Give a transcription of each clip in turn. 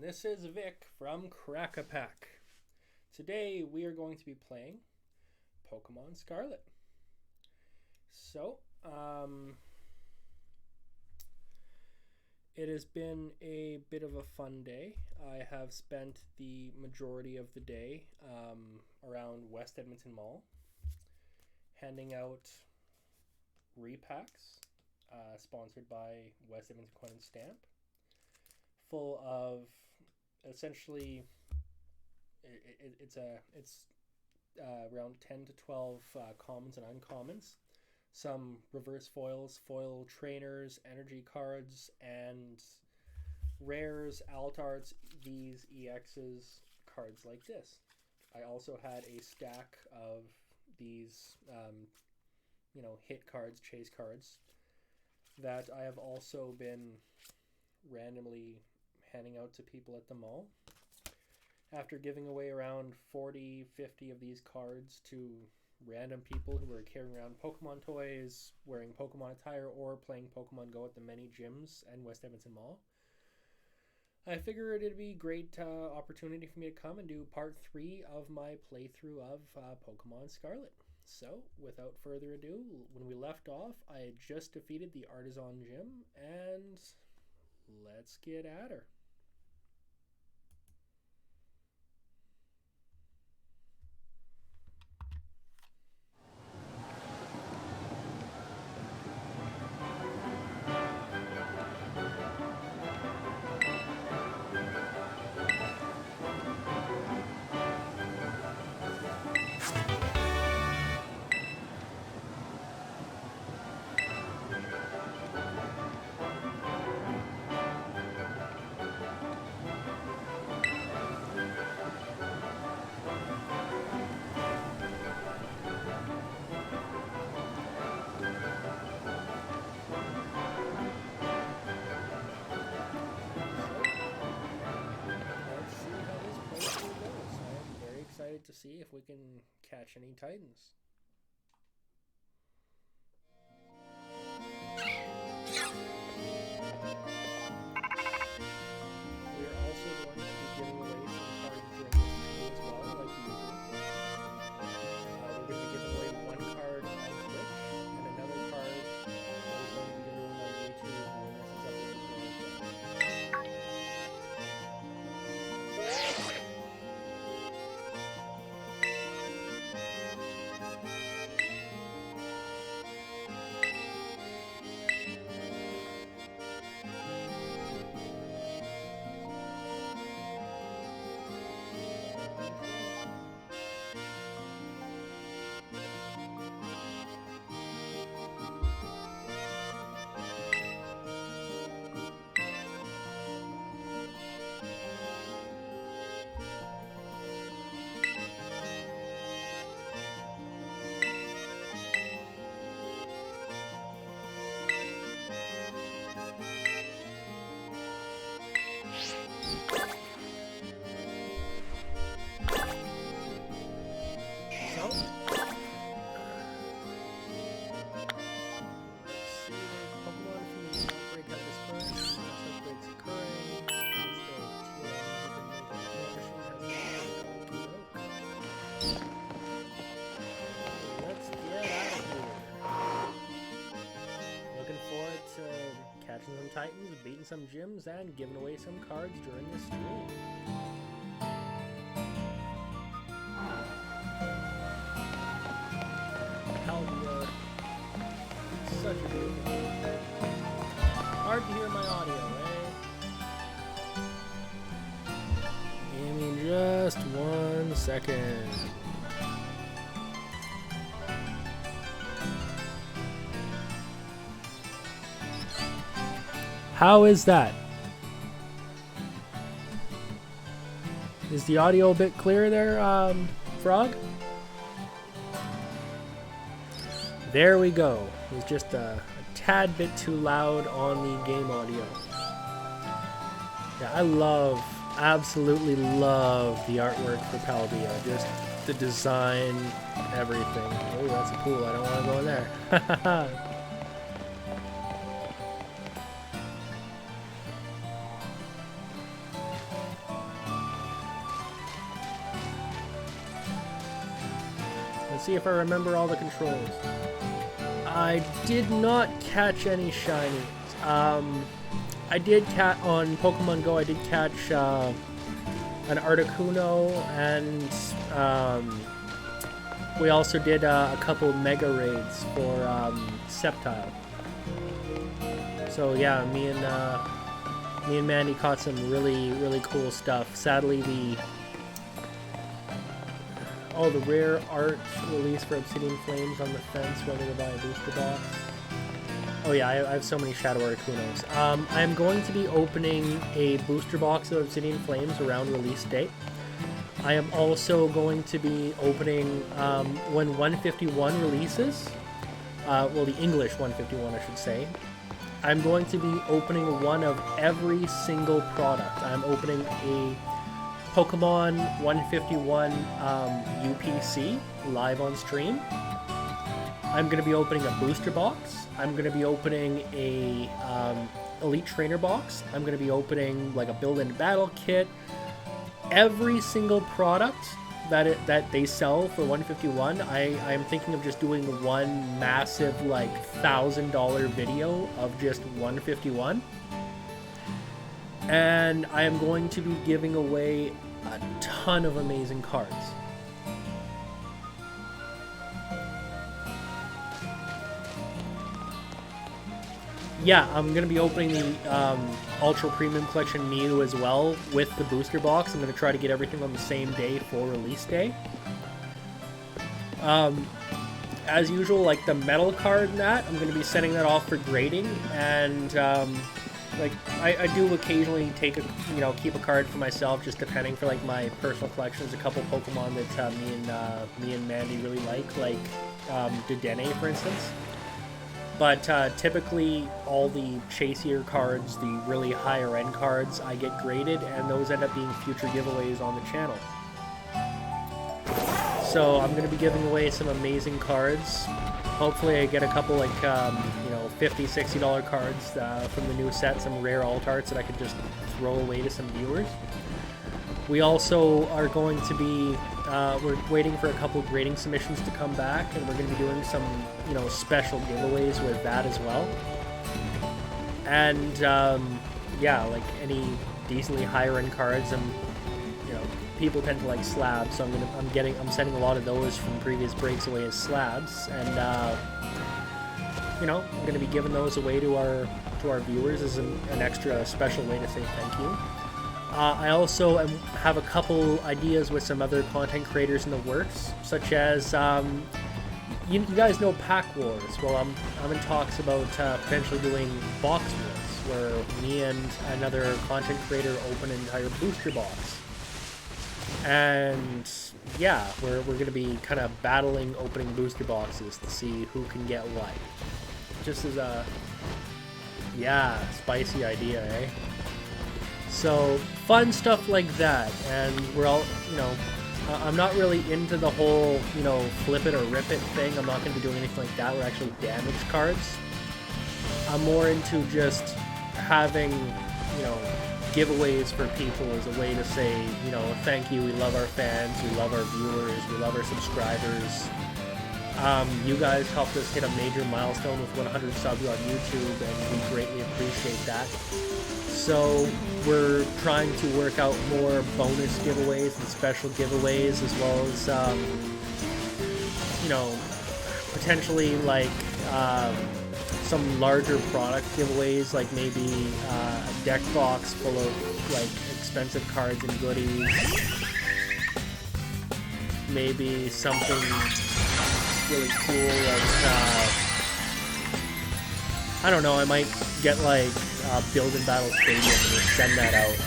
This is Vic from Crack-A-Pack. Today we are going to be playing Pokemon Scarlet. So, it has been a bit of a fun day. I have spent the majority of the day around West Edmonton Mall handing out repacks sponsored by West Edmonton Coin and Stamp, full of essentially it's around 10 to 12 commons and uncommons, some reverse foils, foil trainers, energy cards, and rares, altarts, Vs, EXs, cards like this. I also had a stack of these hit cards, chase cards, that I have also been randomly handing out to people at the mall. After giving away around 40, 50 of these cards to random people who were carrying around Pokemon toys, wearing Pokemon attire, or playing Pokemon Go at the many gyms and West Edmonton Mall, I figured it'd be a great opportunity for me to come and do part 3 of my playthrough of Pokemon Scarlet. So, without further ado, when we left off, I had just defeated the Artisan Gym, and let's get at her. To see if we can catch any Titans. We're also going to be giving away some cards during this stream as well, like usual. We're going to be giving away one card on Twitch and another card that we're going to be giving away on YouTube when this is uploaded. Catching some Titans, beating some gyms, and giving away some cards during the stream. Paldia. Such a beautiful game. Hard to hear my audio, eh? Give me just 1 second. How is that? Is the audio a bit clearer there, Frog? There we go. It was just a tad bit too loud on the game audio. Yeah, I absolutely love the artwork for Paldia. Just the design, everything. Oh, that's a pool. I don't want to go in there. Let's see if I remember all the controls. I did not catch any shinies. I did on Pokemon Go. I did catch an Articuno, and we also did a couple Mega Raids for Sceptile. So yeah, me and Mandy caught some really cool stuff. Sadly, the rare art release for Obsidian Flames on the fence, whether to buy a booster box. Oh yeah, I have so many Shadow Articunos. I'm going to be opening a booster box of Obsidian Flames around release date. I am also going to be opening, when 151 releases, well, the English 151 I should say, I'm going to be opening one of every single product. I'm opening a Pokemon 151 UPC live on stream. I'm going to be opening a booster box. I'm going to be opening a Elite Trainer box. I'm going to be opening like a build-in battle kit. Every single product that they sell for 151, I'm thinking of just doing one massive like $1,000 video of just 151. And I am going to be giving away a ton of amazing cards. Yeah, I'm going to be opening the Ultra Premium Collection Mew as well with the booster box. I'm going to try to get everything on the same day for release day. As usual, like the metal card and that, I'm going to be sending that off for grading. And like I do occasionally take keep a card for myself, just depending for like my personal collections. A couple Pokemon that me and Mandy really like Dedenne, for instance. But typically, all the chasier cards, the really higher end cards, I get graded, and those end up being future giveaways on the channel. So I'm going to be giving away some amazing cards. Hopefully I get a couple like, $50, $60 cards from the new set, some rare alt arts that I could just throw away to some viewers. We also are going to be, we're waiting for a couple grading submissions to come back, and we're going to be doing some, special giveaways with that as well. And, yeah, like any decently higher end cards, people tend to like slabs, so I'm sending a lot of those from previous breaks away as slabs, and, I'm going to be giving those away to our viewers as an extra special way to say thank you. I also have a couple ideas with some other content creators in the works, such as, you guys know Pack Wars. Well, I'm in talks about potentially doing Box Wars, where me and another content creator open an entire booster box. And yeah, we're going to be kind of battling opening booster boxes to see who can get what. Just as a, spicy idea, eh? So, fun stuff like that, and we're all, I'm not really into the whole, flip it or rip it thing. I'm not going to be doing anything like that. We're actually damaged cards. I'm more into just having, giveaways for people as a way to say, thank you, we love our fans, we love our viewers, we love our subscribers. You guys helped us hit a major milestone with 100 subs on YouTube, and we greatly appreciate that. So we're trying to work out more bonus giveaways and special giveaways, as well as, potentially like some larger product giveaways, like maybe a deck box full of like expensive cards and goodies. Maybe something really cool like, I don't know, I might get like Build and Battle Stadium and just send that out.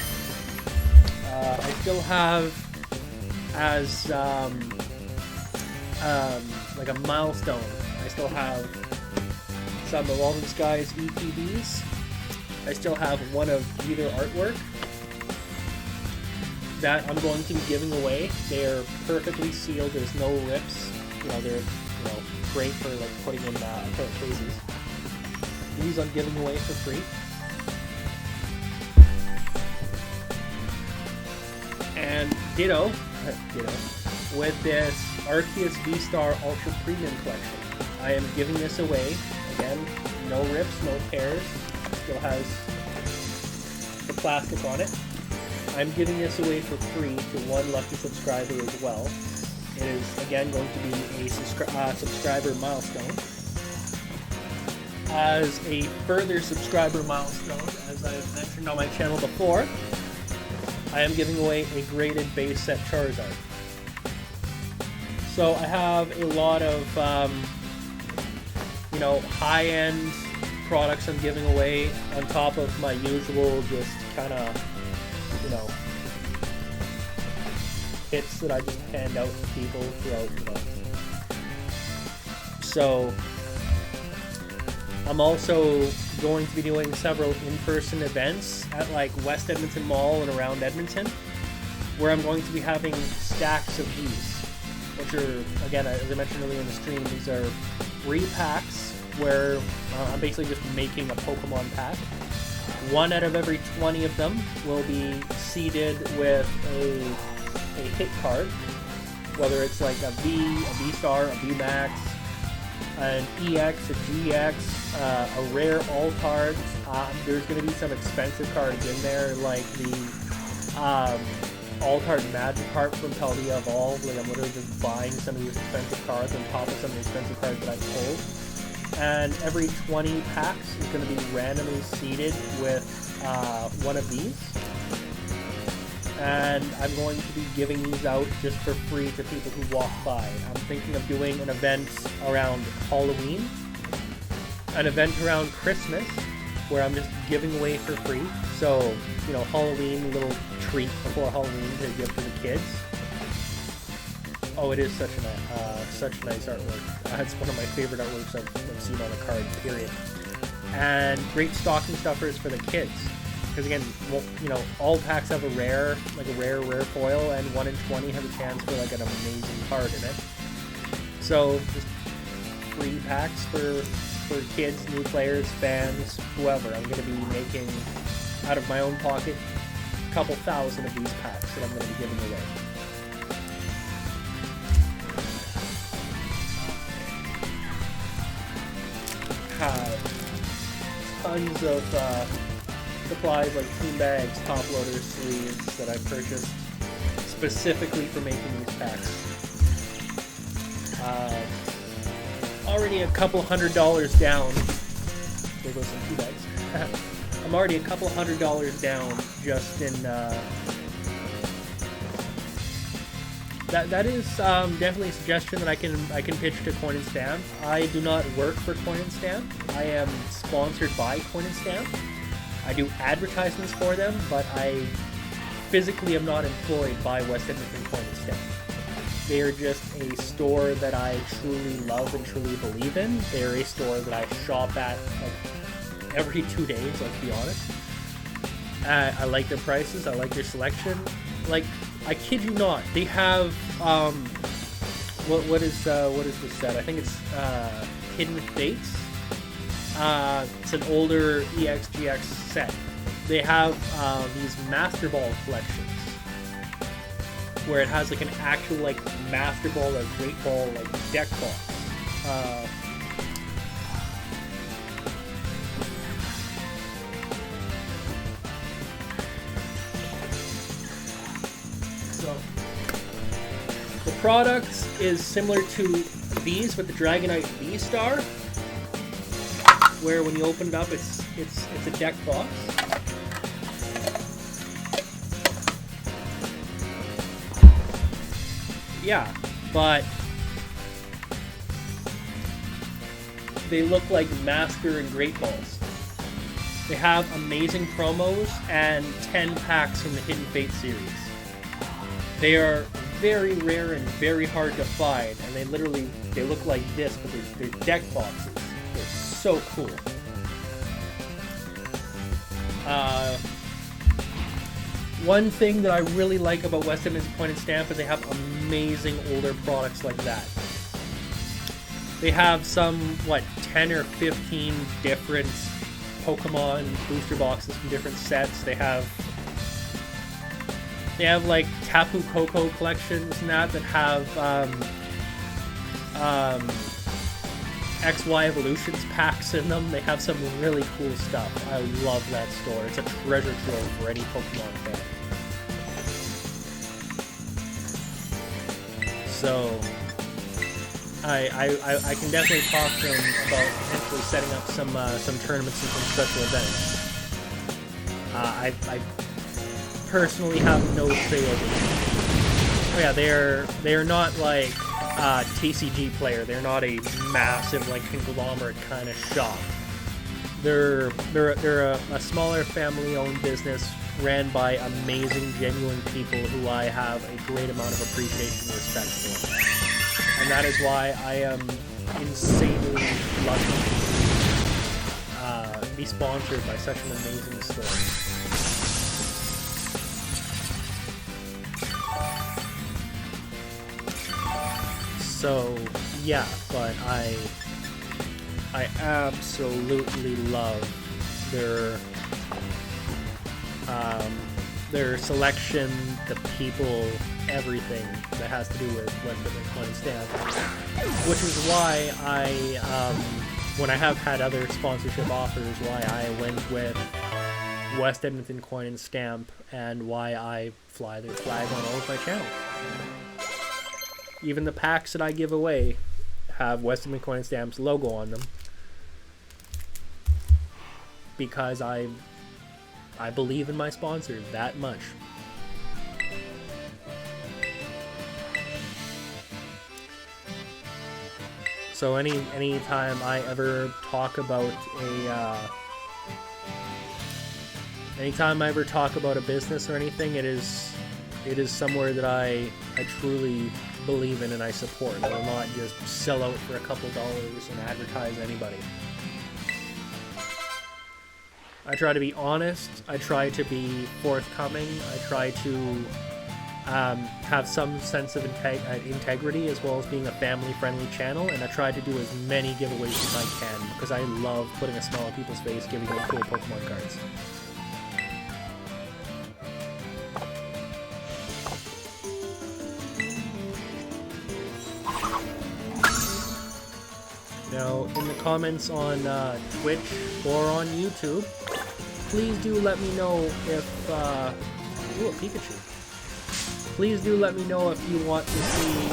I still have as like a milestone, I still have some Evolving Skies ETBs. I still have one of either artwork that I'm going to be giving away. They're perfectly sealed, there's no rips. They're great for like putting in cases. These I'm giving away for free. And ditto, with this Arceus V-Star Ultra Premium Collection. I am giving this away. Again, no rips, no tears. Still has the plastic on it. I'm giving this away for free to one lucky subscriber as well. It is, again, going to be a subscriber milestone. As a further subscriber milestone, as I've mentioned on my channel before, I am giving away a graded base set Charizard. So I have a lot of, high-end products I'm giving away on top of my usual just kind of, hits that I just hand out to people throughout, So I'm also going to be doing several in-person events at like West Edmonton Mall and around Edmonton, where I'm going to be having stacks of these, which are, again, as I mentioned earlier in the stream, these are free packs where I'm basically just making a Pokemon pack. One out of every 20 of them will be seeded with a hit card, whether it's like a V-Star, a V-Max, an EX, a GX, a rare all card. There's going to be some expensive cards in there, like the all-card Magikarp from Paldea Evolved. Like, I'm literally just buying some of these expensive cards on top of some of the expensive cards that I've pulled. And every 20 packs is going to be randomly seeded with one of these. And I'm going to be giving these out just for free to people who walk by. I'm thinking of doing an event around Halloween, an event around Christmas, where I'm just giving away for free. So, Halloween, little treat before Halloween to give to the kids. Oh, it is such a nice artwork. It's one of my favorite artworks I've seen on a card, period. And great stocking stuffers for the kids. Because again, all packs have a rare foil, and 1 in 20 have a chance for like an amazing card in it. So just free packs for kids, new players, fans, whoever. I'm going to be making, out of my own pocket, a couple thousand of these packs that I'm going to be giving away. Tons of supplies like team bags, top loaders, sleeves that I purchased specifically for making these packs. Already a couple $100 down. There goes some tea bags. I'm already a couple $100 down just in. That is definitely a suggestion that I can pitch to Coin and Stamp. I do not work for Coin and Stamp. I am sponsored by Coin and Stamp. I do advertisements for them, but I physically am not employed by West Edmonton Coin and Stamp. They are just a store that I truly love and truly believe in. They're a store that I shop at like every 2 days, let's be honest. I like their prices. I like their selection. Like, I kid you not, they have what is this set? I think it's Hidden Fates. It's an older EX/GX set. They have these Master Ball collections where it has like an actual like Master Ball or Great Ball like deck box. The product is similar to these with the Dragonite V-Star, where when you open it up, it's a deck box. Yeah, but they look like Master and Great Balls. They have amazing promos and 10 packs from the Hidden Fate series. They are very rare and very hard to find, and they look like this, but they're deck boxes. They're so cool. One thing that I really like about West Edmonton Coin and Stamp is they have amazing older products like that. They have some, 10 or 15 different Pokemon booster boxes from different sets. They have They have like Tapu Koko collections and that have XY Evolutions packs in them. They have some really cool stuff. I love that store. It's a treasure trove for any Pokemon fan. So I can definitely talk to them about potentially setting up some tournaments and some special events. I personally have no say over them. Oh yeah, they're not like TCG player. They're not a massive like conglomerate kind of shop. They're a smaller family-owned business ran by amazing, genuine people who I have a great amount of appreciation and respect for. And that is why I am insanely lucky to be sponsored by such an amazing store. So yeah, but I absolutely love their selection, the people, everything that has to do with West Edmonton Coin and Stamp, which is why I, when I have had other sponsorship offers, why I went with West Edmonton Coin and Stamp, and why I fly their flag on all of my channels. Even the packs that I give away have West Edmonton Coin and Stamp's logo on them, because I believe in my sponsor that much. So anytime I ever talk about a business or anything, it is somewhere that I truly believe in and I support. I will not just sell out for a couple dollars and advertise anybody. I try to be honest, I try to be forthcoming, I try to have some sense of integrity, as well as being a family-friendly channel, and I try to do as many giveaways as I can, because I love putting a smile on people's face, giving them cool Pokemon cards. Now, in the comments on Twitch or on YouTube, please do let me know if, ooh, a Pikachu. Please do let me know if you want to see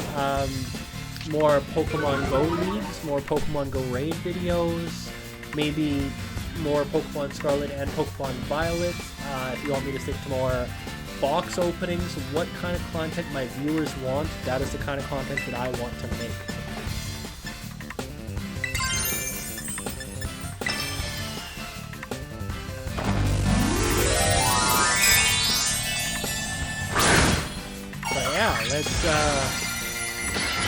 more Pokemon Go leagues, more Pokemon Go raid videos, maybe more Pokemon Scarlet and Pokemon Violet, if you want me to stick to more box openings, what kind of content my viewers want, that is the kind of content that I want to make.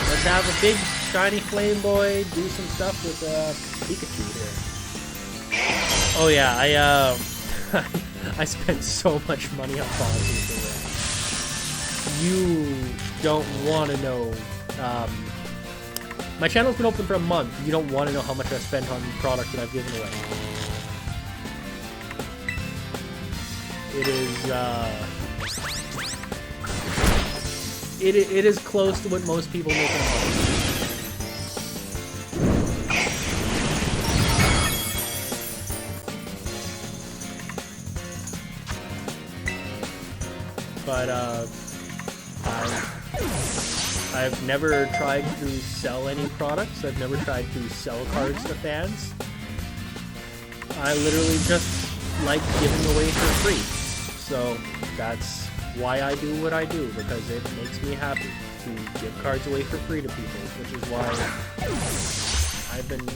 Let's have a big shiny flame boy do some stuff with Pikachu here. Oh yeah, I spent so much money on boxes for that. You don't want to know. My channel's been open for a month. You don't want to know how much I spent on product that I've given away. It is it is close to what most people make at home. But I've never tried to sell any products. I've never tried to sell cards to fans. I literally just like giving away for free. So that's why I do what I do, because it makes me happy to give cards away for free to people, which is why I've been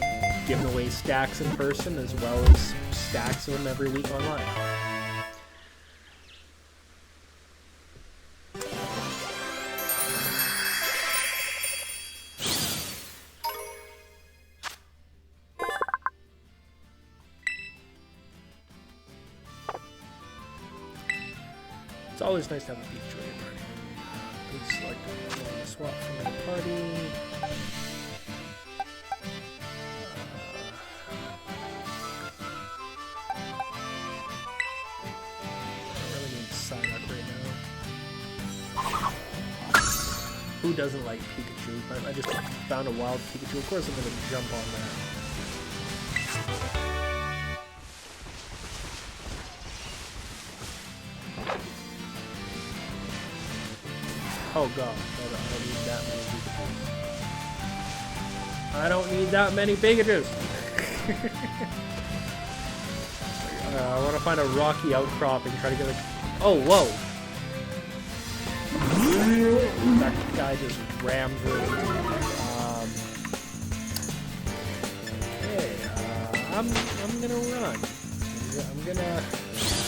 giving away stacks in person as well as stacks of them every week online. It's always nice to have a Pikachu at your party. Please select a swap from your party. I don't really need to sign up right now. who doesn't like Pikachu? I just found a wild Pikachu. Of course I'm going to jump on that. Oh god, I don't need that many Pikachus. I don't need that many Pikachus! I want to find a rocky outcropping, try to get like... Oh, whoa! That guy just rammed through. Okay, I'm gonna run. I'm gonna...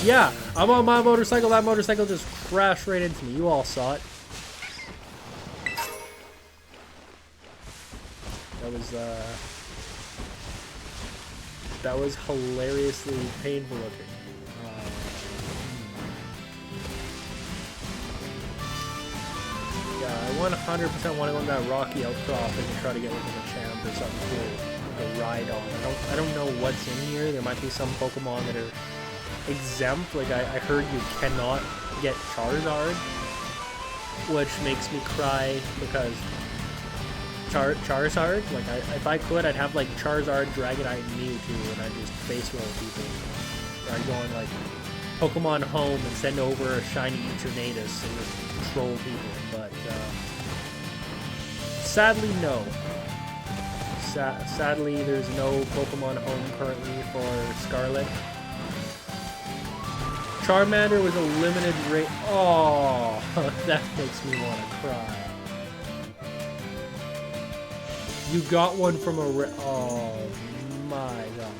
Yeah, I'm on my motorcycle. That motorcycle just crashed right into me. You all saw it. That was hilariously painful looking. Yeah, I 100% want to go on that rocky outcropping and try to get within a champ or something cool to ride on. I don't know what's in here. There might be some Pokemon that are exempt. Like I heard you cannot get Charizard, which makes me cry because Charizard, like if I could, I'd have like Charizard, Dragonite, and Mewtwo, and I'd just face roll people. Or I'd go on like Pokemon Home and send over a shiny Eternatus and just troll people. But sadly, no. Sadly, there's no Pokemon Home currently for Scarlet. Charmander was a limited rate. Oh, that makes me want to cry. You got one from a oh my god.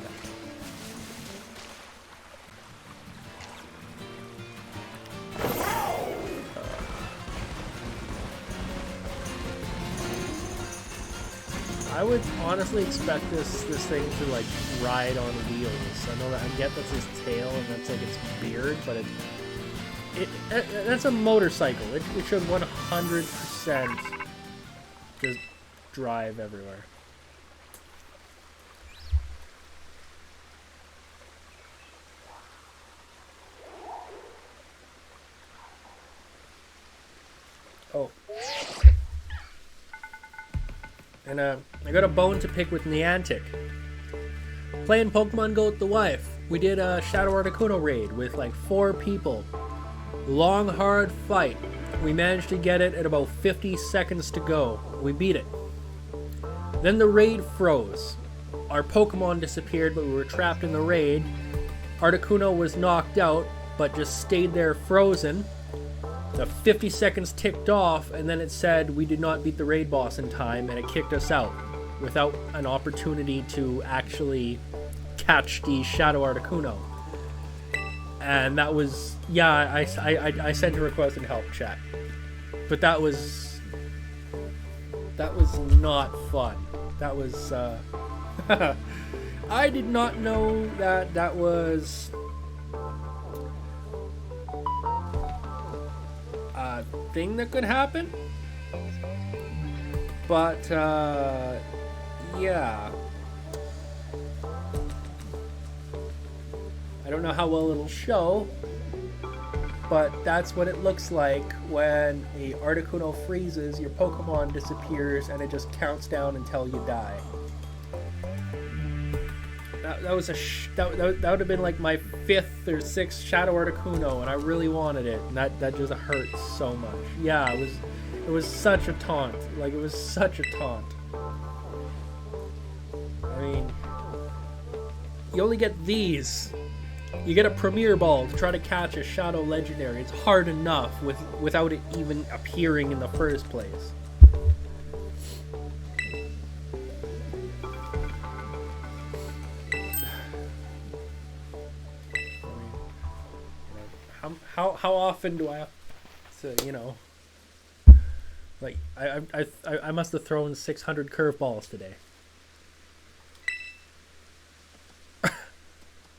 I would honestly expect this thing to like ride on wheels. I know that I get that's his tail and that's like its beard, but that's a motorcycle. It should 100% just drive everywhere. Oh. And I got a bone to pick with Niantic. Playing Pokemon Go with the wife. We did a Shadow Articuno raid with like 4 people. Long, hard fight. We managed to get it at about 50 seconds to go. We beat it. Then the raid froze. Our Pokemon disappeared, but we were trapped in the raid. Articuno was knocked out, but just stayed there frozen. The 50 seconds ticked off, and then it said we did not beat the raid boss in time, and it kicked us out without an opportunity to actually catch the Shadow Articuno. And that was, yeah, I sent a request in help chat, but that was not fun. That was I did not know that was a thing that could happen, but yeah, I don't know how well it'll show, but that's what it looks like when a Articuno freezes, your Pokemon disappears, and it just counts down until you die. That was that would have been like my 5th or 6th Shadow Articuno, and I really wanted it, and that just hurts so much. Yeah, it was such a taunt. Like, it was such a taunt. I mean, you only get these. You get a Premier Ball to try to catch a Shadow Legendary. It's hard enough without it even appearing in the first place. How often do I have to, you know, like I must have thrown 600 curveballs today.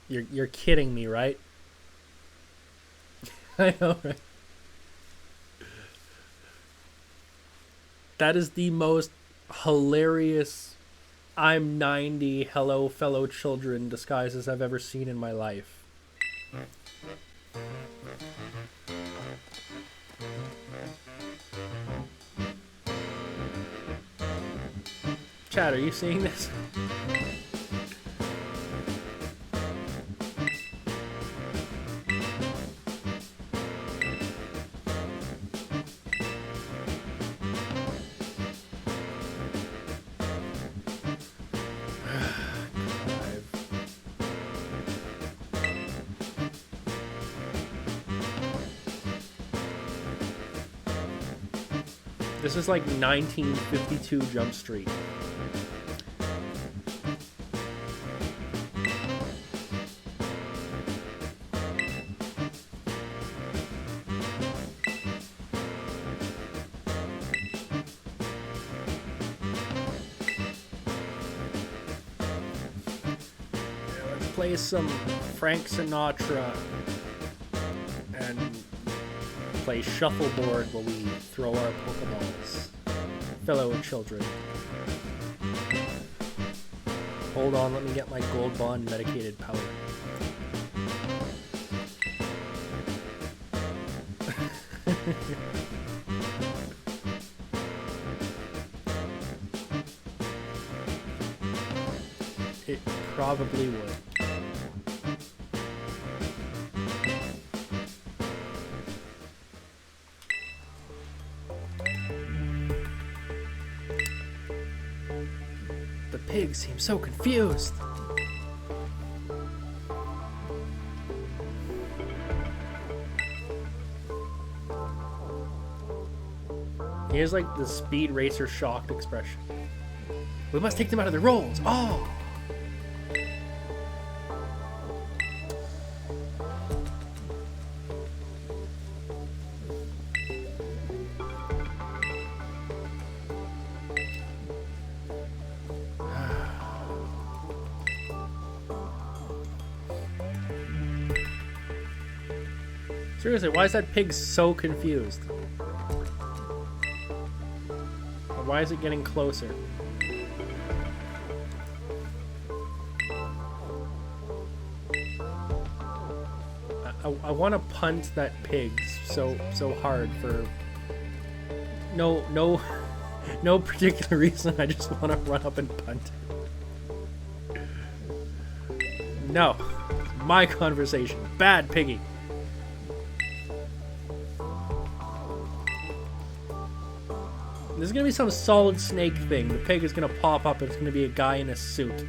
You're kidding me, right? I know, right? That is the most hilarious I'm 90 hello fellow children disguises I've ever seen in my life. Chad, are you seeing this? This is like 1952 Jump Street. Let's play some Frank Sinatra and play shuffleboard while we throw our Pokeballs, fellow children. Hold on, let me get my Gold Bond medicated powder. It probably would. The pig seems so confused. He has like the Speed Racer shocked expression. We must take them out of their roles. Oh! Seriously, why is that pig so confused? Or why is it getting closer? I want to punt that pig so hard for no particular reason. I just want to run up and punt it. No, my conversation. Bad piggy. There's gonna be some Solid Snake thing. The pig is gonna pop up and it's gonna be a guy in a suit.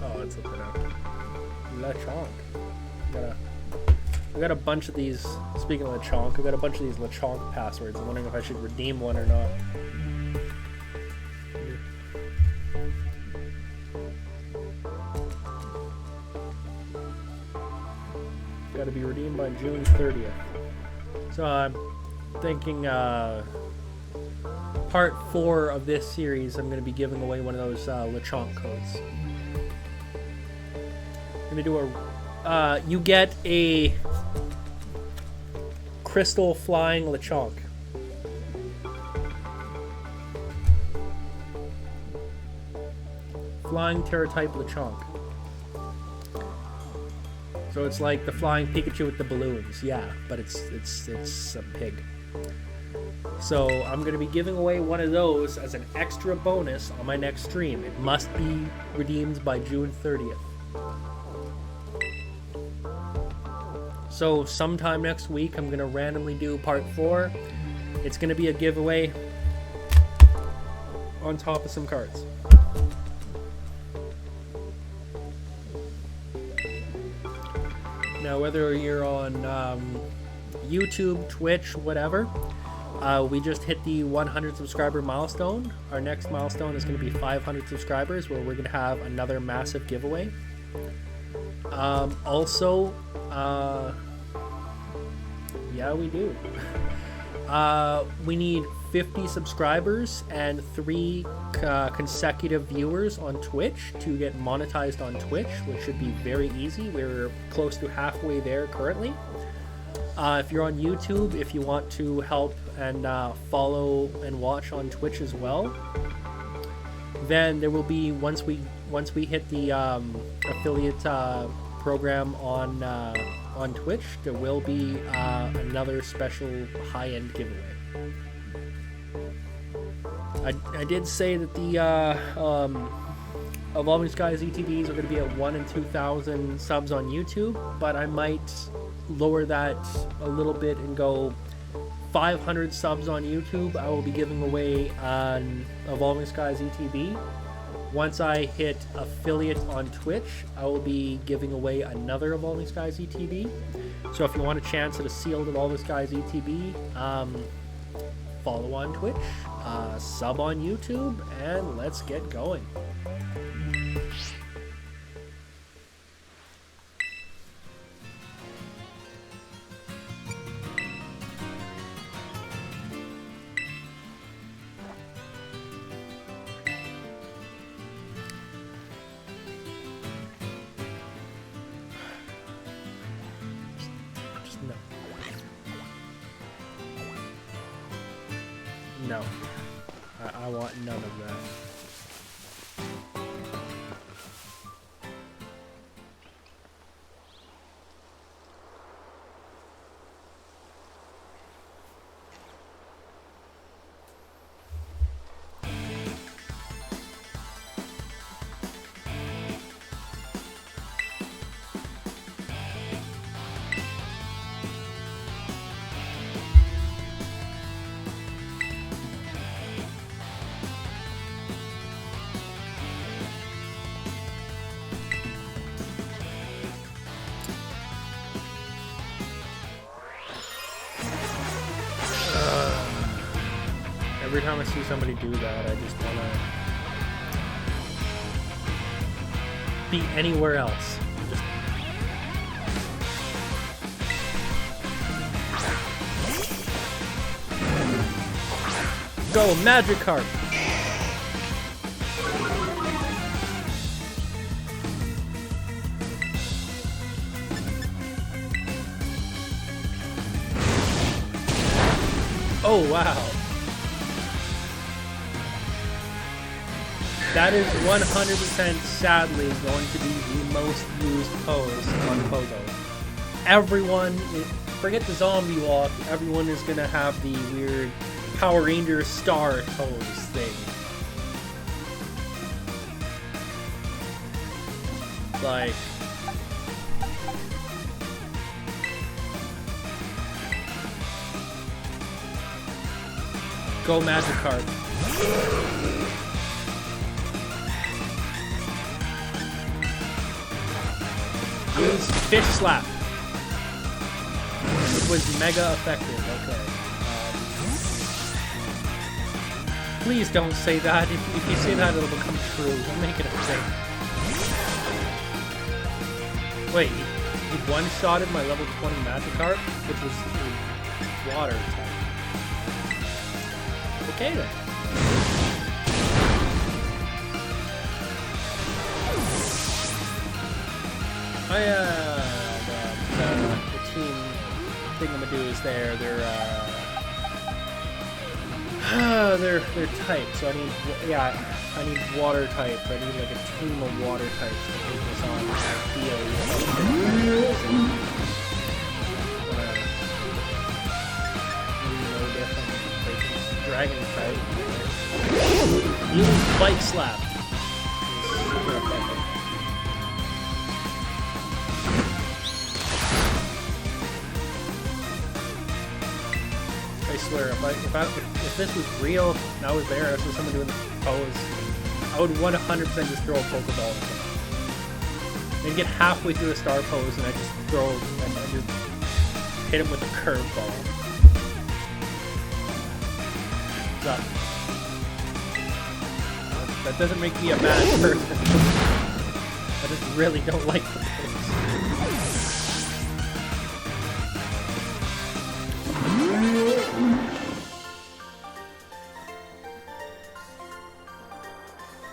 Oh, it's looking up. Lechonk. I got a bunch of these. Speaking of Lechonk, I got a bunch of these Lechonk passwords. I'm wondering if I should redeem one or not. Got to be redeemed by June 30th. So I'm thinking part 4 of this series, I'm going to be giving away one of those Lechonk codes. I'm going to do a... you get a crystal flying Lechonk. Flying Terra-type Lechonk. So it's like the flying Pikachu with the balloons, yeah, but it's a pig. So I'm going to be giving away one of those as an extra bonus on my next stream. It must be redeemed by June 30th. So sometime next week, I'm going to randomly do part 4. It's going to be a giveaway on top of some cards. Now, whether you're on YouTube, Twitch, whatever, we just hit the 100 subscriber milestone. Our next milestone is going to be 500 subscribers, where we're going to have another massive giveaway. Also, yeah, we do. We need 50 subscribers and 3 consecutive viewers on Twitch to get monetized on Twitch, which should be very easy. We're close to halfway there currently. If you're on YouTube, if you want to help and follow and watch on Twitch as well, then there will be, once we hit the affiliate program on Twitch, there will be another special high-end giveaway. I did say that the Evolving Skies ETBs are going to be at 1,000 and 2,000 subs on YouTube, but I might lower that a little bit and go 500 subs on YouTube. I will be giving away an Evolving Skies ETB. Once I hit affiliate on Twitch, I will be giving away another Evolving Skies ETB. So if you want a chance at a sealed Evolving Skies ETB, follow on Twitch, sub on YouTube, and let's get going. No. I want none of that. Every time I see somebody do that, I just want to be anywhere else. Just... Go, Magikarp! Oh, wow. That is 100% sadly going to be the most used pose on Pogo. Everyone, forget the zombie walk, everyone is going to have the weird Power Ranger star pose thing. Like... Go Magikarp. Use Fish Slap. It was mega effective. Okay. Please don't say that. If you say that, it'll become true. Don't make it a thing. Wait, he one-shotted my level 20 Magikarp, which was water type. Okay then. The team thingamadoos there, they're type, so I need water type. I need like a team of water types to take this on. Dragon type. Use Bite Slap. Super effective. I swear, if this was real and I was there, I saw someone doing the pose, I would 100% just throw a Pokeball at them. They'd get halfway through the star pose and I just throw and just hit him with a curveball. What's up? That doesn't make me a bad person. I just really don't like the pose.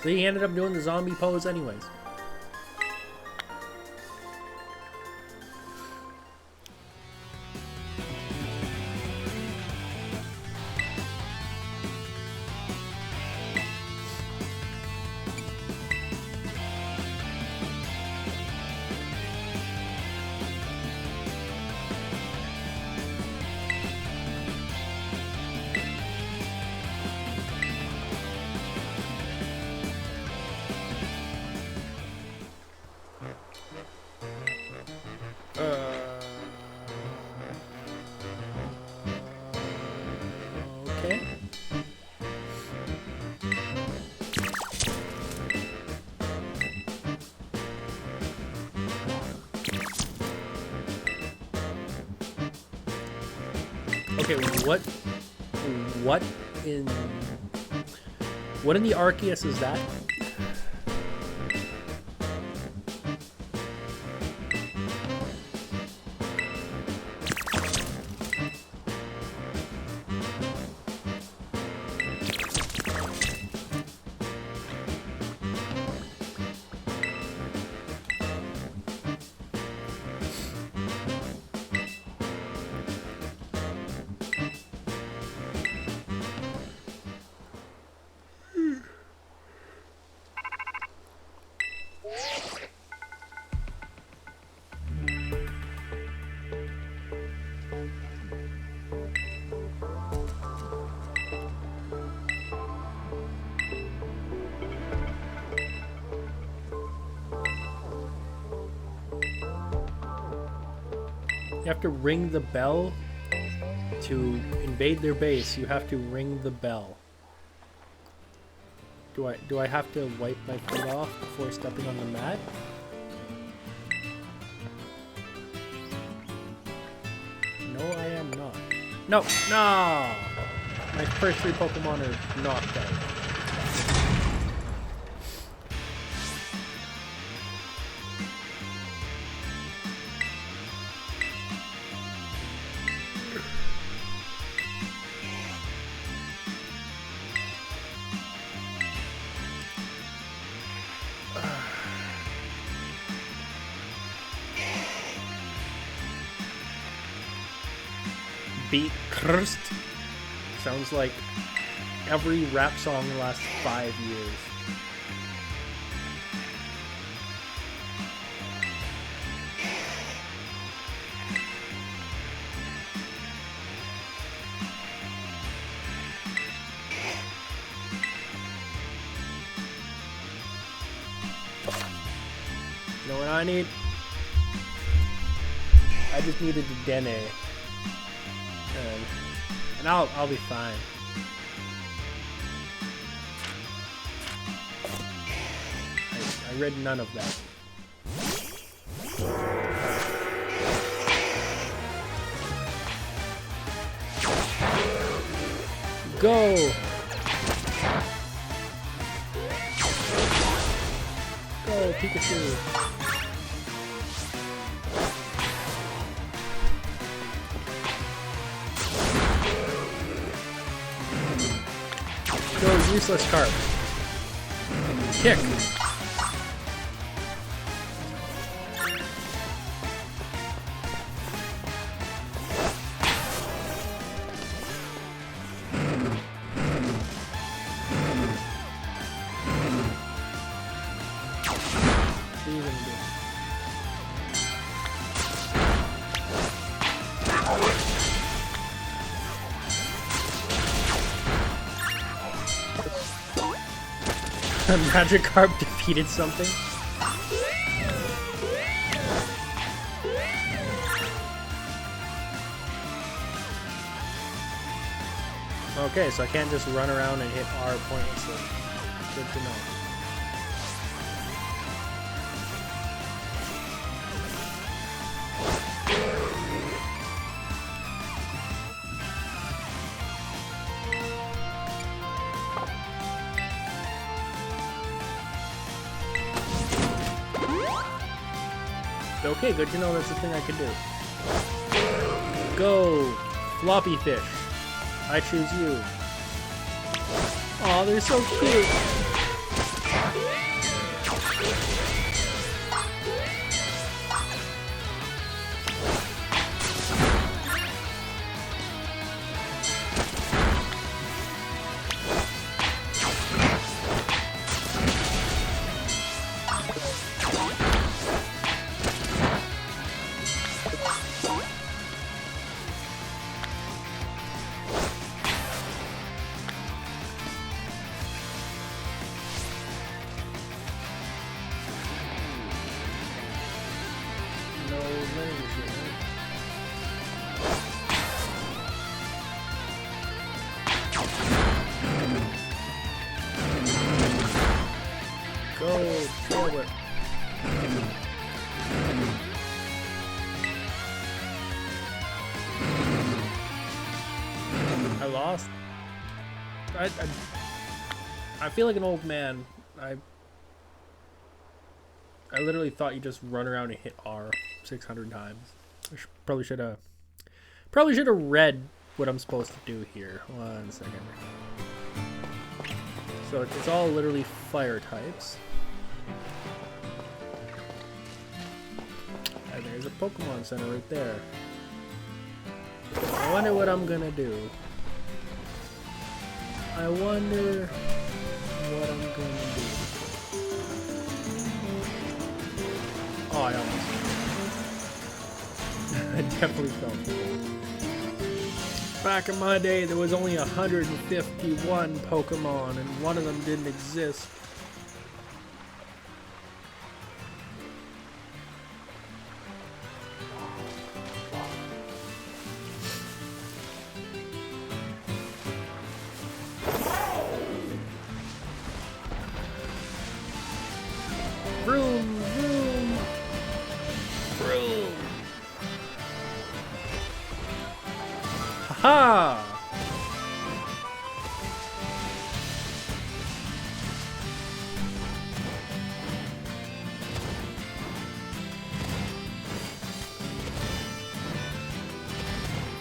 So he ended up doing the zombie pose anyways. Okay. Okay, what in the Arceus is that? You have to ring the bell to invade their base. You have to ring the bell. Do I have to wipe my foot off before stepping on the mat? No, I am not. No, no! My first 3 Pokemon are knocked out. Beat Cursed sounds like every rap song in the last 5 years. You know what I need? I just needed a Dene. And I'll be fine. I read none of that. Go! Go, Pikachu! Go, useless carp. Kick. Magikarp defeated something. Okay, so I can't just run around and hit R pointlessly. Good to know. Okay, good to know that's a thing I can do. Go! Floppy fish. I choose you. Aw, they're so cute! Go, Scarlet. I lost. I feel like an old man. I literally thought you just run around and hit R 600 times. I probably should have read what I'm supposed to do here. 1 second. So it's all literally fire types. And there's a Pokemon Center right there. I wonder what I'm gonna do. I wonder what I'm gonna do. Oh, I almost. I definitely felt it. Back in my day, there was only 151 Pokemon, and one of them didn't exist. Vroom, vroom, vroom. Ha!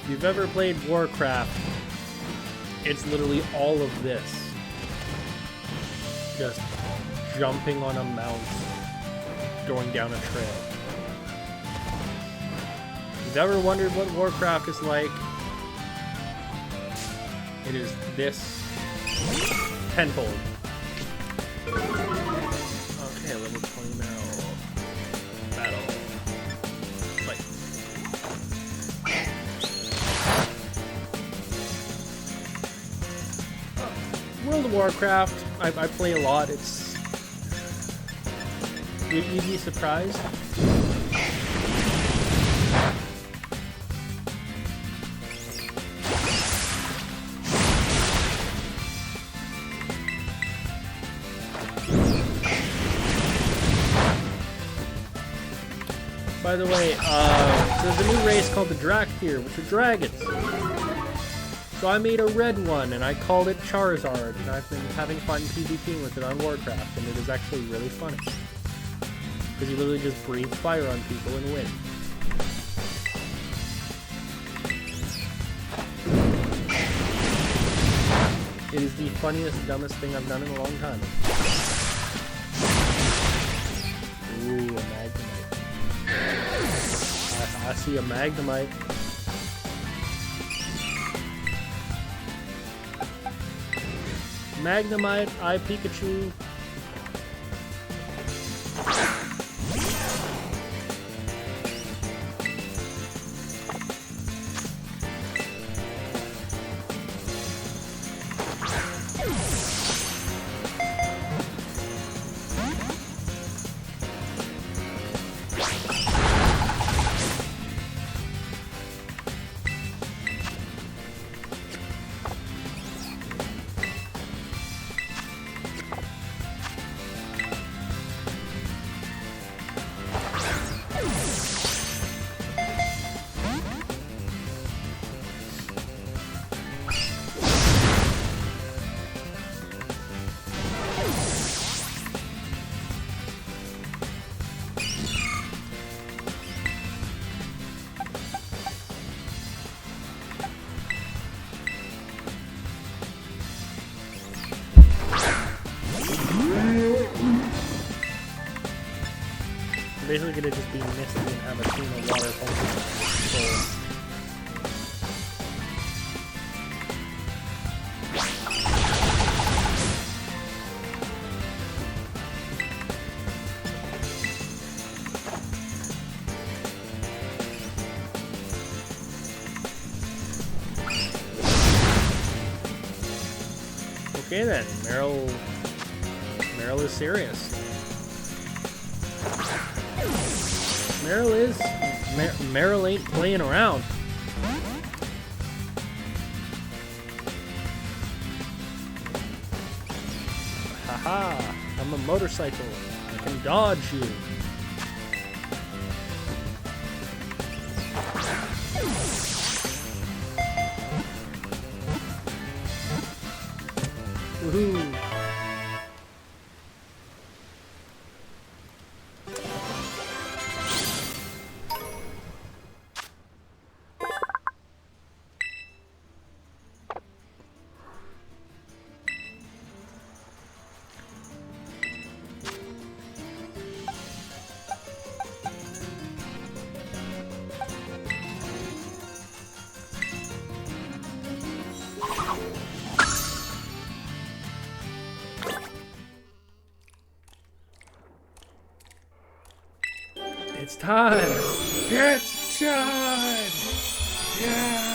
If you've ever played Warcraft, it's literally all of this. Just jumping on a mouse, going down a trail. If you've ever wondered what Warcraft is like, it is this tenfold. Okay, level 20 now. Battle. Fight. World of Warcraft, I play a lot. It's... You'd be surprised. By the way, there's a new race called the Drakthir, which are dragons. So I made a red one, and I called it Charizard, and I've been having fun PvPing with it on Warcraft, and it is actually really funny. Because you literally just breathe fire on people and win. It is the funniest, dumbest thing I've done in a long time. Ooh, a Magnemite. I see a Magnemite. Magnemite, I Pikachu. Basically gonna just be Misty and have a team of water Pokemon. Okay then, Meryl is serious. Meryl ain't playing around. Haha. I'm a motorcycle. I can dodge you. Woohoo! It's time! It's time! Yeah!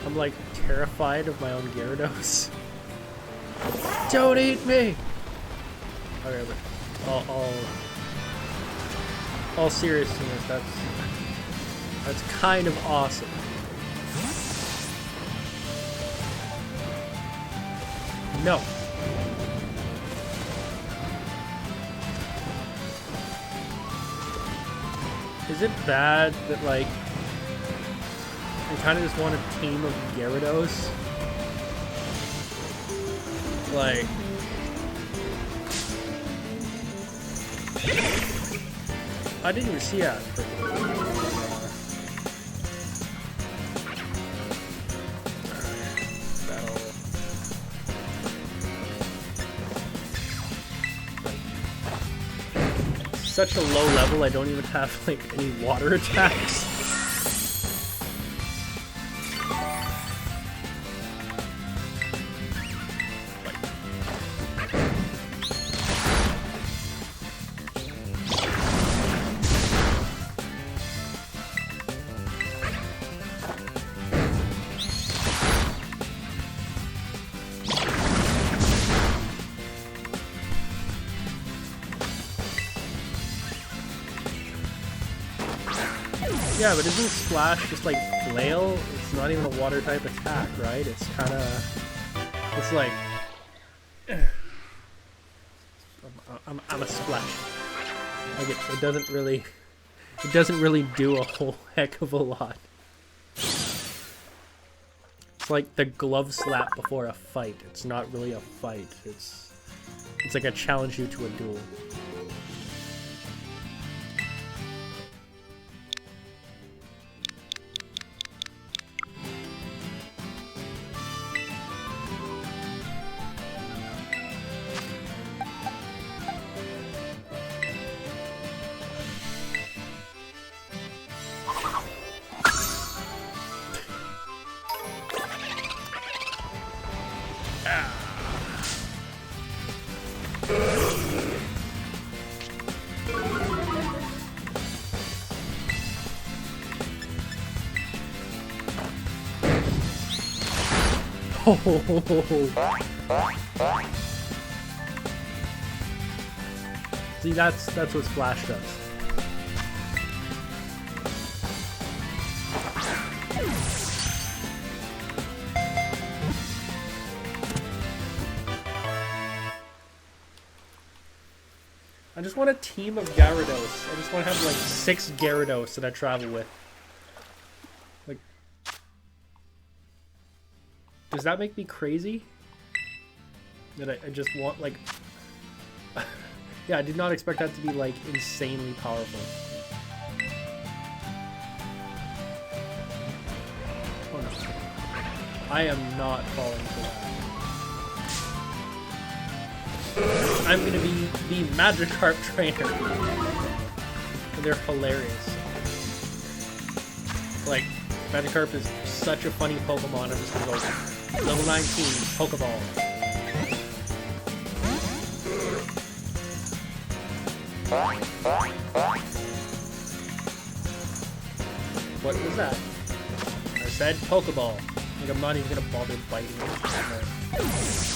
I'm like terrified of my own Gyarados. Don't eat me! Okay, but all seriousness, that's kind of awesome. No. Is it bad that like I kind of just want a team of Gyarados? Like, I didn't even see that. Such a low level, I don't even have like any water attacks. Yeah, but isn't Splash just like Flail? It's not even a water type attack, right? It's kind of, it's like, I'm a Splash. Like it doesn't really do a whole heck of a lot. It's like the glove slap before a fight. It's not really a fight. It's like I challenge you to a duel. See, that's what Splash does. I just want a team of Gyarados. I just want to have like 6 Gyarados that I travel with. Like, does that make me crazy? That I just want like... Yeah, I did not expect that to be like insanely powerful. Oh no. I am not falling for that. I'm gonna be the Magikarp trainer. They're hilarious. Like, Magikarp is such a funny Pokemon. I'm just gonna go level 19 Pokeball. What was that? I said Pokeball. Like, I'm not even gonna bother biting it.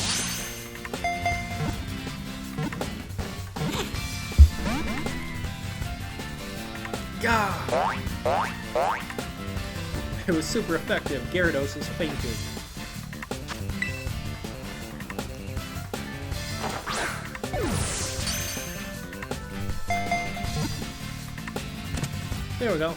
Gah! It was super effective. Gyarados is fainted. There we go.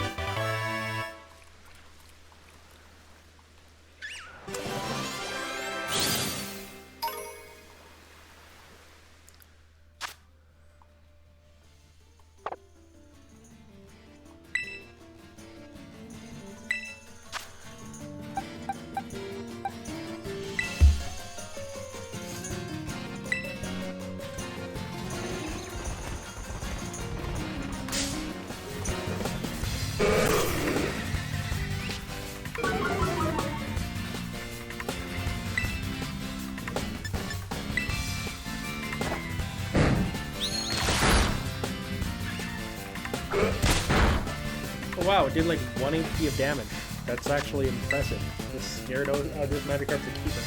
Wow, it did like 1 HP of damage. That's actually impressive. This Gyarados, this Magikarp's a keeper.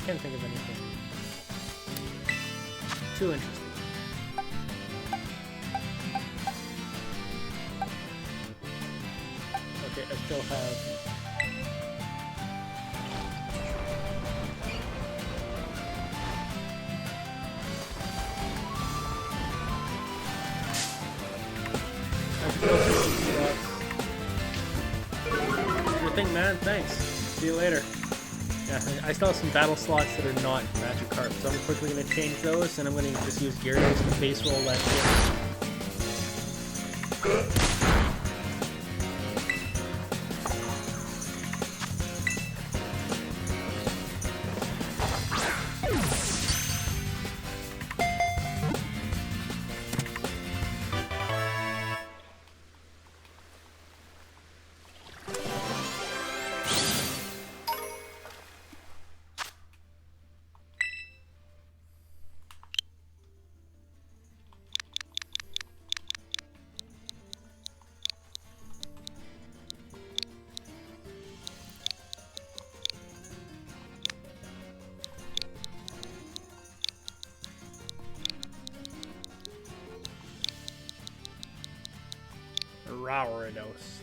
Can't think of anything too interesting. Okay, I still have Sure thing, man. Thanks. See you later. Yeah, I still have some battle slots that are not Magikarp, so I'm quickly going to change those, and I'm going to just use Gyarados to base roll that shit. Raurados.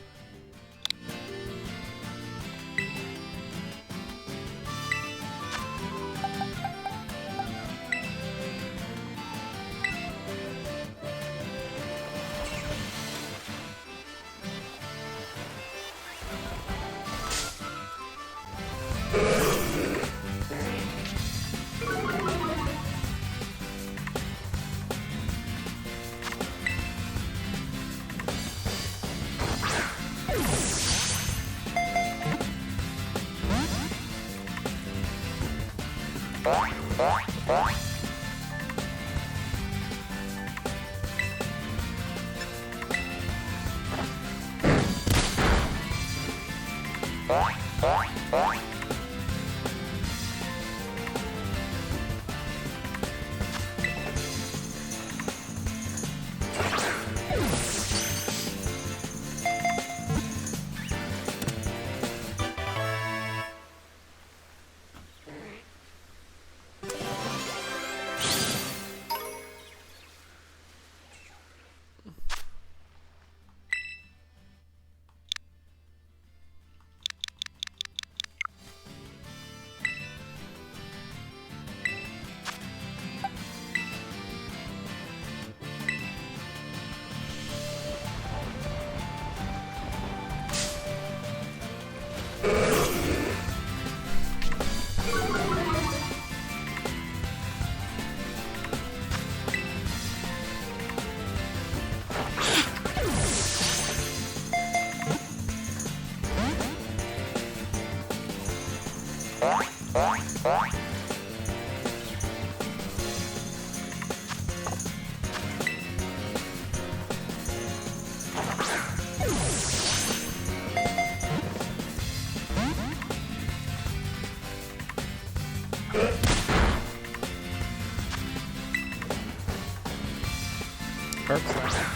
Magikarp slap.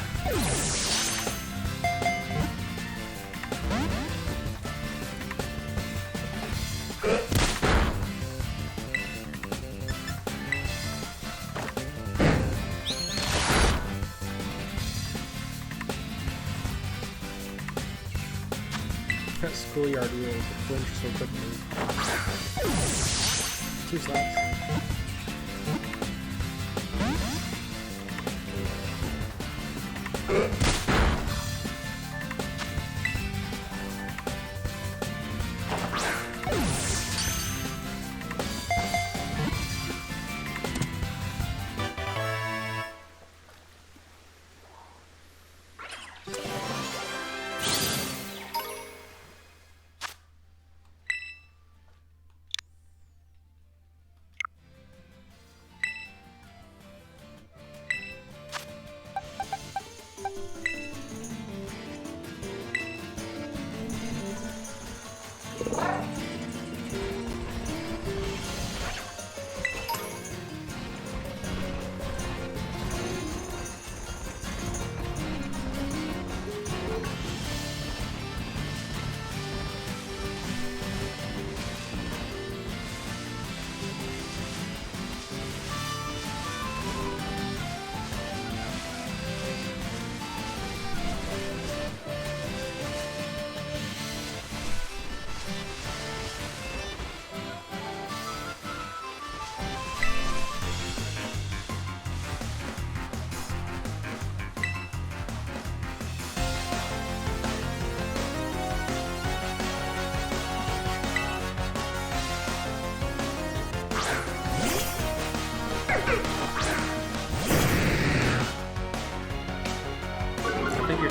Schoolyard rules, the flinch so quick move. 2 slaps.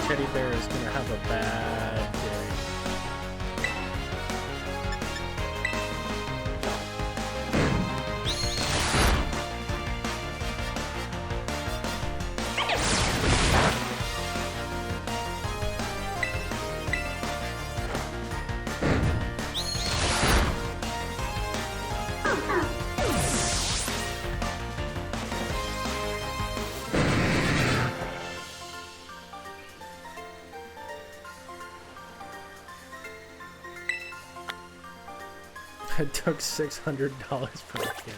Teddy bear is gonna have a bad day. It took $600 per kid.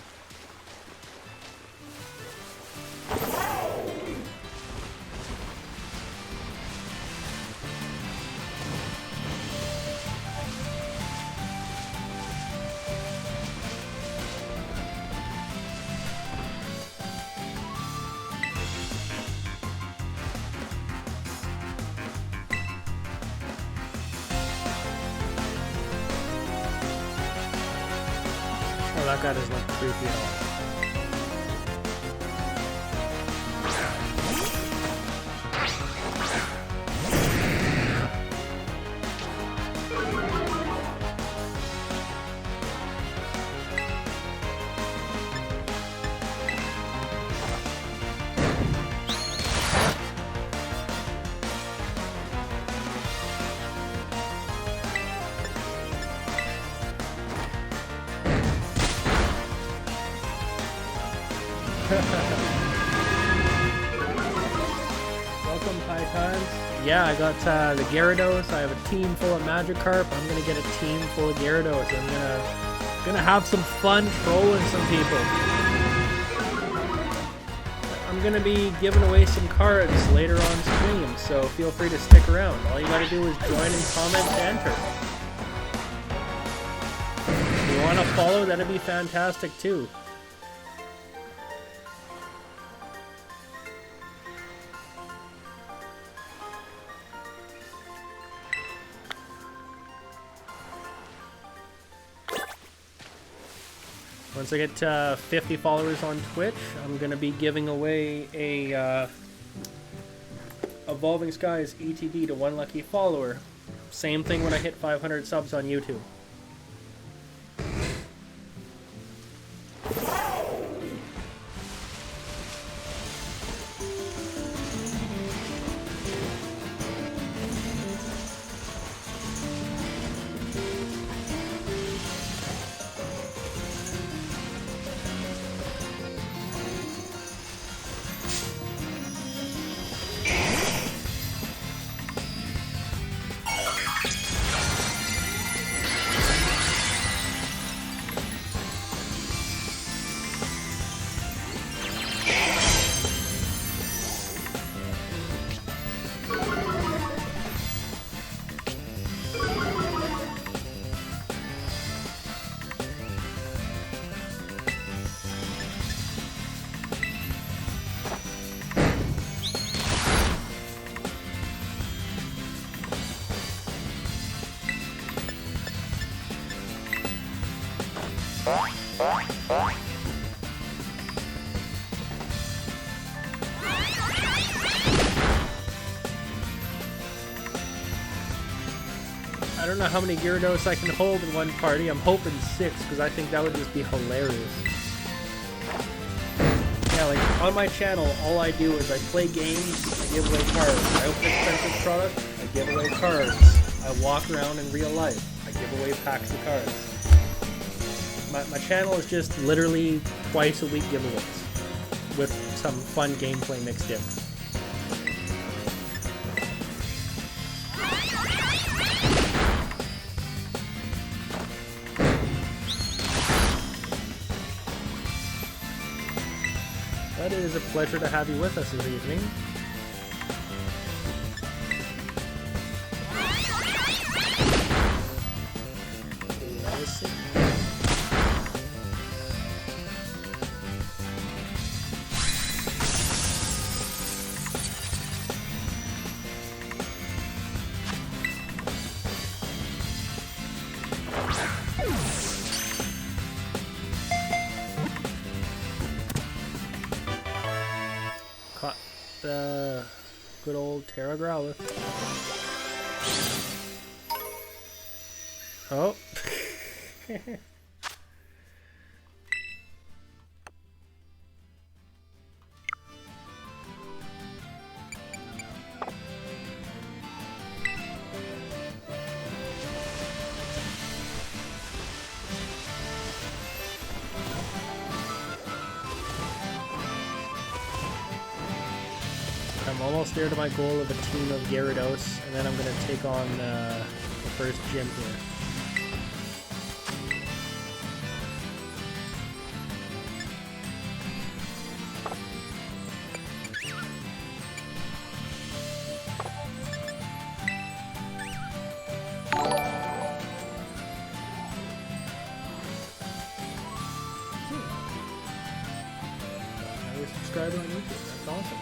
That guy doesn't look creepy at all. Welcome, Pythons. Yeah, I got the Gyarados. I have a team full of Magikarp. I'm gonna get a team full of Gyarados. I'm gonna have some fun trolling some people. I'm gonna be giving away some cards later on stream, so feel free to stick around. All you gotta do is join and comment and enter. If you wanna follow, that'd be fantastic too. Once I get 50 followers on Twitch, I'm going to be giving away a Evolving Skies ETB to one lucky follower. Same thing when I hit 500 subs on YouTube. I don't know how many Gyarados I can hold in one party. I'm hoping 6 because I think that would just be hilarious. Yeah, like on my channel, all I do is I play games, I give away cards. I open expensive product, I give away cards. I walk around in real life, I give away packs of cards. My channel is just literally twice a week giveaways with some fun gameplay mixed in. But it is a pleasure to have you with us this evening. Caught the good old Terra Growlithe. Oh. I'm almost there to my goal of a team of Gyarados, and then I'm going to take on the first gym here. Now you're subscribing on YouTube. That's awesome.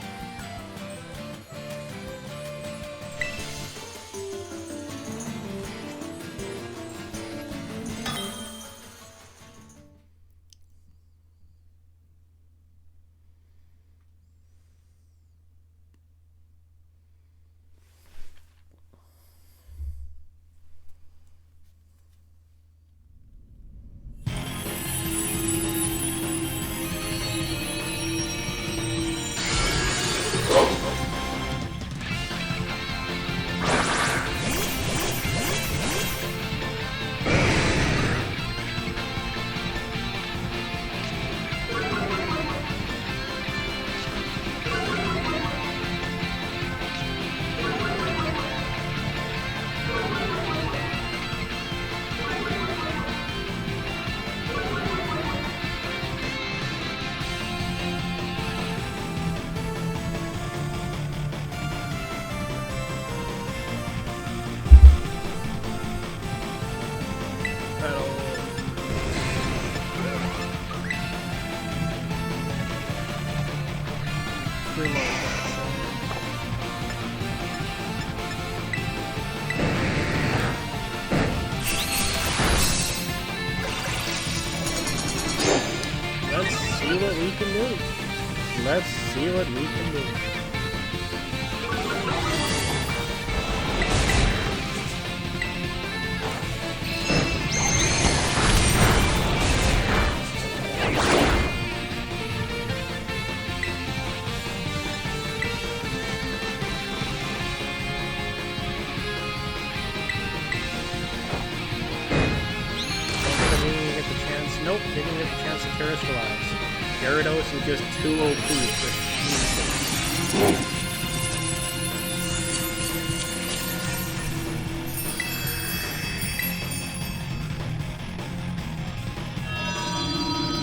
Let's see what we can do. Nope, didn't get the chance to terrestrialize. Gyarados is just too OP for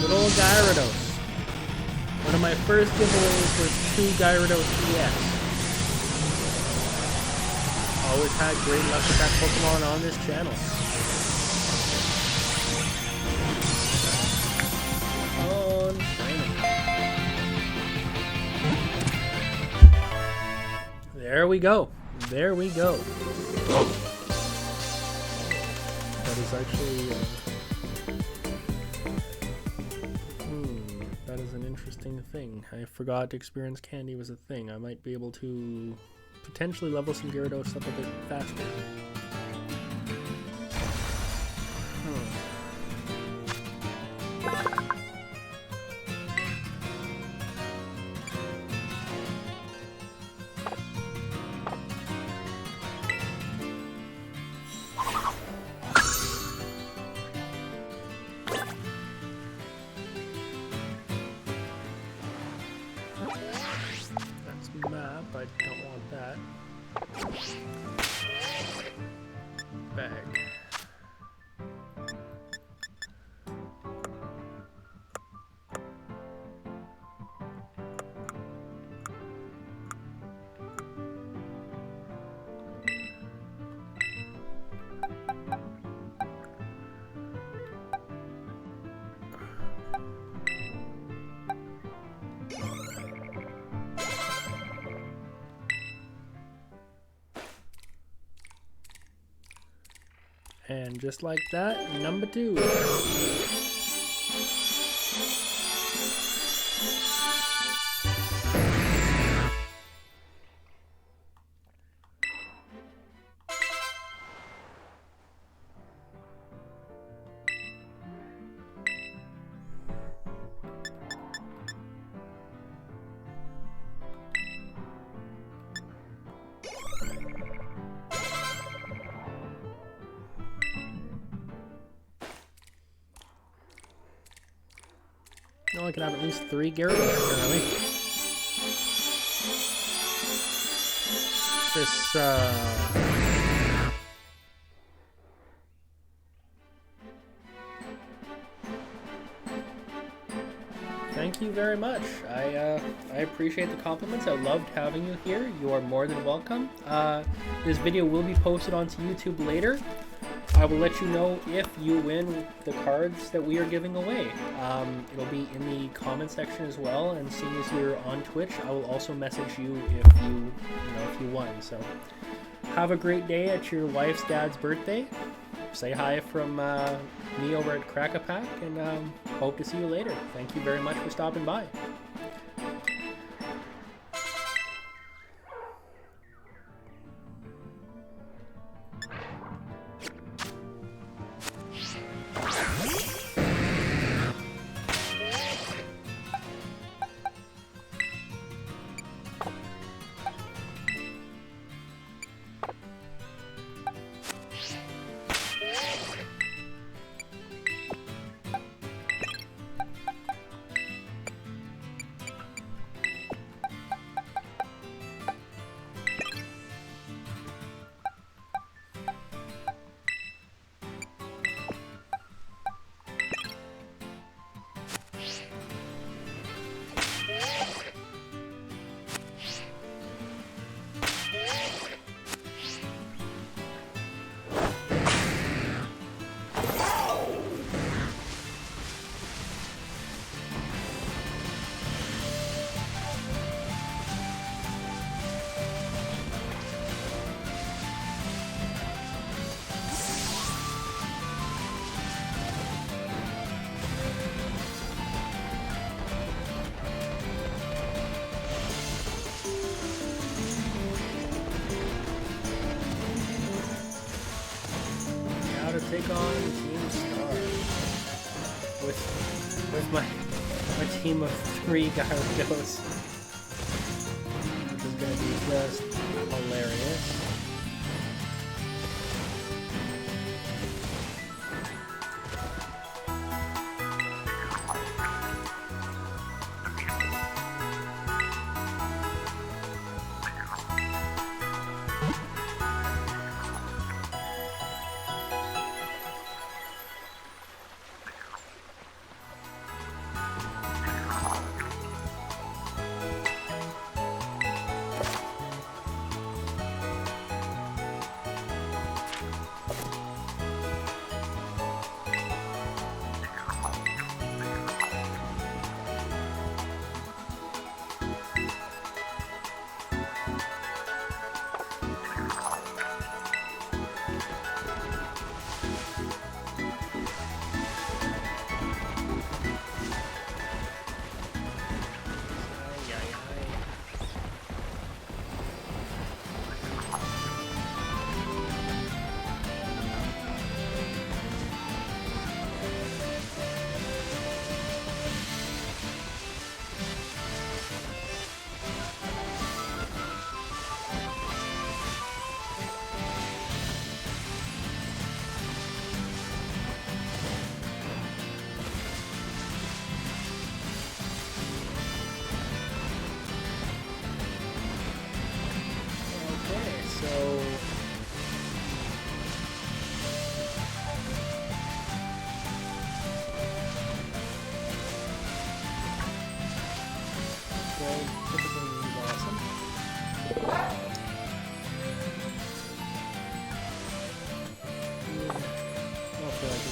good old Gyarados. One of my first giveaways was 2 Gyarados EX. Always had great luck with that Pokemon on this channel. There we go. There we go. That is actually an interesting thing. I forgot experience candy was a thing. I might be able to potentially level some Gyarados up a bit faster. I don't want that. Bag. And just like that, number 2. Now I can have at least 3 Gyarados apparently. Thank you very much. I appreciate the compliments. I loved having you here. You are more than welcome. This video will be posted onto YouTube later. I will let you know if you win the cards that we are giving away. It'll be in the comment section as well, and seeing as you're on Twitch, I will also message you if you won. So have a great day at your wife's dad's birthday. Say hi from me over at Crack-A-Pack, and hope to see you later. Thank you very much for stopping by. Take on Team Star with my team of 3 Gyarados, which is gonna be just hilarious.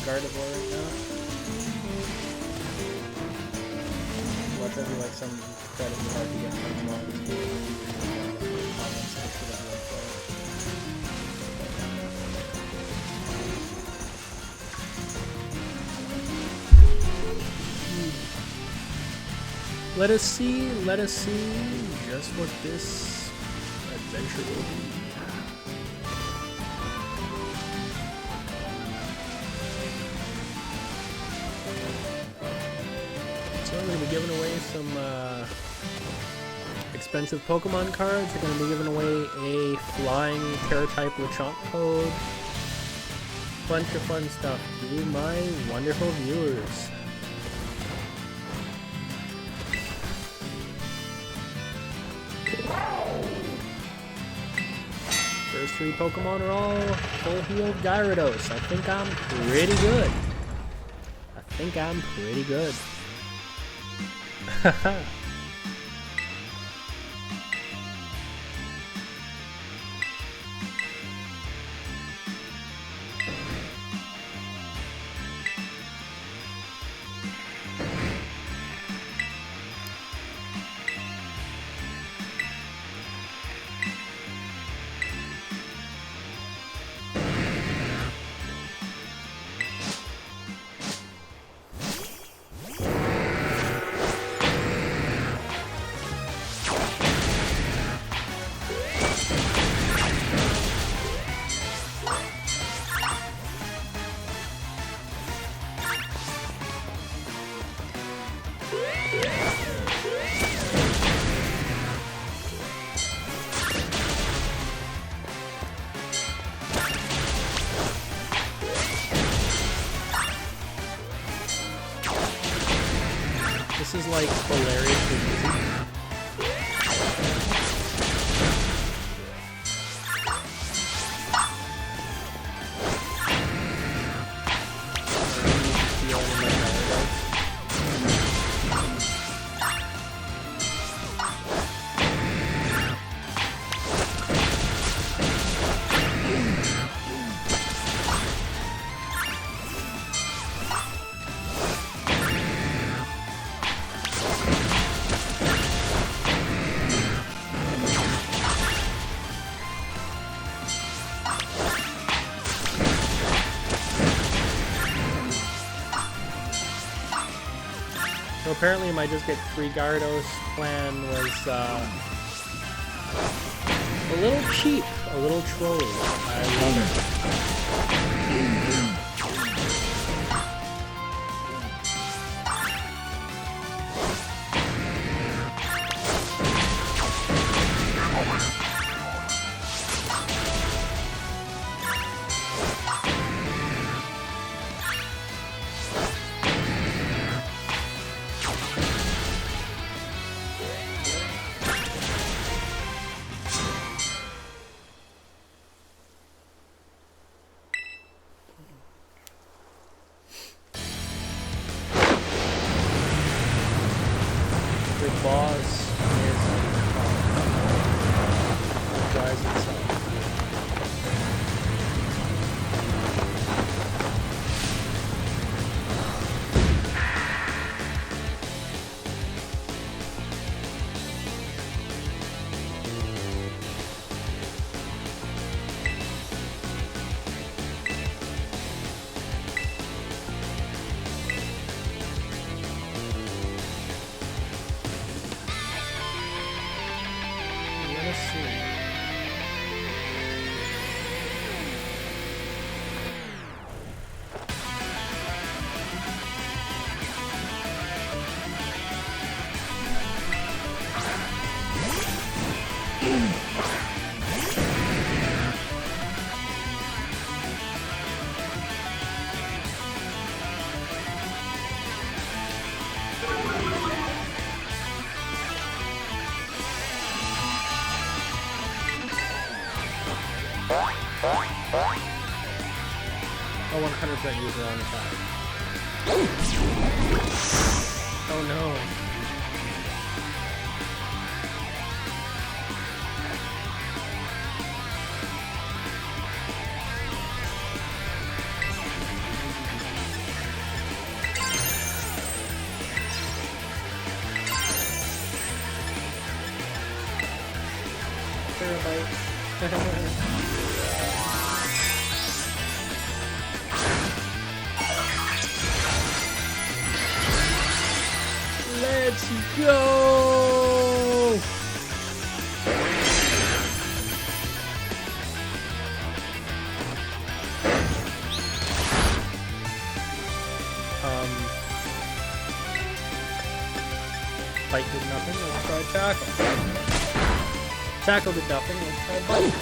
Gardevoir right now. Well, that'd be like some incredibly hard to get Pokemon. Comments section of the website. Let us see just what this adventure will be. So we're going to be giving away some expensive Pokemon cards. We're going to be giving away a flying Terra-type Lechonk code. Bunch of fun stuff to my wonderful viewers. First 3 Pokemon are all full healed Gyarados. I think I'm pretty good. Haha. This is like hilariously easy. So apparently my just get 3 Gyarados plan was a little cheap, a little trolly. I love it. The boss is drives itself. Let us see. Oh, 100% use the wrong attack. Oh no. bite. Let's go! Bite did nothing, let's try tackle. Tackle did nothing, let's try bite.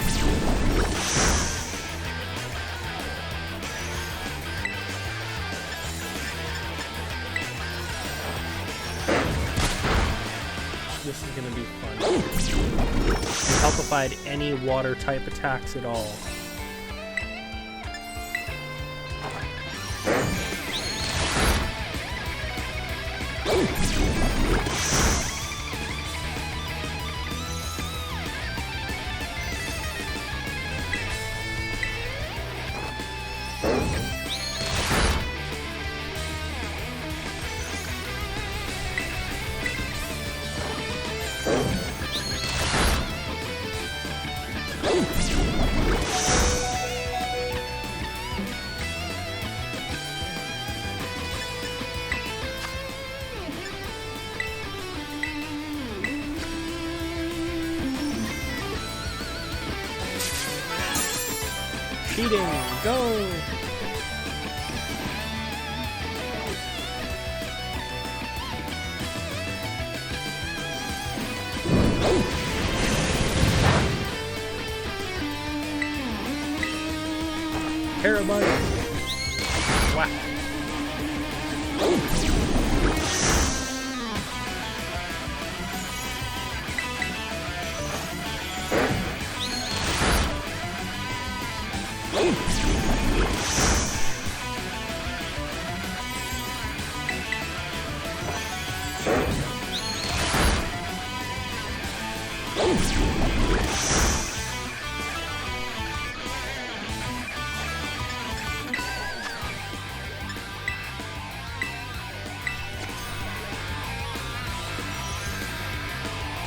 This is gonna be fun. Help if I had any water type attacks at all. Cheating, go! Terabyte. Wow.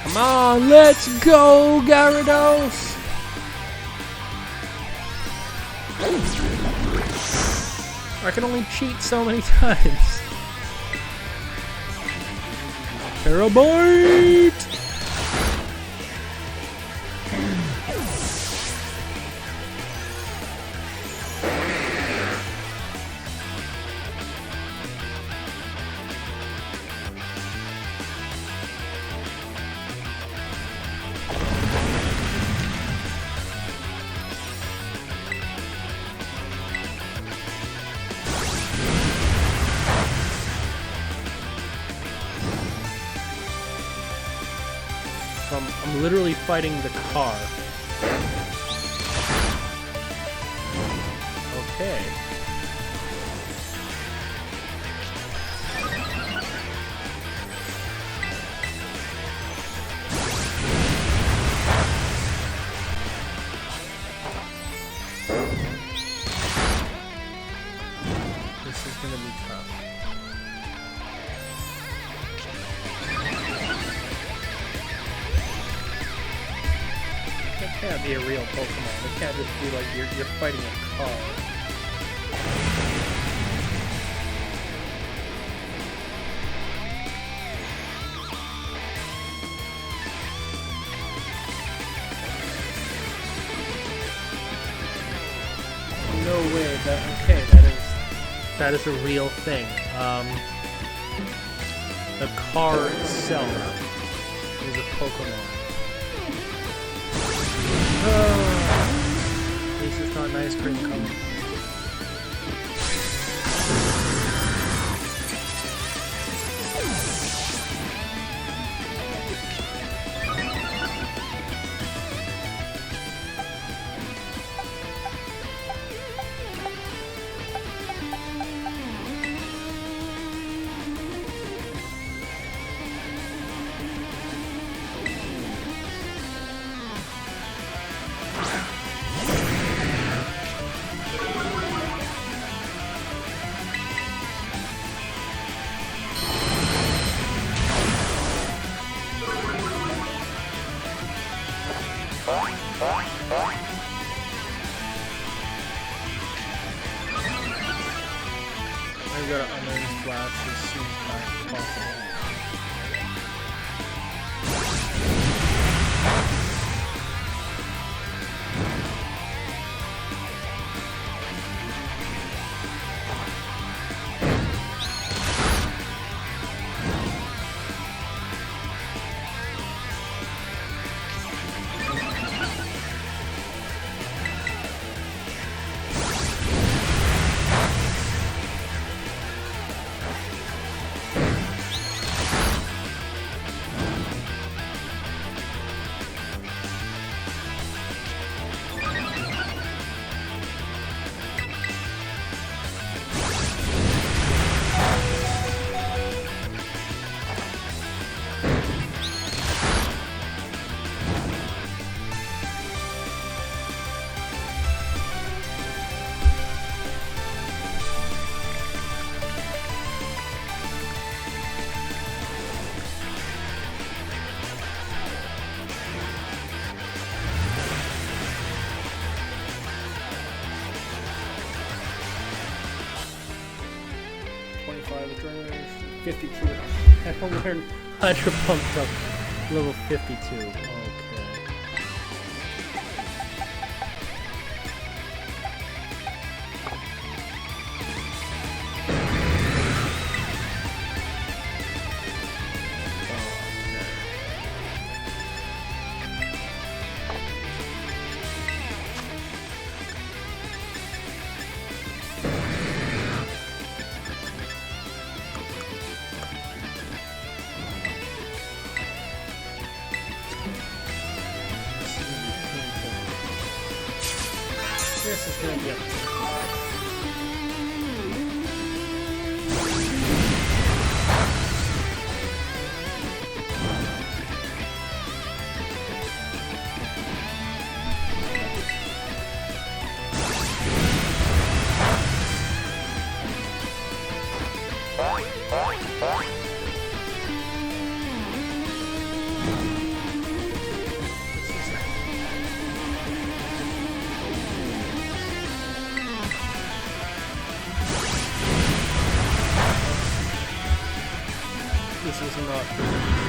Come on, let's go, Gyarados! I can only cheat so many times. Terabyte! I'm literally fighting the car. Okay. This is gonna be tough. It can't be a real Pokemon. It can't just be like you're fighting a car. No way. That is a real thing. The car itself is a Pokemon. At least it's not an ice cream cone. I've got to unearn Flash as soon as possible. Adrenaline 52. I don't learn Hydro Pump up level 52. Okay. This is going to be a This is not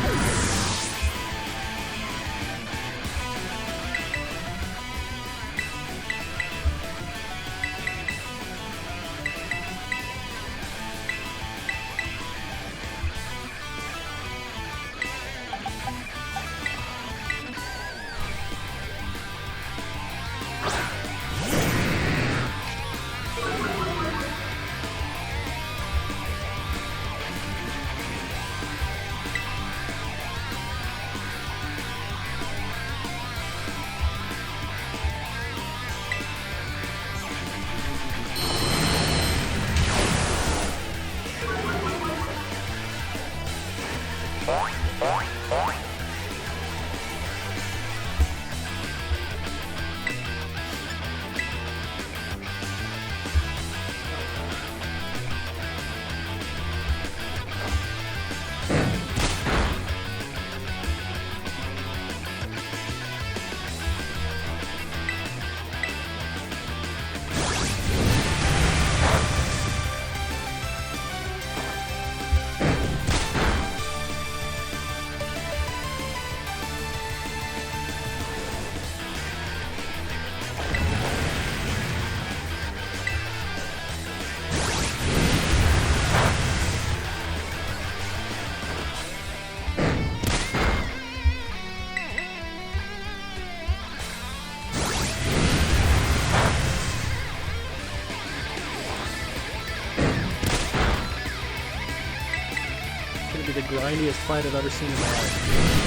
going to be the grindiest fight I've ever seen in my life.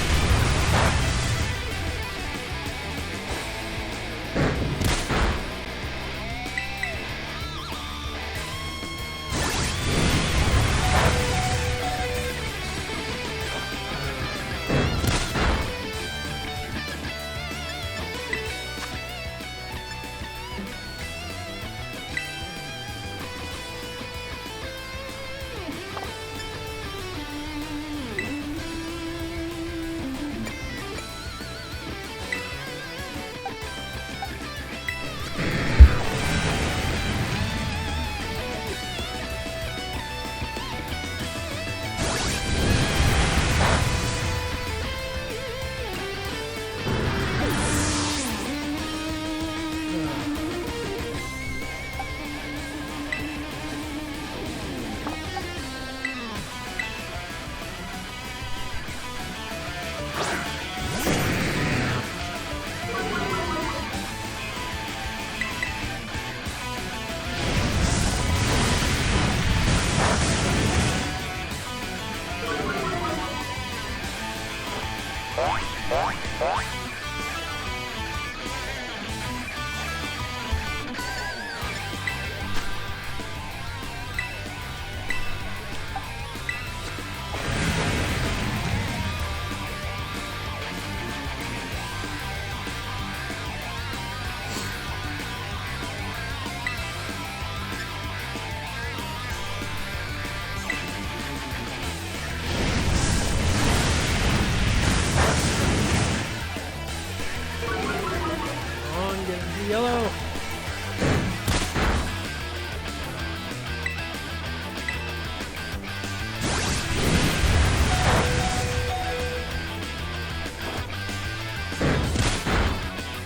Yellow.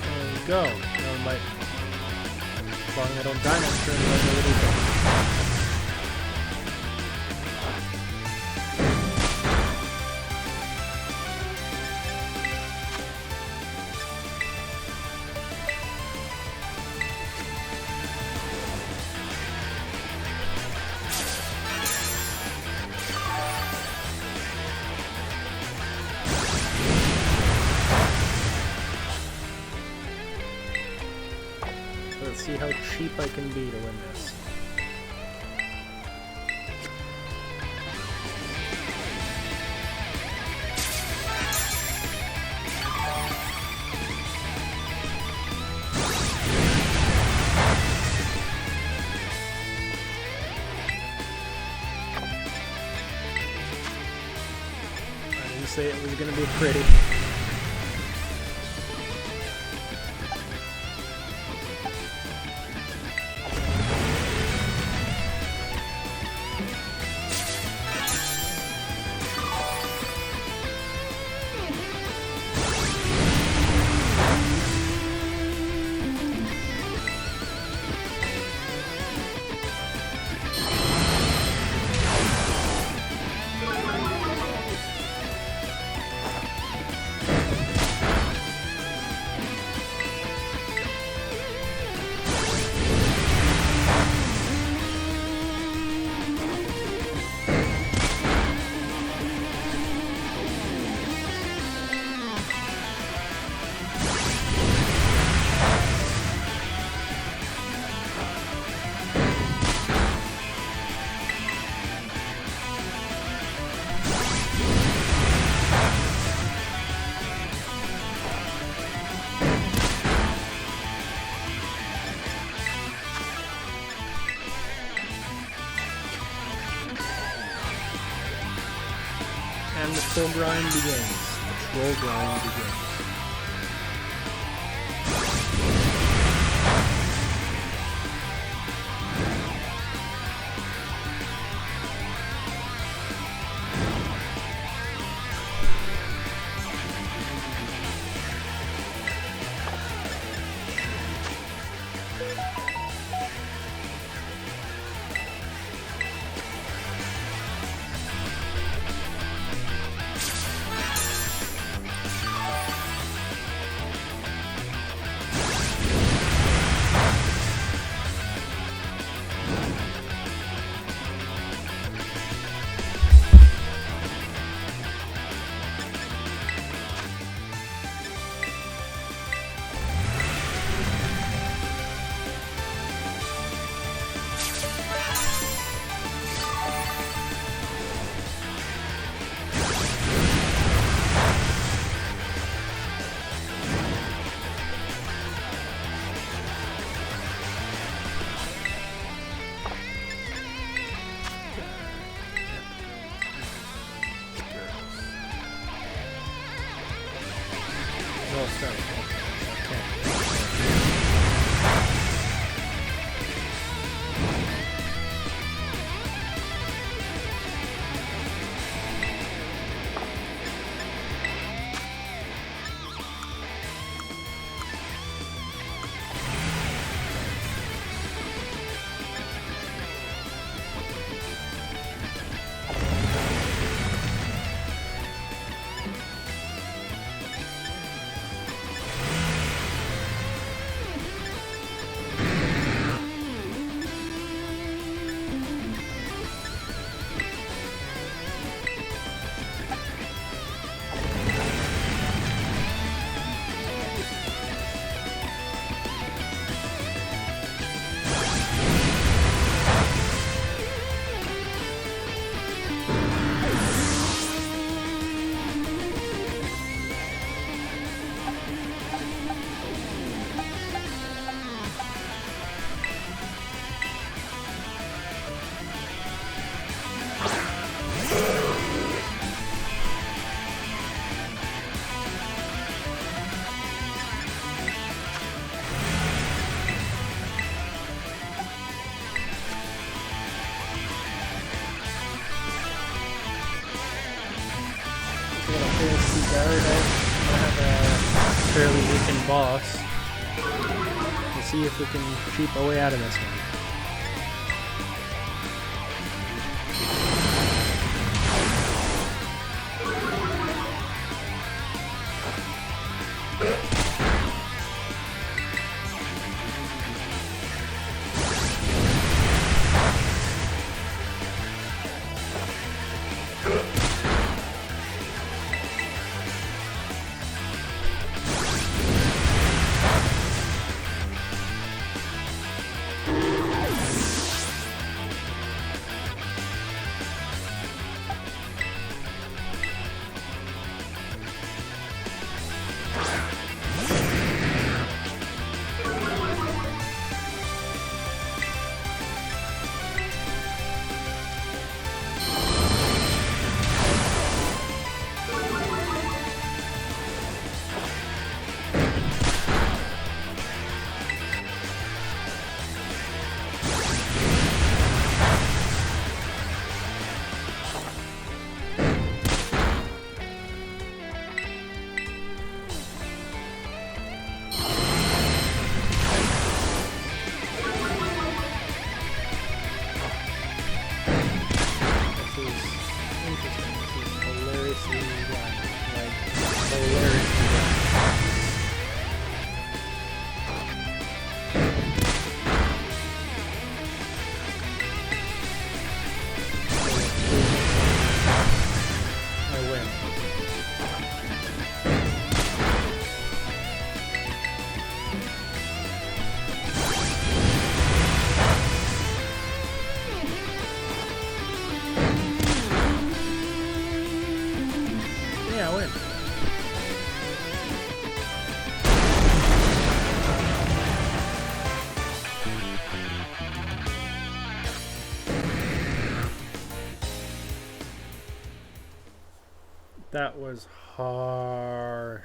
There we go. Now I might, as long as I don't die next turn, like a little bit. Let's see how cheap I can be to win this. I didn't say it was going to be pretty. And the troll grind begins. The troll grind begins. Well, start. Okay. second boss. Let's see if we can cheap our way out of this one. That was harsh.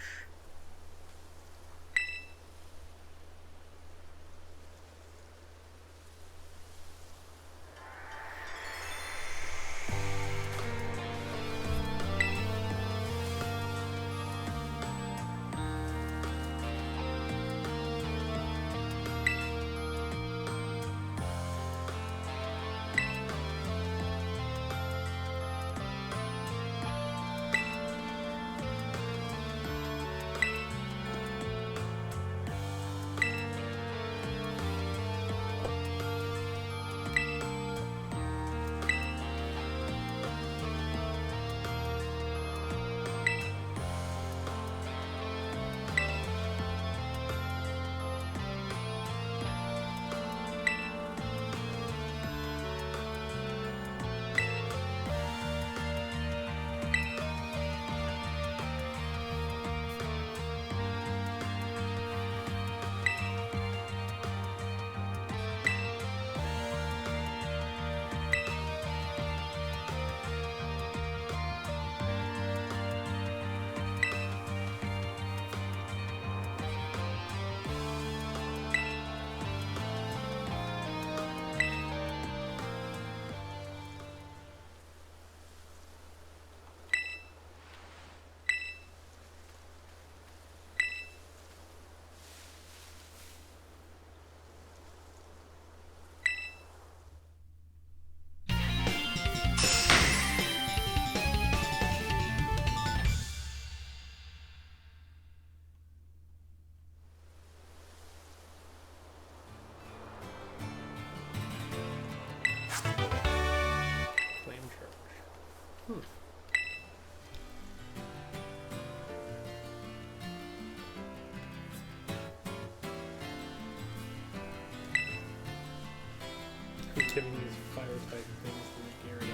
Giving these fire type things to make areas.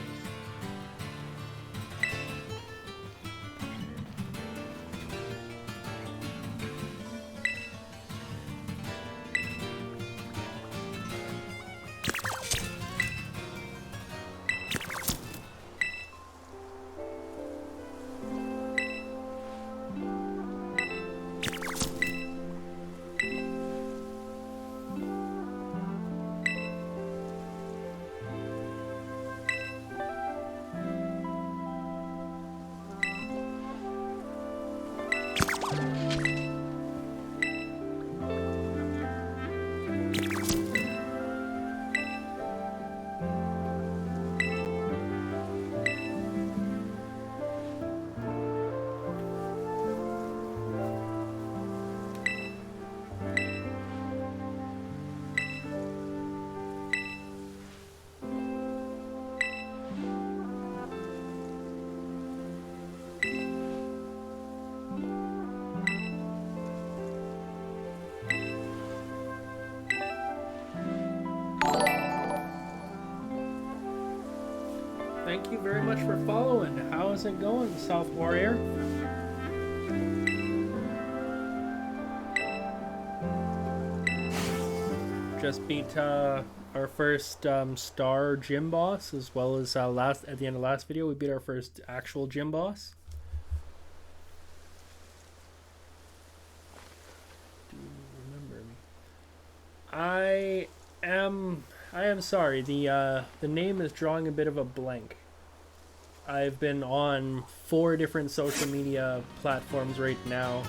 Thank you very much for following. How is it going, South Warrior? Just beat our first star gym boss, as well as at the end of last video we beat our first actual gym boss. Do you remember me? I am sorry. The name is drawing a bit of a blank. I've been on 4 different social media platforms right now.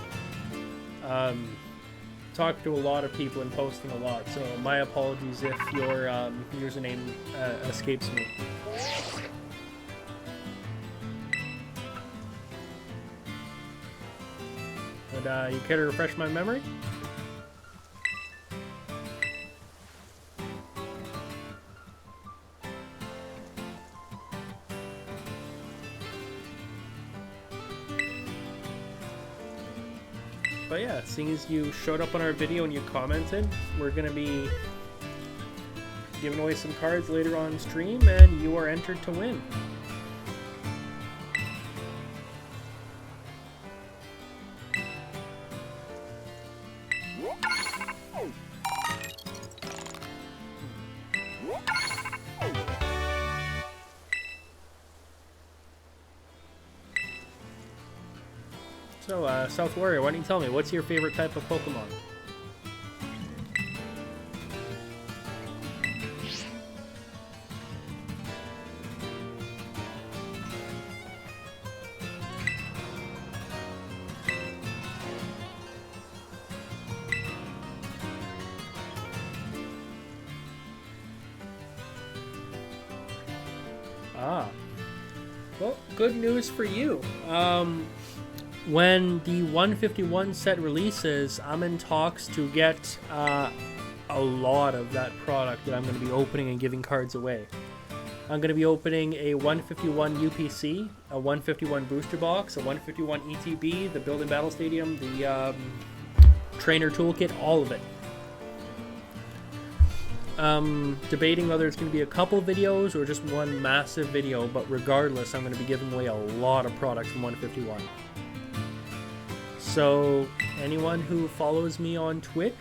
Talked to a lot of people and posting a lot, so my apologies if your username escapes me. But you care to refresh my memory? But yeah, seeing as you showed up on our video and you commented, we're going to be giving away some cards later on stream, and you are entered to win. So, South Warrior, why don't you tell me, what's your favorite type of Pokemon? Ah. Well, good news for you. When the 151 set releases, I'm in talks to get a lot of that product that I'm going to be opening and giving cards away. I'm going to be opening a 151 UPC, a 151 booster box, a 151 ETB, the Build and Battle Stadium, the trainer toolkit, all of it. Debating whether it's going to be a couple videos or just one massive video, but regardless, I'm going to be giving away a lot of product from 151. So anyone who follows me on Twitch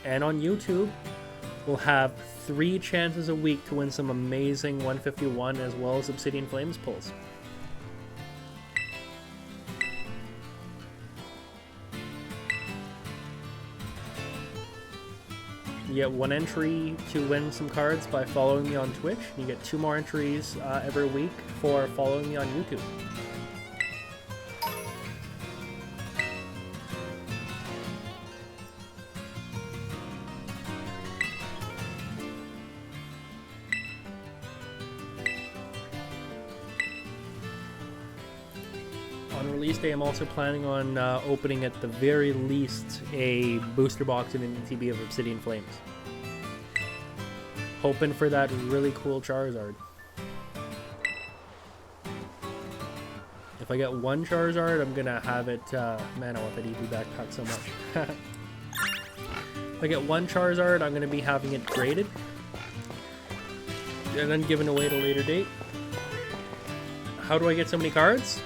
and on YouTube will have 3 chances a week to win some amazing 151 as well as Obsidian Flames pulls. You get 1 entry to win some cards by following me on Twitch. You get 2 more entries every week for following me on YouTube. On release day, I'm also planning on opening at the very least a booster box and an ETB of Obsidian Flames. Hoping for that really cool Charizard. If I get 1 Charizard, I'm gonna have it. Man, I want that EV backpack so much. If I get 1 Charizard, I'm gonna be having it graded and then given away at a later date. How do I get so many cards?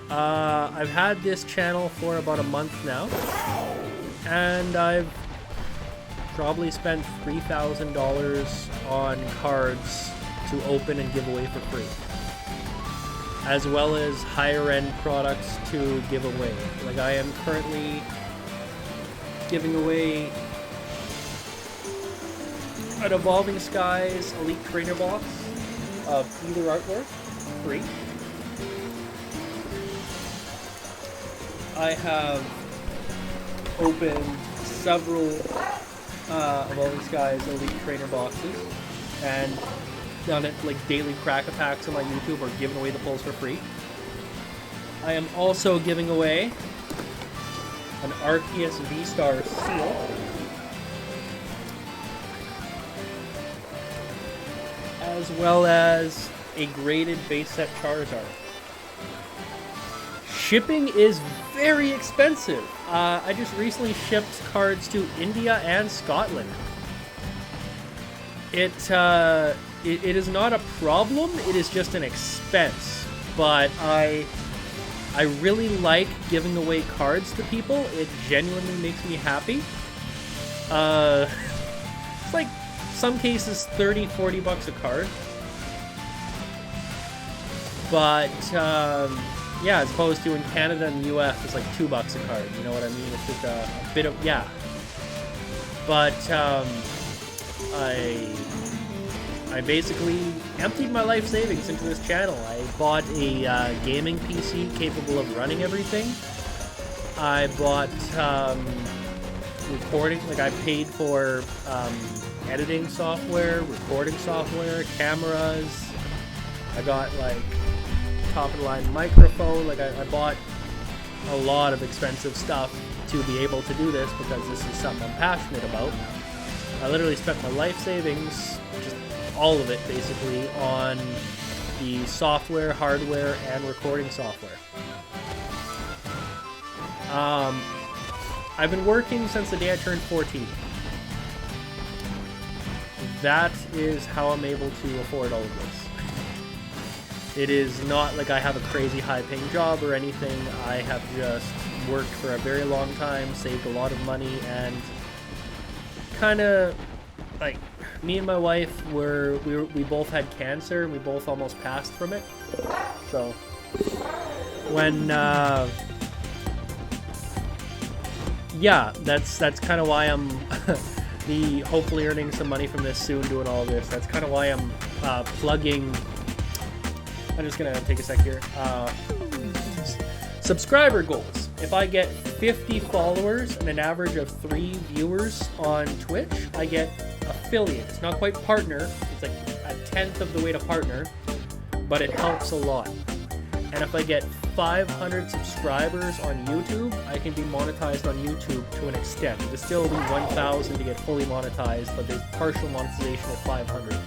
I've had this channel for about a month now, and I've probably spent $3,000 on cards to open and give away for free, as well as higher end products to give away. Like, I am currently giving away an Evolving Skies Elite Trainer box of either artwork free. I have opened several Evolving Skies Elite Trainer boxes and done it like daily crack-a-packs on my YouTube or giving away the pulls for free. I am also giving away an Arceus V-Star seal, as well as a graded base set Charizard. Shipping is very expensive. I just recently shipped cards to India and Scotland. It it is not a problem. It is just an expense. But I really like giving away cards to people. It genuinely makes me happy. It's like some cases $30-40 a card. But yeah, as opposed to in Canada and the US, it's like $2 a card. You know what I mean? It's just a bit of, yeah. But I basically emptied my life savings into this channel. I bought a gaming PC capable of running everything. I bought recording, like I paid for editing software, recording software, cameras. I got like top of the line microphone. Like I bought a lot of expensive stuff to be able to do this because this is something I'm passionate about. I literally spent my life savings, just all of it basically, on the software, hardware, and recording software. I've been working since the day I turned 14. That is how I'm able to afford all of this. It is not like I have a crazy high-paying job or anything. I have just worked for a very long time, saved a lot of money, and kind of like me and my wife we both had cancer and we both almost passed from it. So when yeah, that's kind of why I'm hopefully earning some money from this soon, doing all this. That's kind of why I'm plugging. I'm just gonna take a sec here. Subscriber goals. If I get 50 followers and an average of 3 viewers on Twitch, I get affiliate. It's not quite partner. It's like a tenth of the way to partner, but it helps a lot. And if I get 500 subscribers on YouTube, I can be monetized on YouTube to an extent. It'll still be 1,000 to get fully monetized, but there's partial monetization at 500.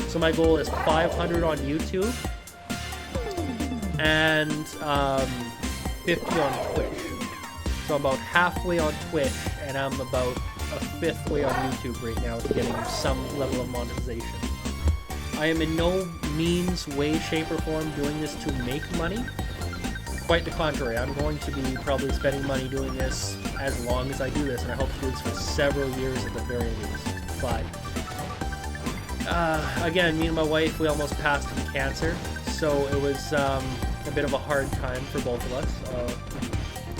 So my goal is 500 on YouTube and 50 on Twitch. So I'm about halfway on Twitch, and I'm about a fifth way on YouTube right now to getting some level of monetization. I am in no means, way, shape, or form doing this to make money. Quite the contrary. I'm going to be probably spending money doing this as long as I do this, and I hope to do this for several years at the very least. But again, me and my wife, we almost passed from cancer, so it was a bit of a hard time for both of us.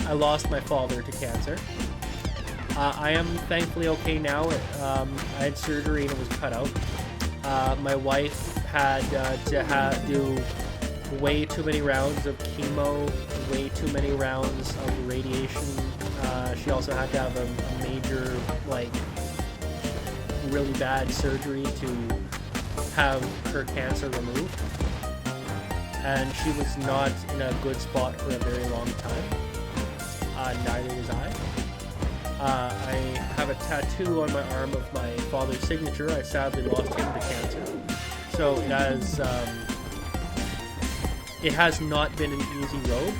I lost my father to cancer. I am thankfully okay now. I had surgery and it was cut out. My wife had to do way too many rounds of chemo, way too many rounds of radiation. She also had to have a major, like, really bad surgery to have her cancer removed. And she was not in a good spot for a very long time. Neither was I. I have a tattoo on my arm of my father's signature. I sadly lost him to cancer. So it has not been an easy road,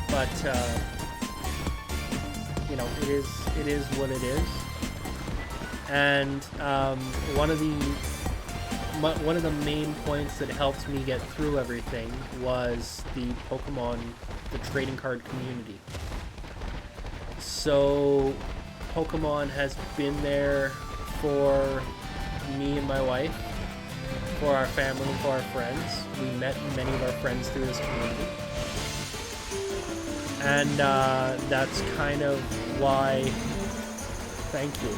but you know, it is what it is. And one of the main points that helped me get through everything was the trading card community. So Pokemon has been there for me and my wife, for our family, for our friends. We met many of our friends through this community. And that's kind of why, thank you.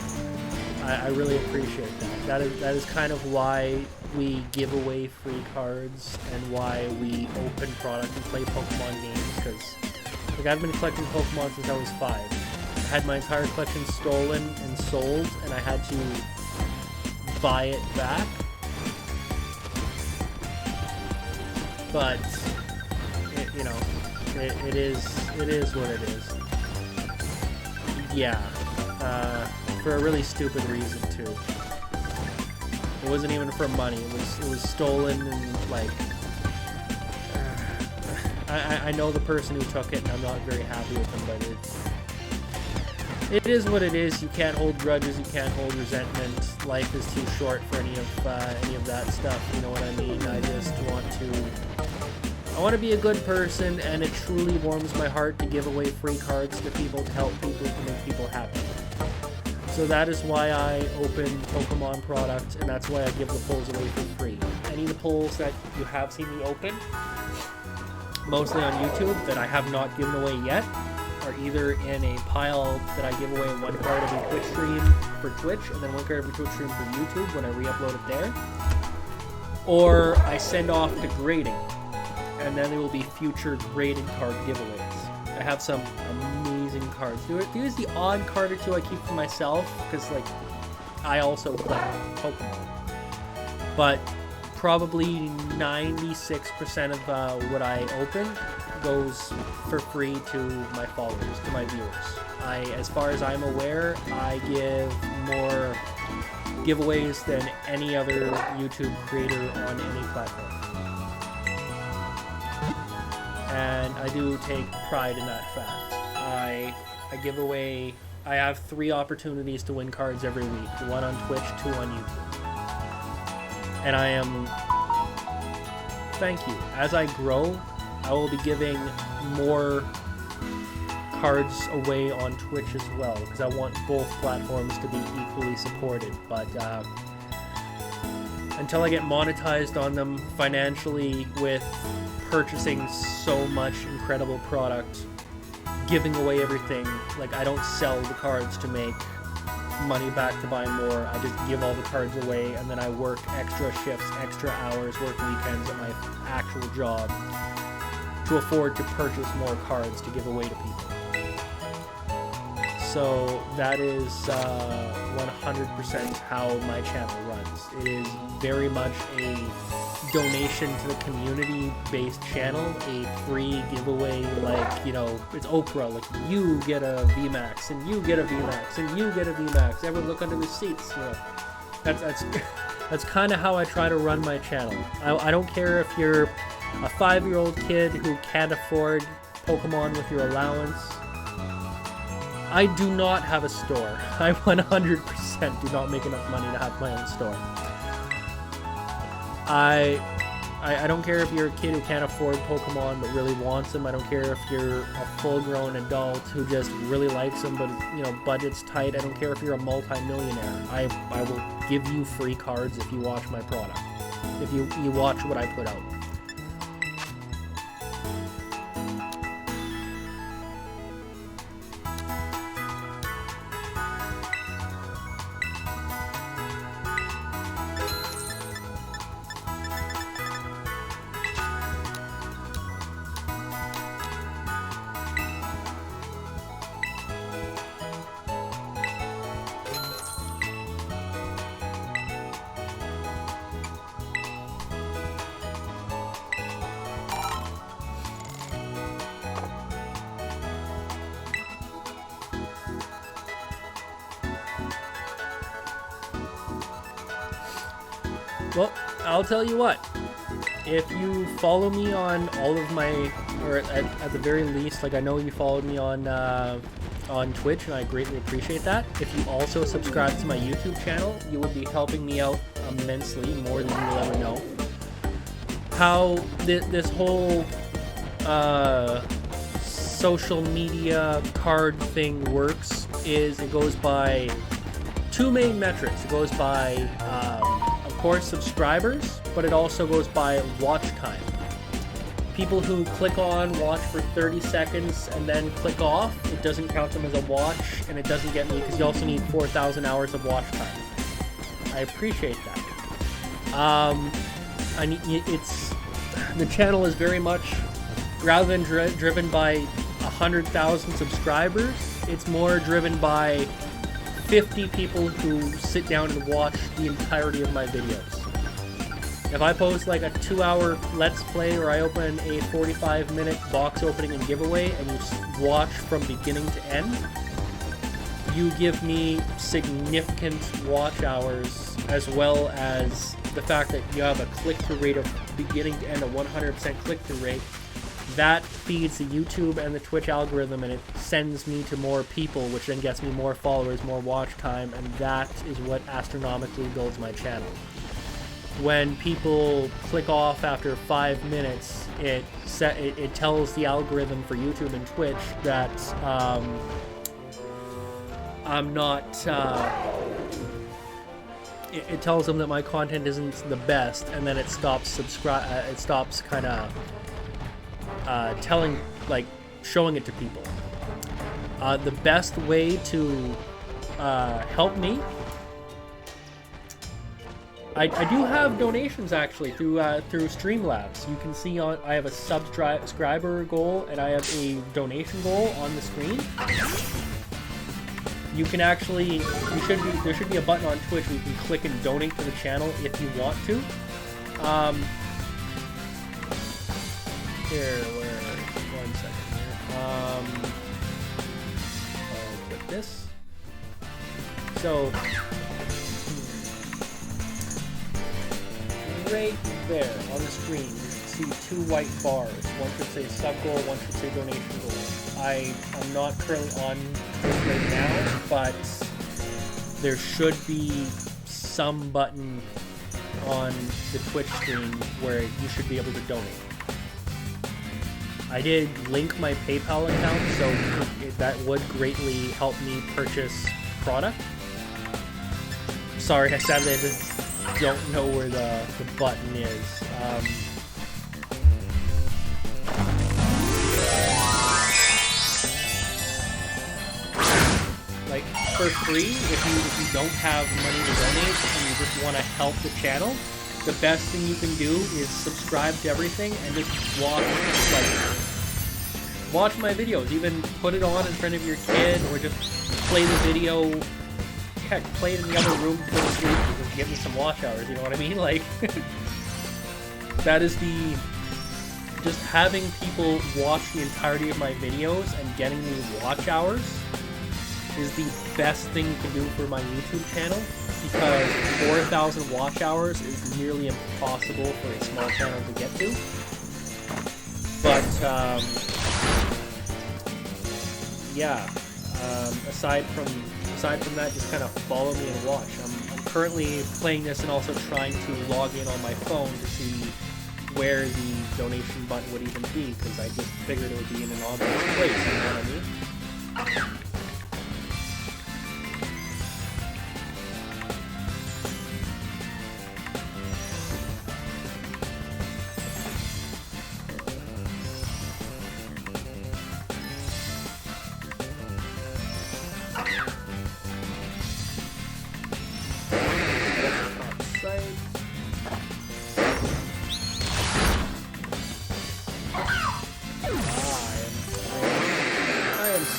I really appreciate that. That is kind of why we give away free cards and why we open product and play Pokemon games, because like, I've been collecting Pokemon since I was 5. I had my entire collection stolen and sold, and I had to buy it back. But it is what it is. Yeah, for a really stupid reason too. It wasn't even for money. It was stolen, and like I know the person who took it, and I'm not very happy with them, but it is what it is. You can't hold grudges. You can't hold resentment. Life is too short for any of that stuff. You know what I mean? I want to be a good person, and it truly warms my heart to give away free cards to people, to help people, to make people happy. So that is why I open Pokemon products, and that's why I give the pulls away for free. Any of the pulls that you have seen me open, mostly on YouTube, that I have not given away yet, are either in a pile that I give away one card every Twitch stream for Twitch, and then one card every Twitch stream for YouTube when I re-upload it there, or I send off to grading, and then there will be future graded card giveaways. I have some amazing cards. There's the odd card or two I keep for myself, because like I also collect Pokemon, but probably 96% of what I open goes for free to my followers, to my viewers. As far as I'm aware, I give more giveaways than any other YouTube creator on any platform. And I do take pride in that fact. I give away, I have 3 opportunities to win cards every week, 1 on Twitch, 2 on YouTube. And I am, thank you. As I grow, I will be giving more cards away on Twitch as well, because I want both platforms to be equally supported. But until I get monetized on them financially with purchasing so much incredible product, giving away everything, like I don't sell the cards to make money back to buy more. I just give all the cards away, and then I work extra shifts, extra hours, work weekends at my actual job to afford to purchase more cards to give away to people. So that is 100% how my channel runs. It is very much a donation to the community-based channel, a free giveaway, like, you know, it's Oprah, like, you get a VMAX, and you get a VMAX, and you get a VMAX, everyone look under the seats, you know. That's kind of how I try to run my channel. I don't care if you're a 5-year-old kid who can't afford Pokemon with your allowance. I do not have a store. I 100% do not make enough money to have my own store. I don't care if you're a kid who can't afford Pokemon but really wants them. I don't care if you're a full-grown adult who just really likes them but, you know, budget's tight. I don't care if you're a multi-millionaire. I will give you free cards if you watch my product, if you watch what I put out. Well, I'll tell you what, if you follow me on all of my, or at the very least, like I know you followed me on Twitch, and I greatly appreciate that. If you also subscribe to my YouTube channel, you would be helping me out immensely, more than you will ever know. How this whole social media card thing works is it goes by 2 main metrics. It goes by of course subscribers, but it also goes by watch time. People who click on, watch for 30 seconds, and then click off, it doesn't count them as a watch, and it doesn't get me, because you also need 4,000 hours of watch time. I appreciate that. The channel is very much, rather than driven by 100,000 subscribers, it's more driven by 50 people who sit down and watch the entirety of my videos. If I post like a 2-hour Let's Play, or I open a 45-minute box opening and giveaway, and you watch from beginning to end, you give me significant watch hours, as well as the fact that you have a click-through rate of beginning to end, a 100% click-through rate. that feeds the YouTube and the Twitch algorithm, and it sends me to more people, which then gets me more followers, more watch time, and that is what astronomically builds my channel. When people click off after 5 minutes, it tells the algorithm for YouTube and Twitch that I'm not. It tells them that my content isn't the best, and then it stops it stops kind of showing it to people. The best way to help me. I do have donations actually through Streamlabs. You can see I have a subscriber goal and I have a donation goal on the screen. You can actually there should be a button on Twitch where you can click and donate to the channel if you want to. Here, one second here. I'll click this. So. Right there on the screen, you should see 2 white bars. One should say sub goal, one should say donation goal. I'm not currently on Twitch right now, but there should be some button on the Twitch screen where you should be able to donate. I did link my PayPal account, so that would greatly help me purchase product. Sorry, sadly I just don't know where the button is. Like for free, if you don't have money to donate and you just want to help the channel, the best thing you can do is subscribe to everything and just watch my videos. Even put it on in front of your kid, or just play the video. Heck, play it in the other room to go to sleep and just give me some watch hours, you know what I mean? Like, that is just having people watch the entirety of my videos and getting me watch hours is the best thing you can do for my YouTube channel, because 4,000 watch hours is nearly impossible for a small channel to get to. But, yeah, aside from that, just kind of follow me and watch. I'm currently playing this and also trying to log in on my phone to see where the donation button would even be, because I just figured it would be in an obvious place, you know what I mean?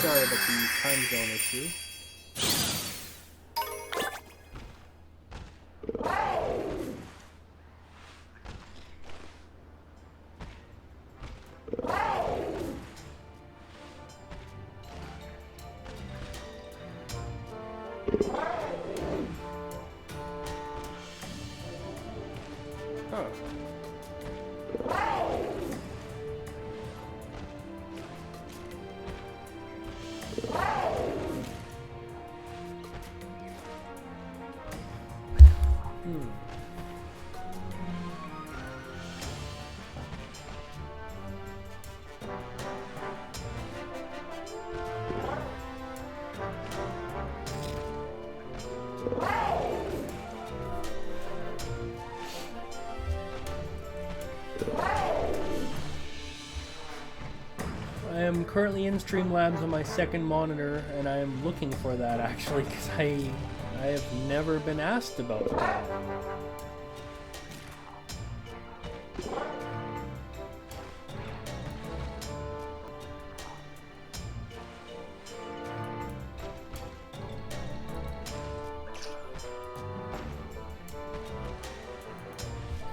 Sorry about the time zone issue. I am currently in Streamlabs on my second monitor, and I am looking for that actually, because I have never been asked about that.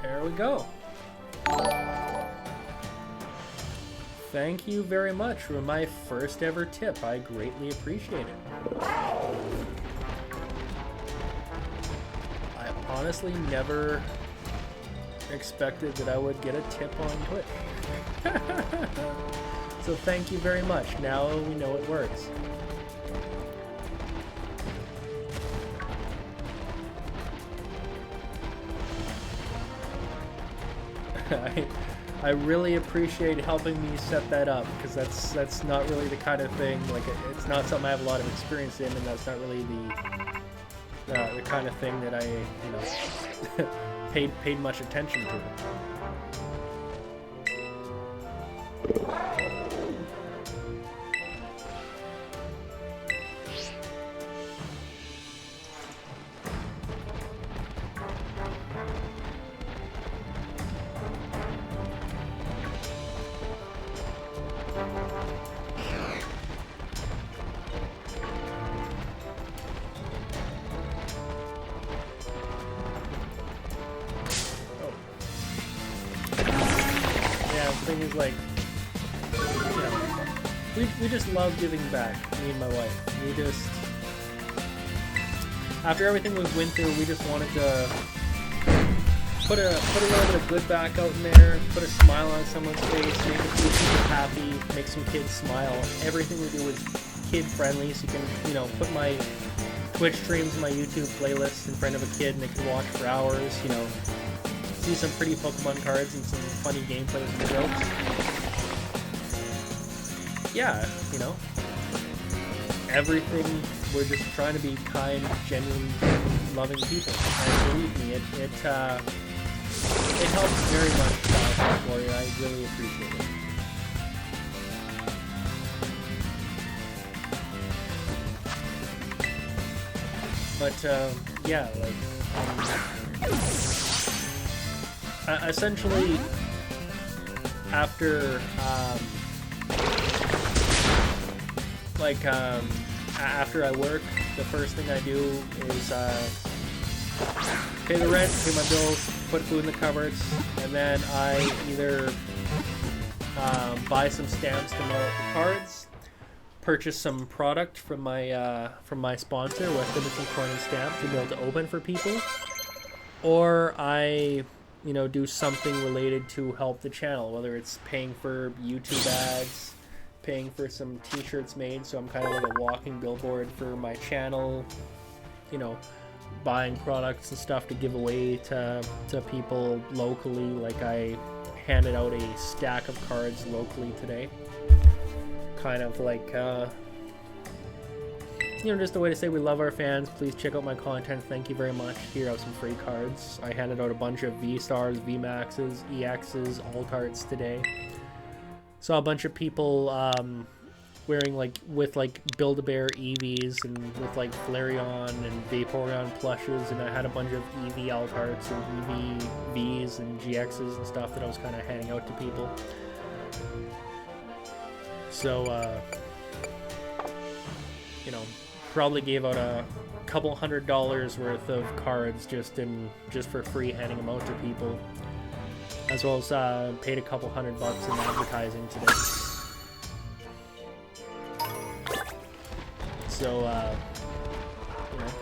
There we go. Thank you very much for my first ever tip. I greatly appreciate it. I honestly never expected that I would get a tip on Twitch. So thank you very much. Now we know it works. I really appreciate helping me set that up, because that's not really the kind of thing, like, it's not something I have a lot of experience in, and that's not really the kind of thing that I, you know, paid much attention to. Thing is, like, you know, we just love giving back, me and my wife. We just, after everything we've went through, we just wanted to put a little bit of good back out in there, put a smile on someone's face, make a few people happy, make some kids smile. Everything we do is kid friendly, so you can, you know, put my Twitch streams and my YouTube playlists in front of a kid and they can watch for hours, you know, see some pretty Pokemon cards and some funny gameplay and jokes. Yeah, you know, everything, we're just trying to be kind, genuine, loving people. And believe me, it helps very much, Gloria. I really appreciate it. But, yeah, like, essentially, after after I work, the first thing I do is pay the rent, pay my bills, put food in the cupboards, and then I either buy some stamps to mail out the cards, purchase some product from my sponsor, West Edmonton Coin and Stamp, to be able to open for people, or I, you know, do something related to help the channel, whether it's paying for YouTube ads, paying for some t-shirts made, so I'm kind of like a walking billboard for my channel, you know, buying products and stuff to give away to people locally. Like, I handed out a stack of cards locally today, kind of like, you know, just a way to say we love our fans. Please check out my content. Thank you very much. Here are some free cards. I handed out a bunch of V-Stars, V-Maxes, EXs, Alt-Arts today. Saw a bunch of people wearing, like, with, like, Build-A-Bear EVs and with, like, Flareon and Vaporeon plushes, and I had a bunch of EV Alt-Arts and EV Vs and GXs and stuff that I was kind of handing out to people. So, you know, probably gave out a couple $100 worth of cards just for free, handing them out to people, as well as paid a couple $100 in advertising today. So you know,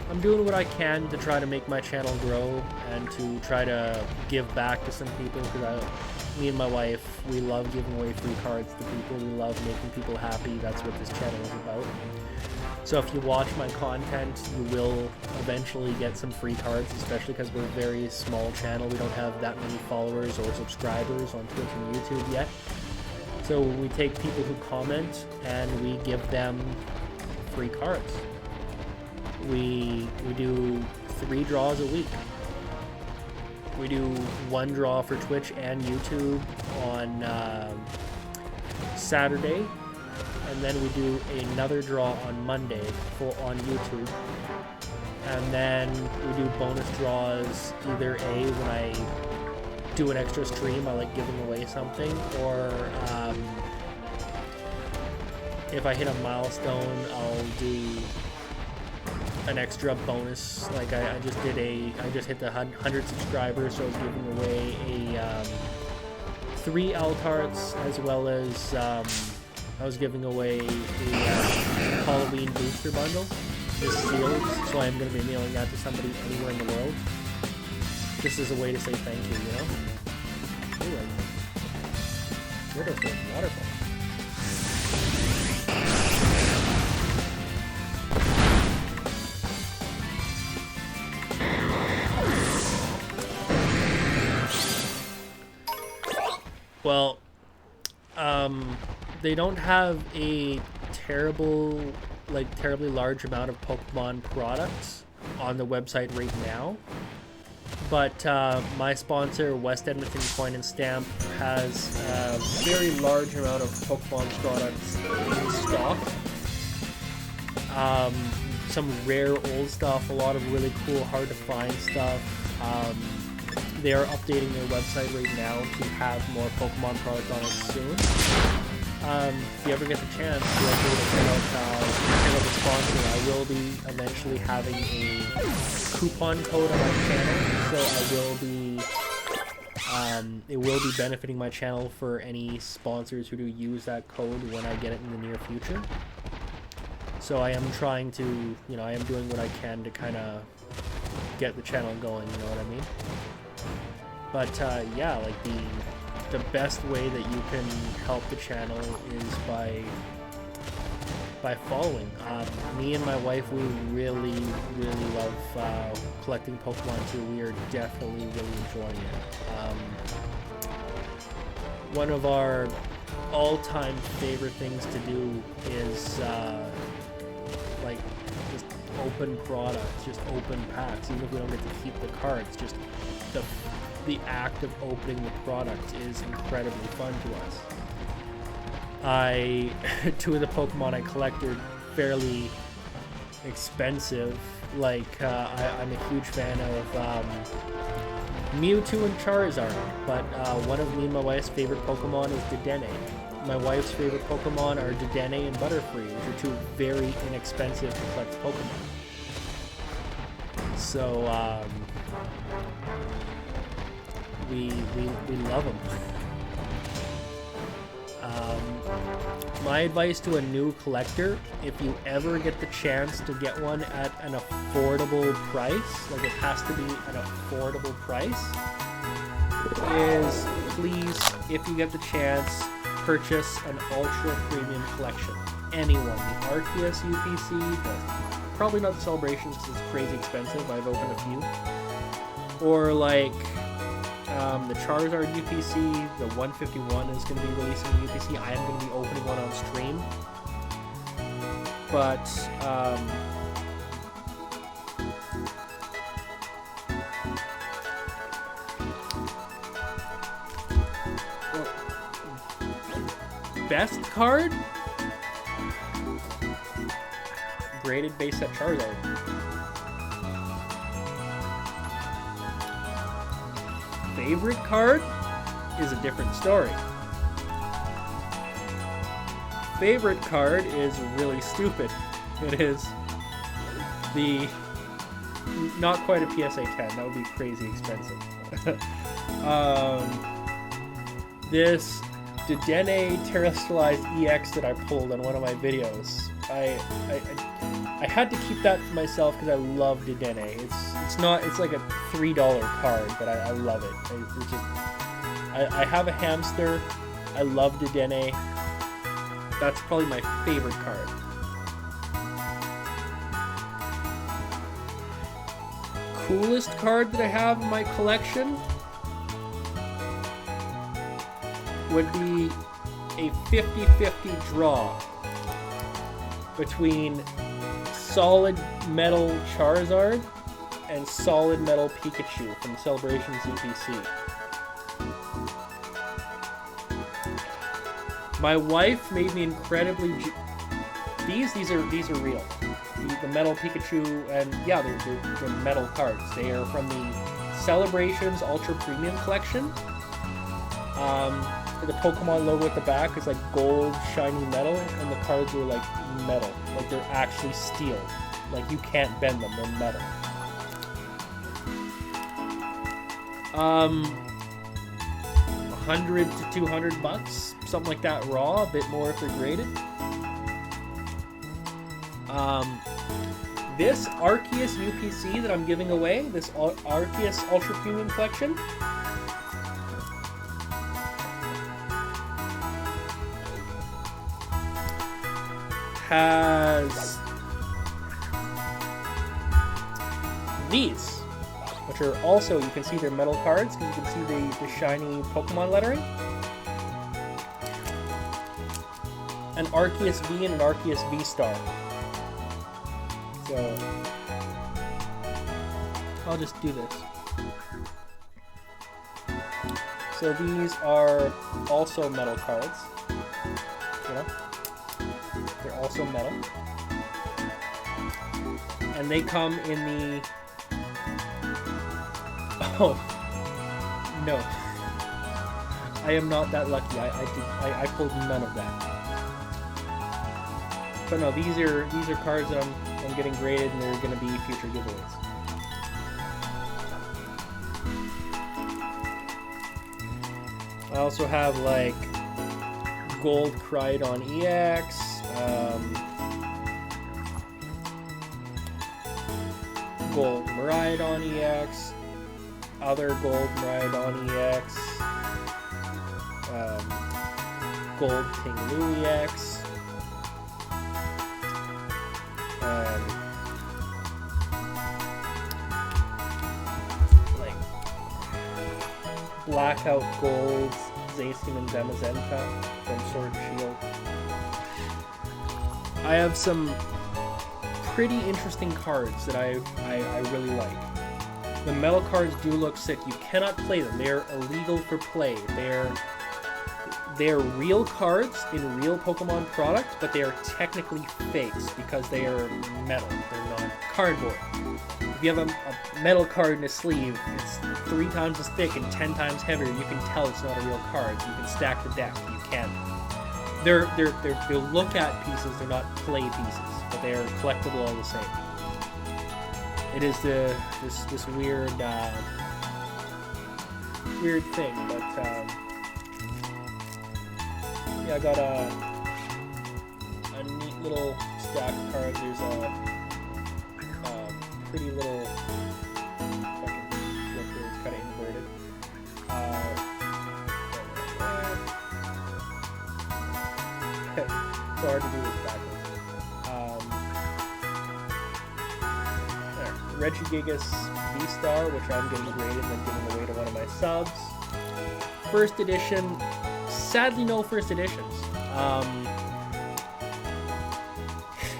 I'm doing what I can to try to make my channel grow and to try to give back to some people, because me and my wife, we love giving away free cards to people. We love making people happy. That's what this channel is about. So if you watch my content, you will eventually get some free cards, especially because we're a very small channel. We don't have that many followers or subscribers on Twitch and YouTube yet. So we take people who comment and we give them free cards. We do 3 draws a week. We do 1 draw for Twitch and YouTube on Saturday, and then we do another draw on Monday on YouTube, and then we do bonus draws either when I do an extra stream, I like giving away something, or if I hit a milestone, I'll do an extra bonus. Like I just hit the 100 subscribers, so I was giving away a 3 Alt-Arts, as well as I was giving away a Halloween booster bundle, just sealed, so I'm going to be mailing that to somebody anywhere in the world, just as a way to say thank you, you know? Anyway. rid of those waterfalls. Well, they don't have a terribly large amount of Pokemon products on the website right now. But my sponsor, West Edmonton Coin and Stamp, has a very large amount of Pokemon products in stock. Some rare old stuff, a lot of really cool, hard to find stuff. They are updating their website right now to have more Pokemon products on it soon. If you ever get the chance, feel free to check out the sponsor. I will be eventually having a coupon code on my channel, so it will be benefiting my channel for any sponsors who do use that code when I get it in the near future. So I am trying to, I am doing what I can to kind of get the channel going, you know what I mean? But yeah, like the best way that you can help the channel is by following. Me and my wife, we really love collecting Pokemon too. We are definitely really enjoying it. One of our all-time favorite things to do is like just open products, just open packs, even if we don't get to keep the cards. Just the act of opening the product is incredibly fun to us. Two of the Pokemon I collected fairly expensive. Like I'm a huge fan of Mewtwo and Charizard, but one of me and my wife's favorite Pokemon is Dedenne. My wife's favorite Pokemon are Dedenne and Butterfree, which are two very inexpensive to collect Pokemon. So we love them. My advice to a new collector, if you ever get the chance to get one at an affordable price, like it has to be an affordable price, is please, if you get the chance, purchase an ultra premium collection. Anyone. The Arceus UPC, probably not the Celebrations, it's crazy expensive. I've opened a few. Or like the Charizard UPC, the 151 is going to be releasing the UPC. I am going to be opening one on stream. But best card? Graded base set Charizard. Favorite card is a different story. Favorite card is really stupid. It is the not quite a PSA 10. That would be crazy expensive. This Dedenne Terastallized EX that I pulled on one of my videos. I had to keep that for myself because I love Dedenne. It's like a $3 card, but I love it. I have a hamster. I love Dedenne. That's probably my favorite card. Coolest card that I have in my collection would be a 50-50 draw between Solid Metal Charizard and Solid Metal Pikachu from Celebrations UPC. My wife made me incredibly. These are real. The Metal Pikachu and yeah, they're metal cards. They are from the Celebrations Ultra Premium Collection. The Pokemon logo at the back is like gold, shiny metal, and the cards are like metal. Like they're actually steel. Like you can't bend them, they're metal. $100 to $200, something like that raw, a bit more if they're graded. This Arceus UPC that I'm giving away, this Arceus Ultra Premium Collection, has these, which are also, you can see they're metal cards, because you can see the shiny Pokemon lettering. An Arceus V and an Arceus V-Star. So, I'll just do this. So these are also metal cards. You know? They're also metal. And they come in the... Oh, no. I am not that lucky. I pulled none of that. But no, these are cards that I'm getting graded, and they're going to be future giveaways. I also have like gold Crydon EX, gold Miraidon EX, other gold Miraidon EX, gold Ting-Lu EX, like blackout gold Zacian and Zamazenta from Sword and Shield. I have some pretty interesting cards that I really like. The metal cards do look sick. You cannot play them. They're illegal for play. They're real cards in real Pokemon products, but they are technically fakes because they are metal. They're not cardboard. If you have a metal card in a sleeve, it's 3 times as thick and 10 times heavier. You can tell it's not a real card. You can stack the deck. You can't. They're look at pieces. They're not play pieces, but they are collectible all the same. It is this weird thing, but yeah, I got a neat little stack of cards. There's a pretty little fucking flip here. It's kind of inverted. It's hard to do this backwards. Regigigas V-Star, which I'm getting graded and then giving away to one of my subs. First edition. Sadly, no first editions.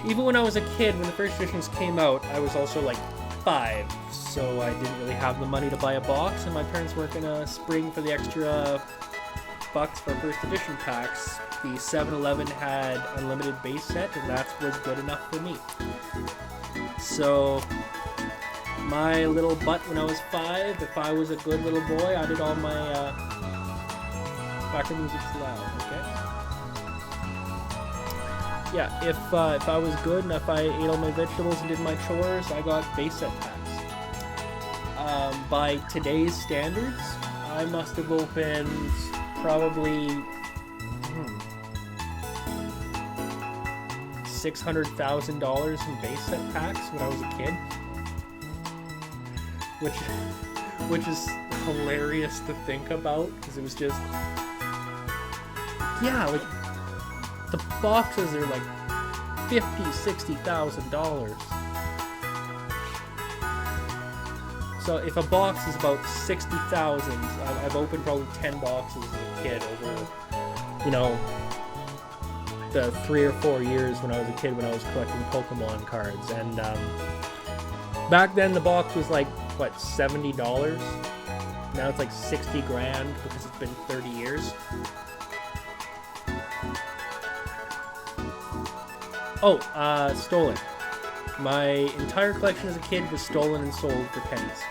Even when I was a kid, when the first editions came out, I was also like 5, so I didn't really have the money to buy a box, and my parents weren't gonna spring for the extra bucks for first edition packs. The 7-Eleven had unlimited base set, and that was good enough for me. So my little butt when I was 5, if I was a good little boy, I did all my background music's loud, okay? Yeah, if I was good and if I ate all my vegetables and did my chores, I got base set packs. By today's standards, I must have opened probably $600,000 in base set packs when I was a kid, which is hilarious to think about, because it was just, yeah, like the boxes are like $50,000-$60,000. So if a box is about 60,000, I've opened probably 10 boxes as a kid over, you know, the 3 or 4 years when I was a kid, when I was collecting Pokemon cards. And back then the box was like, what, $70? Now it's like 60 grand because it's been 30 years. Oh, stolen. My entire collection as a kid was stolen and sold for pennies.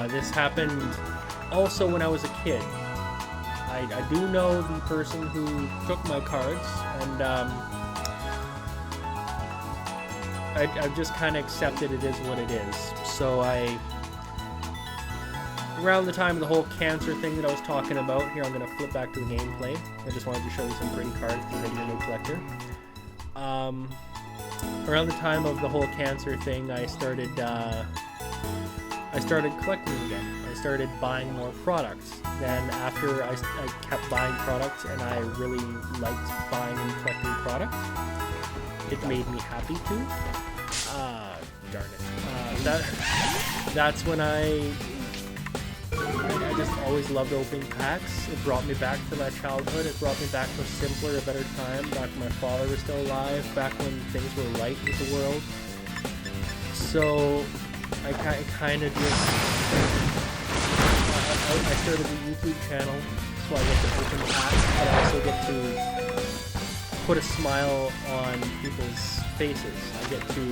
This happened also when I was a kid. I do know the person who took my cards, and I've just kind of accepted it is what it is. So around the time of the whole cancer thing that I was talking about, here I'm going to flip back to the gameplay. I just wanted to show you some pretty cards because I'm a new collector. Around the time of the whole cancer thing, I started I started collecting again. I started buying more products. Then after I kept buying products and I really liked buying and collecting products, it made me happy too. Darn it. That's when I just always loved opening packs. It brought me back to my childhood. It brought me back to a simpler, a better time. Back when my father was still alive. Back when things were right with the world. So I kind of just I started a YouTube channel so I get to open packs, but I also get to put a smile on people's faces. I get to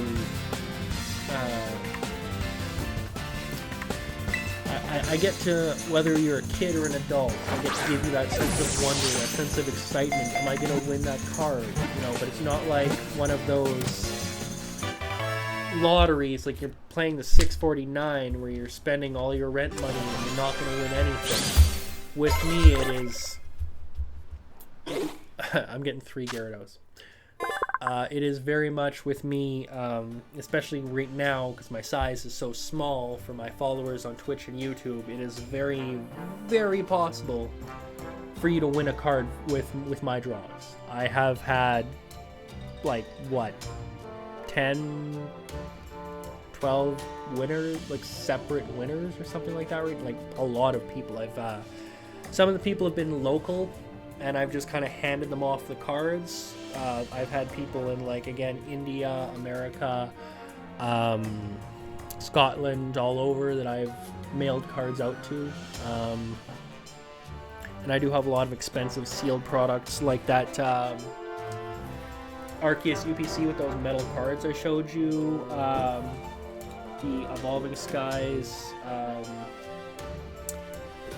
I get to, whether you're a kid or an adult, I get to give you that sense of wonder, that sense of excitement. Am I going to win that card? You know, but it's not like one of those lotteries, like you're playing the 649 where you're spending all your rent money and you're not going to win anything. With me, it is... I'm getting 3 Gyarados. It is very much with me, especially right now, because my size is so small for my followers on Twitch and YouTube, it is very, very possible for you to win a card with my draws. I have had, like, what, 10, 12 winners, like, separate winners or something like that, right? Like, a lot of people. Some of the people have been local, and I've just kind of handed them off the cards. I've had people in, like, again, India, America, Scotland, all over that I've mailed cards out to. And I do have a lot of expensive sealed products like that Arceus UPC with those metal cards I showed you. The Evolving Skies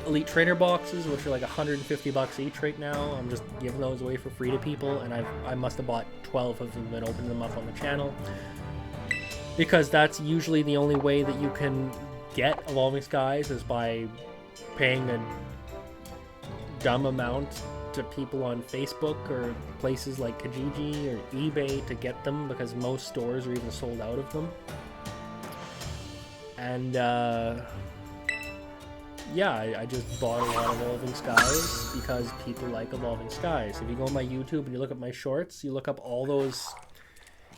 Elite Trainer boxes, which are like $150 each right now. I'm just giving those away for free to people, and I must have bought 12 of them and opened them up on the channel, because that's usually the only way that you can get Evolving Skies, is by paying a dumb amount to people on Facebook or places like Kijiji or eBay to get them, because most stores are even sold out of them. And yeah, I just bought a lot of Evolving Skies because people like Evolving Skies. If you go on my YouTube and you look up my shorts, you look up all those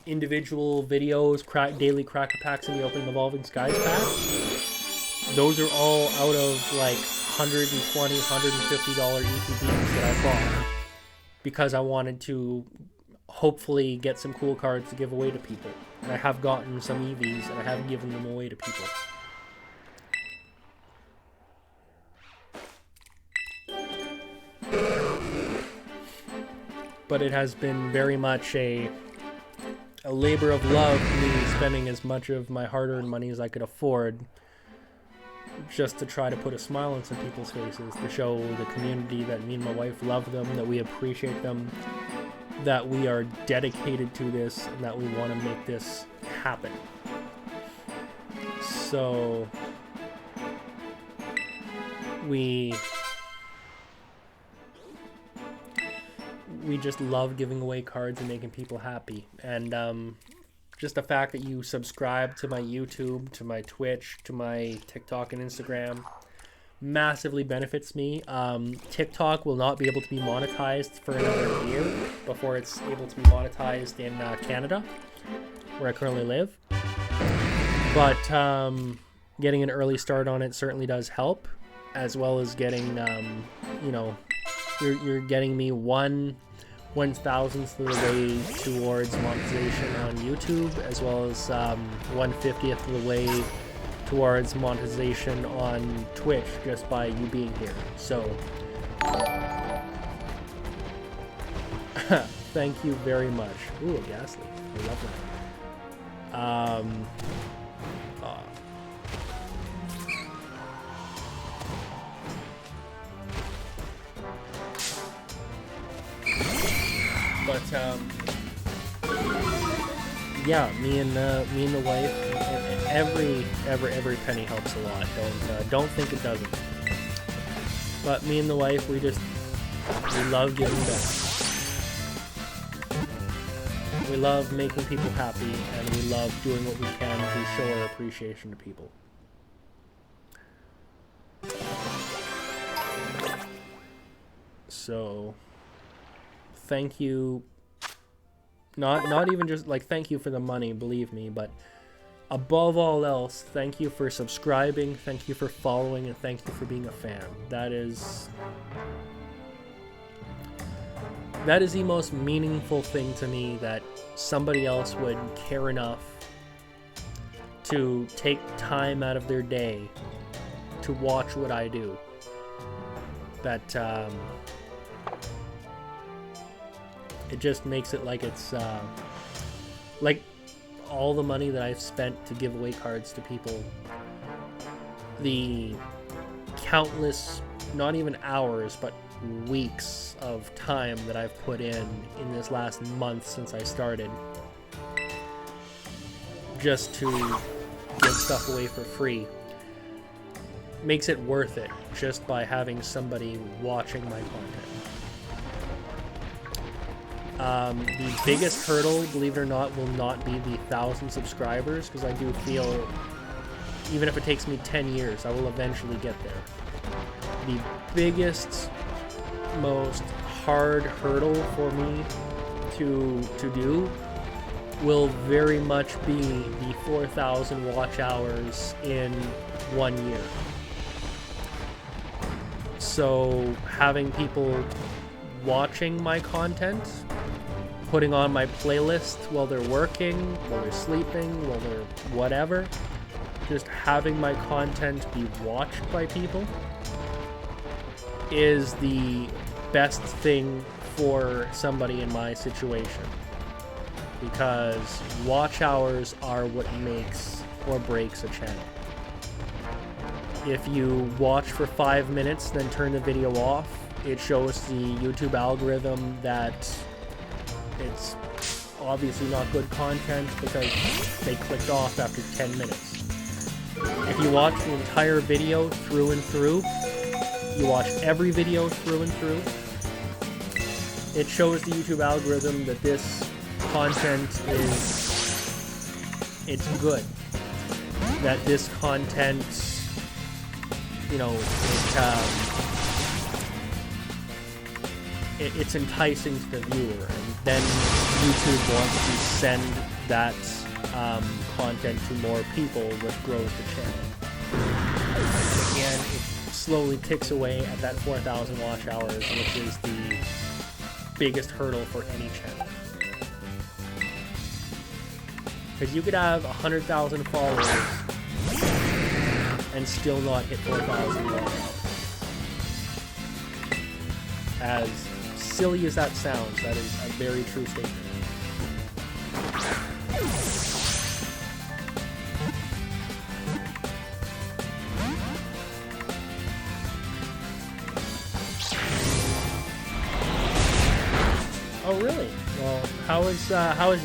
individual videos, daily cracker packs, and you open Evolving Skies packs, those are all out of like $120, $150 ETBs that I bought because I wanted to hopefully get some cool cards to give away to people. And I have gotten some EVs and I have given them away to people. But it has been very much a labor of love, me spending as much of my hard-earned money as I could afford just to try to put a smile on some people's faces, to show the community that me and my wife love them, that we appreciate them, that we are dedicated to this, and that we want to make this happen. So we just love giving away cards and making people happy. And just the fact that you subscribe to my YouTube, to my Twitch, to my TikTok and Instagram massively benefits me. TikTok will not be able to be monetized for another year before it's able to be monetized in Canada, where I currently live. But getting an early start on it certainly does help, as well as getting, you know, you're getting me 1/1000th of the way towards monetization on YouTube, as well as 1/50th of the way towards monetization on Twitch, just by you being here. So thank you very much. Ooh, Ghastly. I love that. But yeah, me and the wife, every penny helps a lot. Don't think it doesn't. But me and the wife, we love giving back. We love making people happy, and we love doing what we can to show our appreciation to people. So thank you. Not even just like thank you for the money, believe me, but above all else, thank you for subscribing, thank you for following, and thank you for being a fan. That is the most meaningful thing to me, that somebody else would care enough to take time out of their day to watch what I do. That it just makes it like it's like all the money that I've spent to give away cards to people, the countless, not even hours, but weeks of time that I've put in this last month since I started just to give stuff away for free makes it worth it, just by having somebody watching my content. The biggest hurdle, believe it or not, will not be the 1,000 subscribers, because I do feel even if it takes me 10 years, I will eventually get there. The biggest, most hard hurdle for me to do will very much be the 4,000 watch hours in 1 year. So having people watching my content, putting on my playlist while they're working, while they're sleeping, while they're whatever, just having my content be watched by people is the best thing for somebody in my situation, because watch hours are what makes or breaks a channel. If you watch for 5 minutes, then turn the video off, it shows the YouTube algorithm that it's obviously not good content because they clicked off after 10 minutes. If you watch the entire video through and through, you watch every video through and through, it shows the YouTube algorithm that this content it's good. That this content, you know, it's enticing to the viewer, and then YouTube wants to send that content to more people, which grows the channel. Again, it slowly ticks away at that 4,000 watch hours, which is the biggest hurdle for any channel. Because you could have 100,000 followers and still not hit 4,000 watch hours. As silly as that sounds, that is a very true statement. Oh really? Well, how is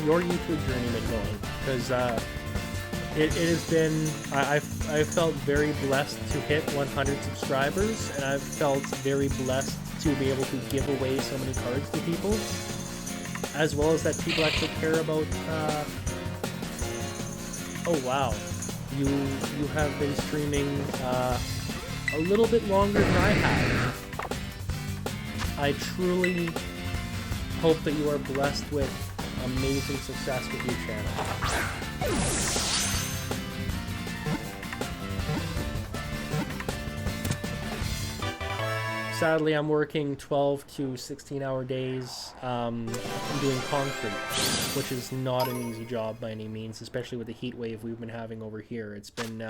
your YouTube journey been going? Because it has been, I've felt very blessed to hit 100 subscribers, and I've felt very blessed to be able to give away so many cards to people, as well as that people actually care about. Oh wow, you have been streaming a little bit longer than I have. I truly hope that you are blessed with amazing success with your channel. Sadly, I'm working 12 to 16-hour days doing concrete, which is not an easy job by any means, especially with the heat wave we've been having over here. It's been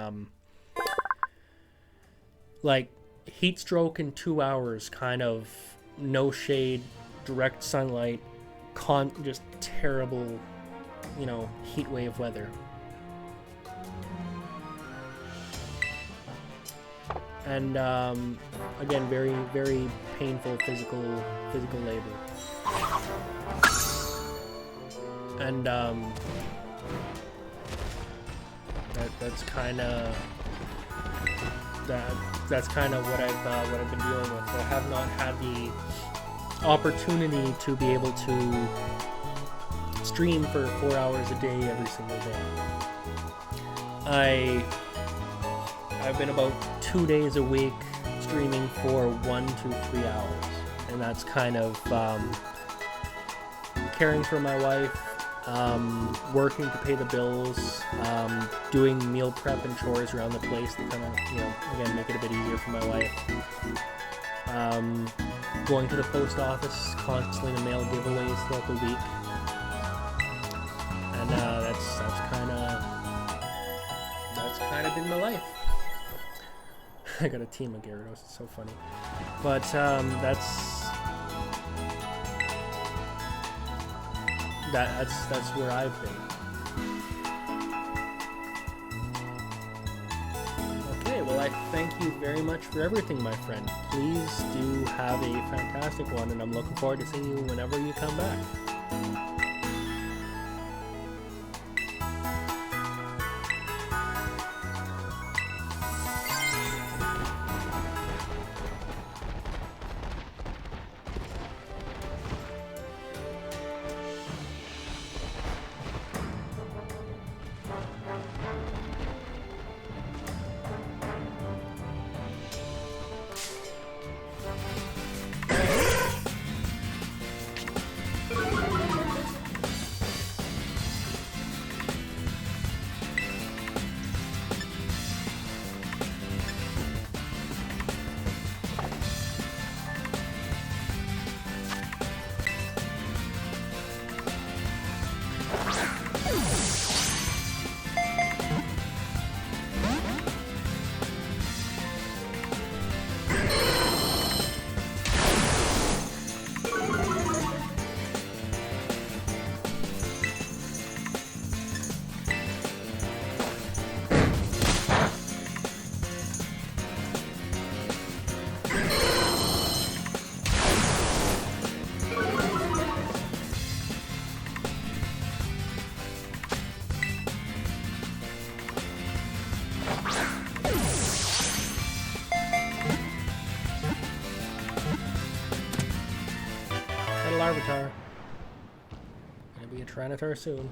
like heat stroke in 2 hours, kind of no shade, direct sunlight, just terrible, you know, heat wave weather. And again, very, very painful physical labor. And that's kind of what I've been dealing with. I have not had the opportunity to be able to stream for 4 hours a day every single day. I've been about 2 days a week streaming for 1 to 3 hours. and that's kind of caring for my wife, working to pay the bills, doing meal prep and chores around the place to kind of, again, make it a bit easier for my wife. Going to the post office constantly to mail giveaways throughout the week, and that's kind of been my life. I got a team of Gyarados, it's so funny, but that's where I've been. Okay, well, I thank you very much for everything, my friend. Please do have a fantastic one, and I'm looking forward to seeing you whenever you come back. Larvitar. Gonna be a Trinitar soon.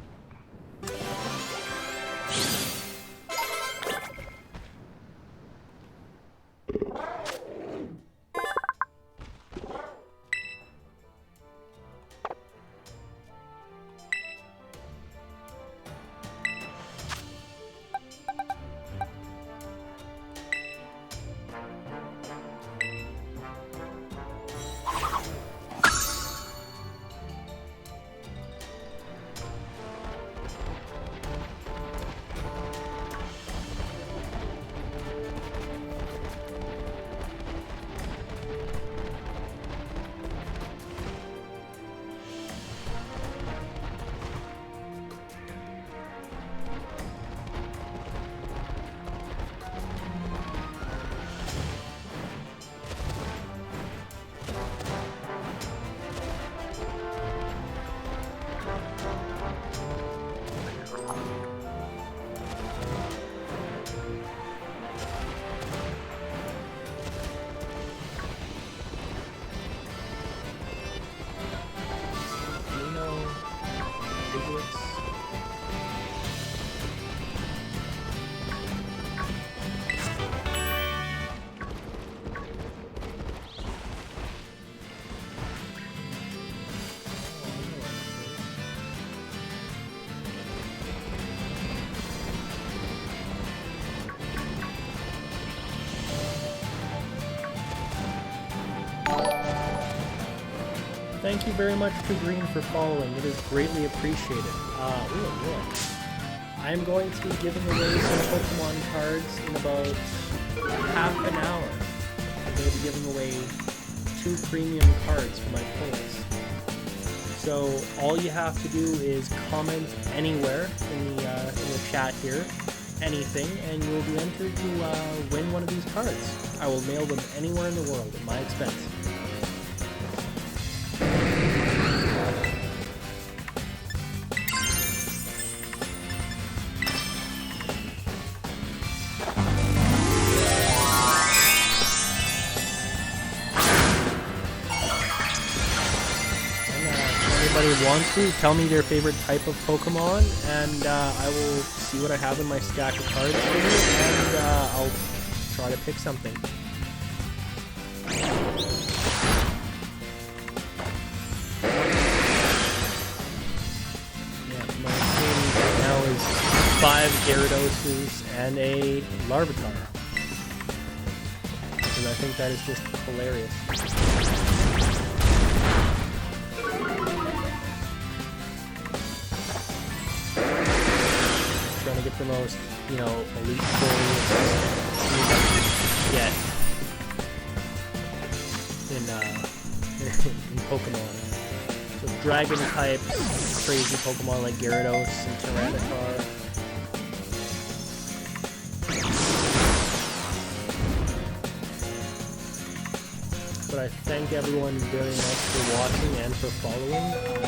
Thank you very much to Green for following. It is greatly appreciated. I'm going to be giving away some Pokemon cards in about half an hour. I'm going to be giving away 2 premium cards for my pulls. So all you have to do is comment anywhere in the chat here, anything, and you'll be entered to win one of these cards. I will mail them anywhere in the world at my expense. Wants to tell me their favorite type of Pokemon, and I will see what I have in my stack of cards for you, and I'll try to pick something. 5 Gyarados and a Larvitar. Because I think that is just hilarious. Trying to get the most, you know, elite get in Pokemon. So dragon types, crazy Pokemon like Gyarados and Tyranitar. But I thank everyone very much for watching and for following. I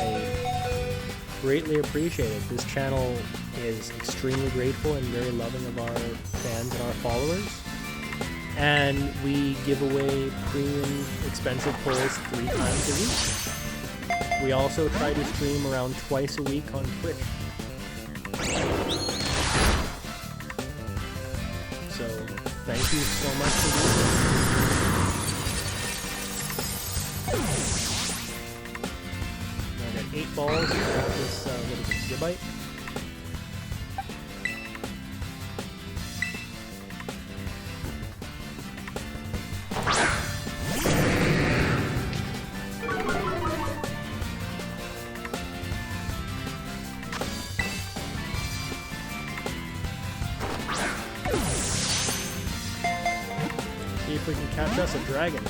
greatly appreciate it. This channel is extremely grateful and very loving of our fans and our followers. And we give away premium expensive pulls 3 times a week. We also try to stream around twice a week on Twitch. So thank you so much for doing this. I got 8 balls. I got this little Gibbite. See if we can catch us a dragon.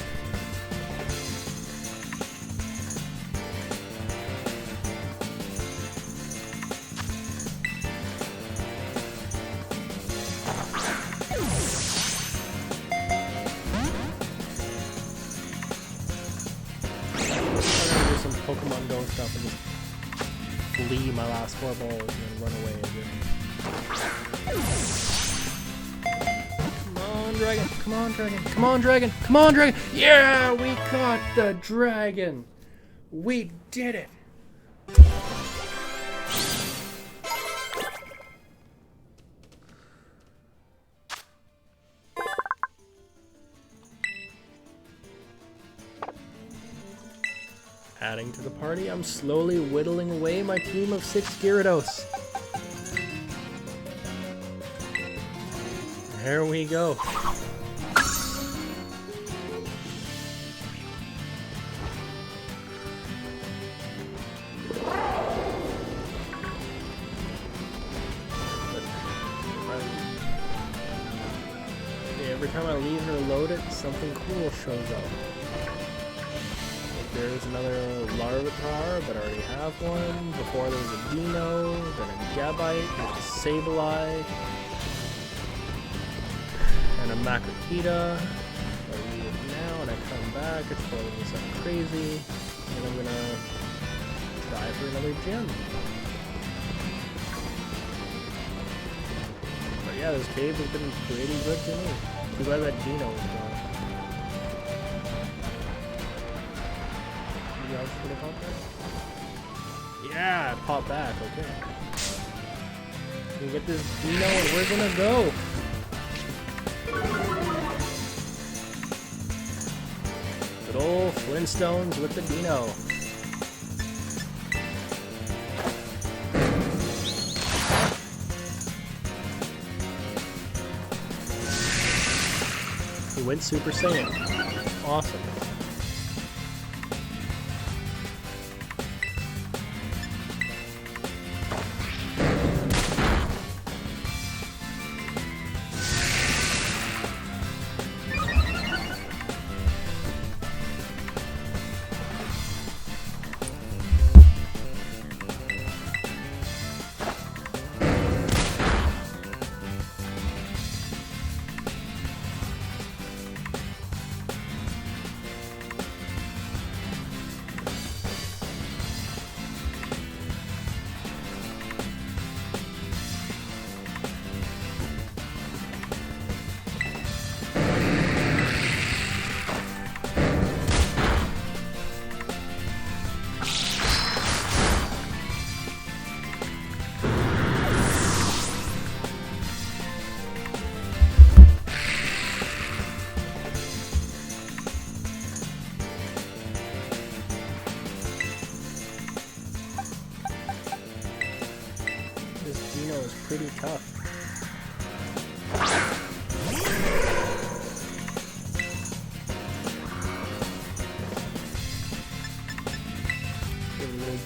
Pokemon Go stuff and just flee my last 4 balls and then run away again. Come on, dragon! Come on, dragon! Come on, dragon! Come on, dragon! Yeah! We caught the dragon! We did it! Adding to the party, I'm slowly whittling away my team of 6 Gyarados. There we go. Every time I leave her loaded, something cool shows up. There's another Larvitar, but I already have one. Before there was a Dino, then a Gabite, there's a Sableye, and a Makakita. I leave it now and I come back, it's throwing me something crazy, and I'm gonna try for another gym. But yeah, this cave has been pretty good to me. Too bad that Dino is gone. Yeah, pop back, okay. We get this Dino and we're gonna go. Good old Flintstones with the Dino. He went Super Saiyan. Awesome.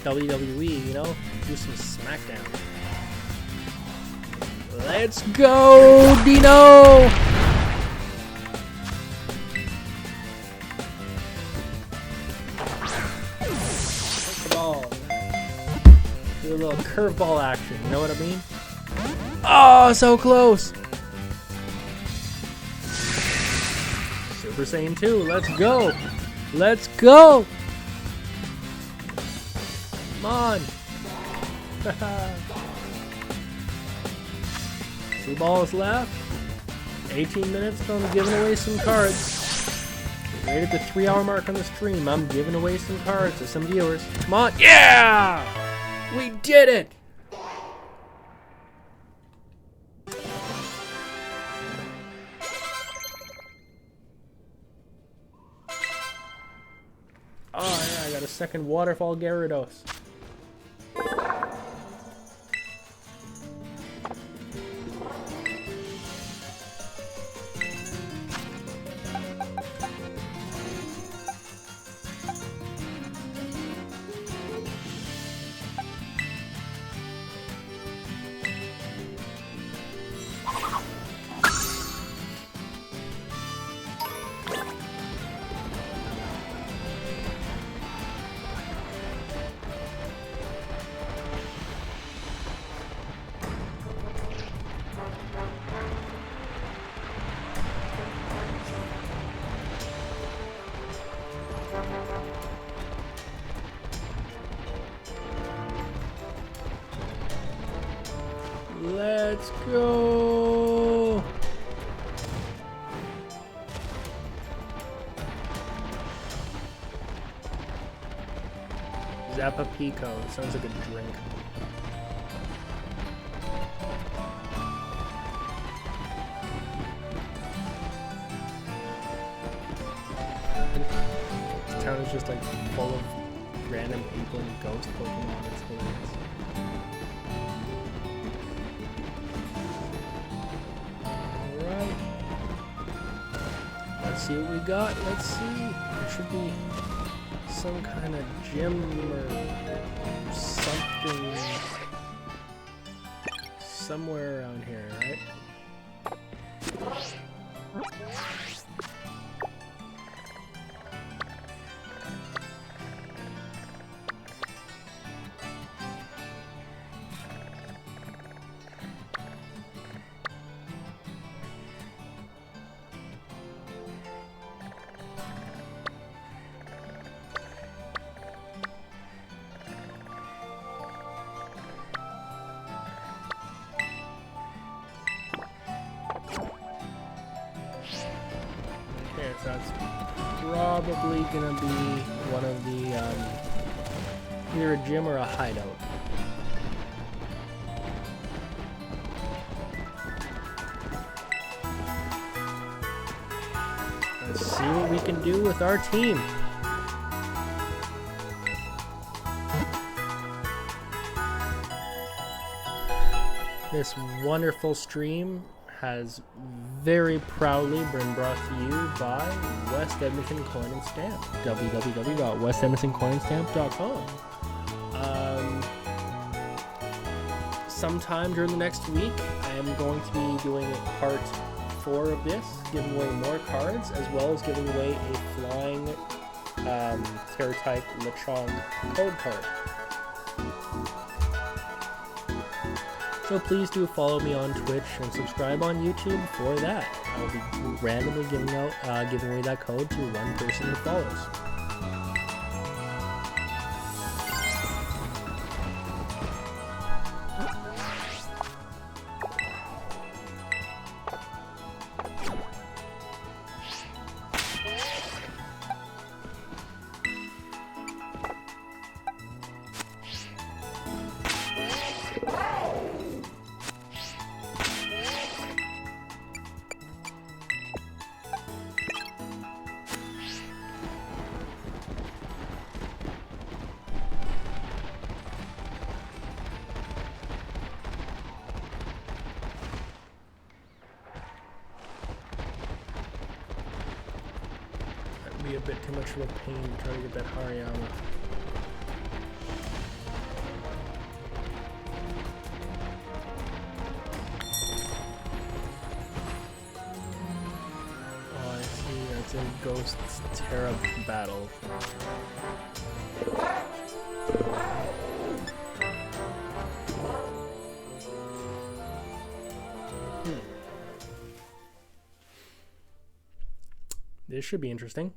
WWE, you know? Do some SmackDown. Let's go, Dino! Take the ball. Do a little curveball action, you know what I mean? Oh, so close! Super Saiyan 2, let's go! Let's go! Come on! 2 balls left. 18 minutes, I'm giving away some cards. Right at the 3-hour mark on the stream, I'm giving away some cards to some viewers. Come on! Yeah! We did it! Oh yeah, I got a second Waterfall Gyarados. Let's go! Zappa Pico. Sounds like a drink. This town is just like full of random people and ghost Pokemon. It's hilarious. Alright. Let's see what we got. Let's see. There should be some kind of gym or something somewhere around here, right? So that's probably gonna be one of the either a gym or a hideout. Let's see what we can do with our team. This wonderful stream has very proudly been brought to you by West Edmonton Coin and Stamp. www.westedmontoncoinstamp.com. Sometime during the next week, I am going to be doing part 4 of this, giving away more cards, as well as giving away a flying Terra-type Lechonk code card. So please do follow me on Twitch and subscribe on YouTube for that. I'll be randomly giving away that code to one person who follows. Be a bit too much of a pain to try to get that Hariyama. the Ghost Terra battle. This should be interesting.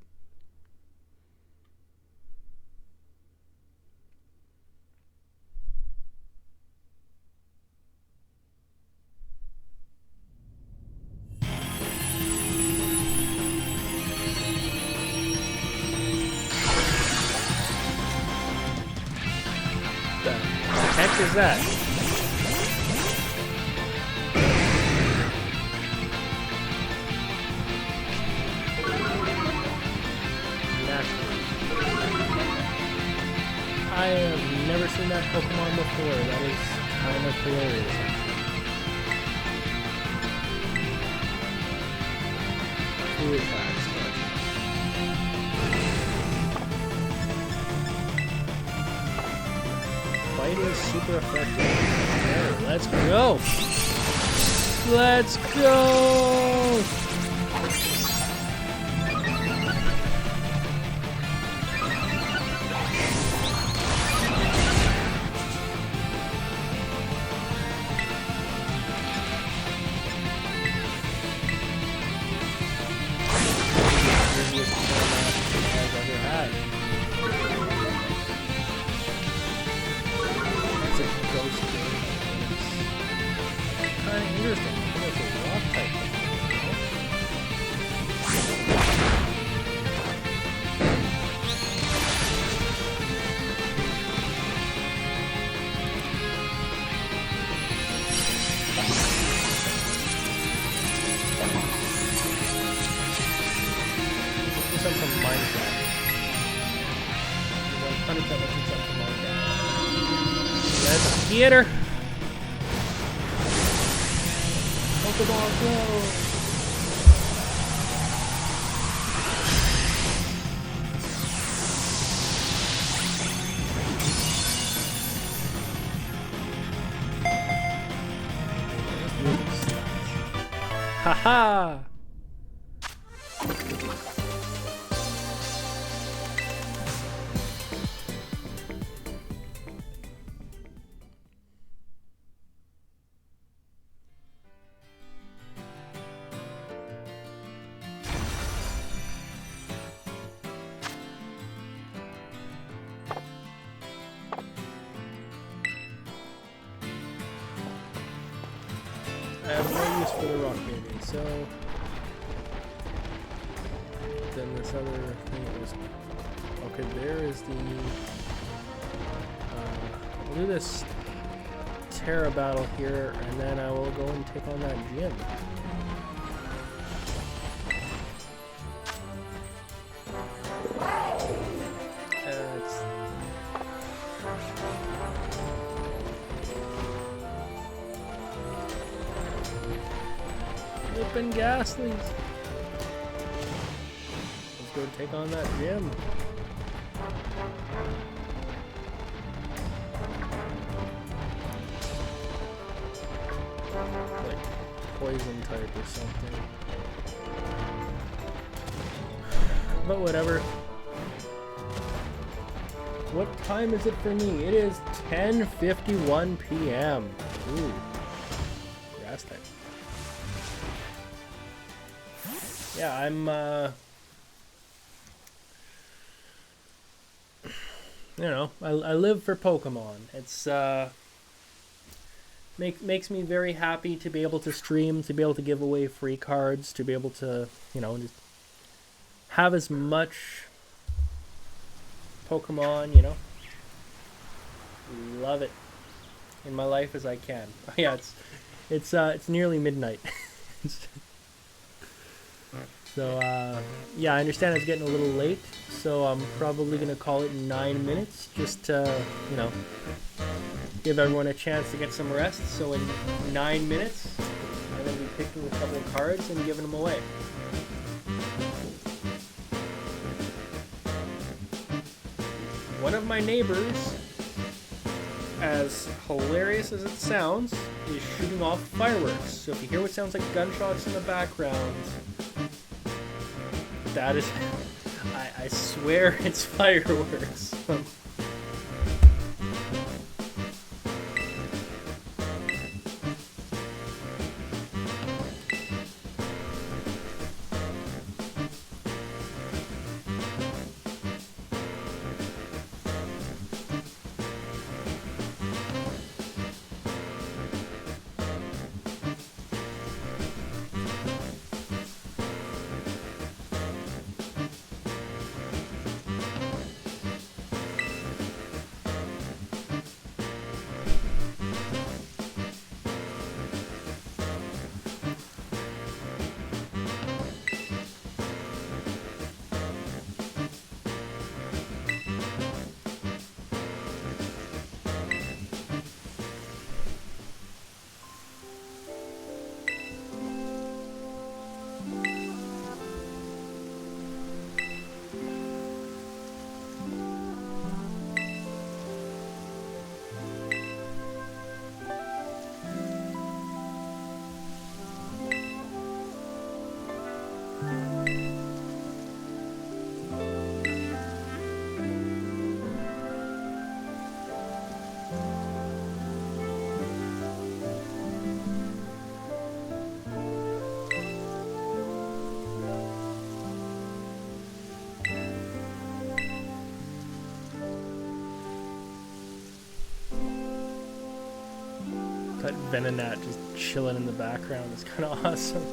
The heck is that? I have never seen that Pokemon before. That is kind of hilarious. Two attacks. Fight is super effective. There, let's go! Let's go! Let's get her. Pokeball, go. Haha. I have no use for the rock baby, so then this other thing is okay. There is the we'll do this Terra battle here, and then I will go and take on that gym. Open Ghastlies. Let's go take on that gym. Like poison type or something. But whatever. What time is it for me? It is 10:51 p.m. Ooh. Grass type. Yeah, I'm, you know, I live for Pokemon. It's, makes me very happy to be able to stream, to be able to give away free cards, to be able to, you know, just have as much Pokemon, you know, love it in my life as I can. Yeah, it's nearly midnight. So, yeah, I understand it's getting a little late, so I'm probably going to call it 9 minutes, just to, you know, give everyone a chance to get some rest. So in 9 minutes, I'm going to be picking a couple of cards and giving them away. One of my neighbors, as hilarious as it sounds, is shooting off fireworks. So if you hear what sounds like gunshots in the background, That is... I swear it's fireworks. That Venonat just chilling in the background is kind of awesome.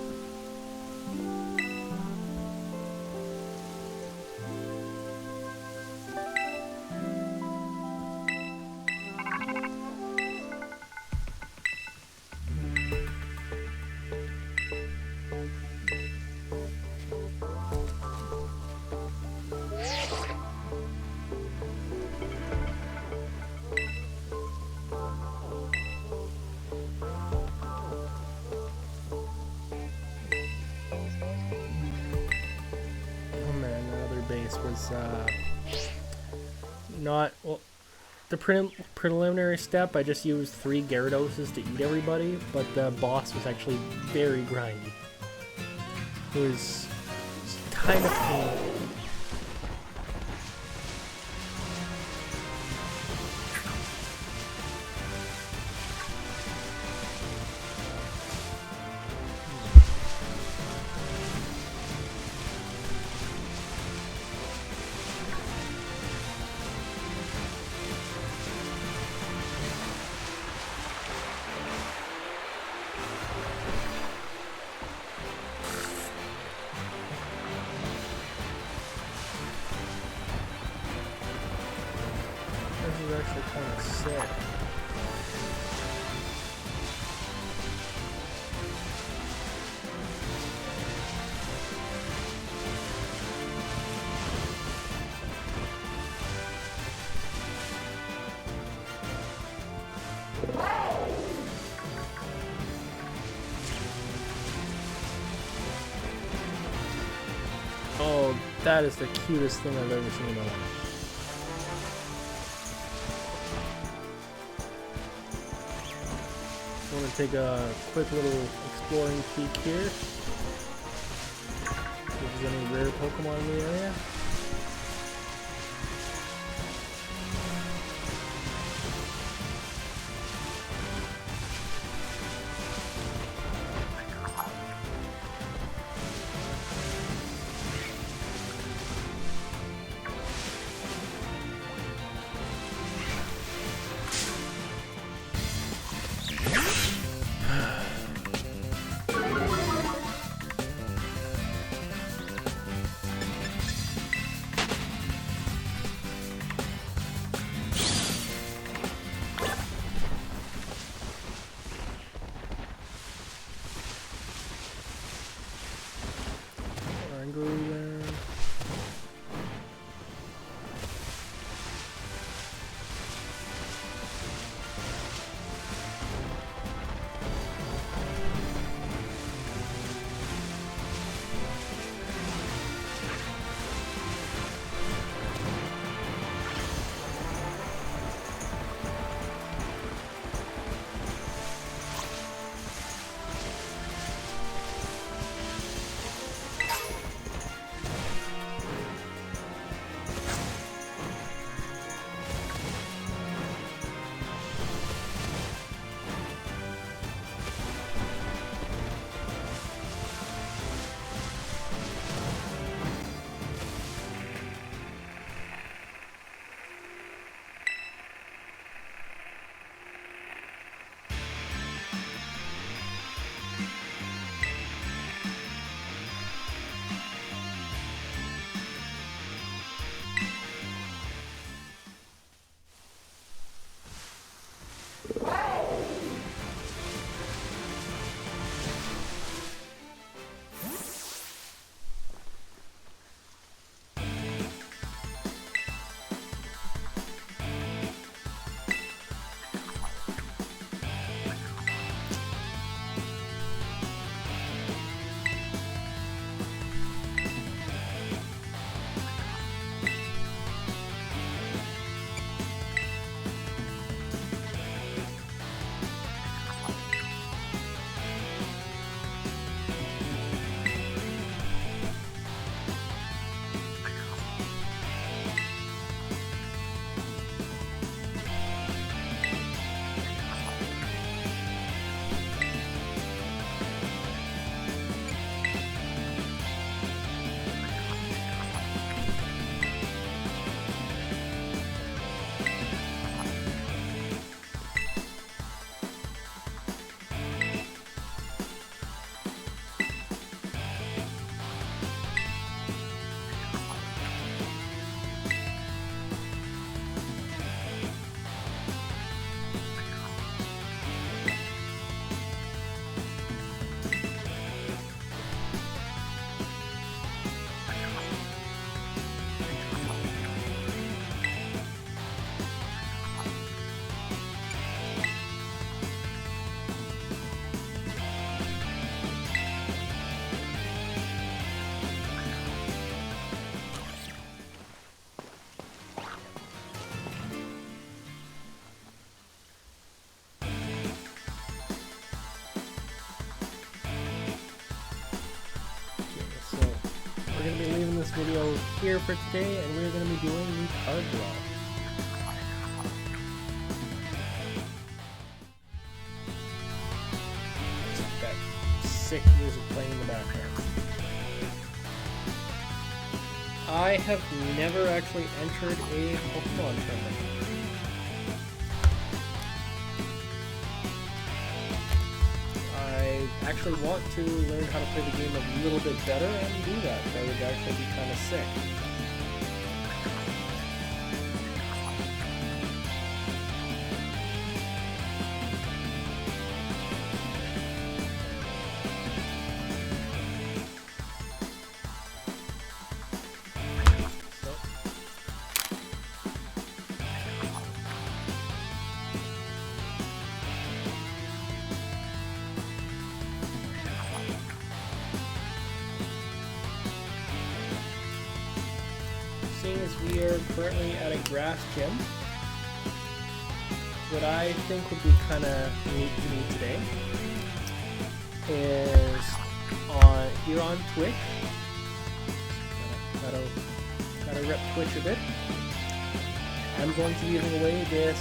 Was not well. The preliminary step, I just used 3 Gyarados to eat everybody, but the boss was actually very grindy. It was kind of painful. Actually kind of sick. Oh, that is the cutest thing I've ever seen in my life. I want to take a quick little exploring peek here. See if there's any rare Pokemon in the area. we're going to be leaving this video here for today, and we're going to be doing the card draw. That sick music playing in the background. I have never actually entered a Pokemon tournament. I actually want to learn how to play the game a little bit better and do that. That would actually be kind of sick. Seeing as we are currently at a grass gym, what I think would be kind of neat to do today is here on Twitch. Gotta rep Twitch a bit. I'm going to be giving away this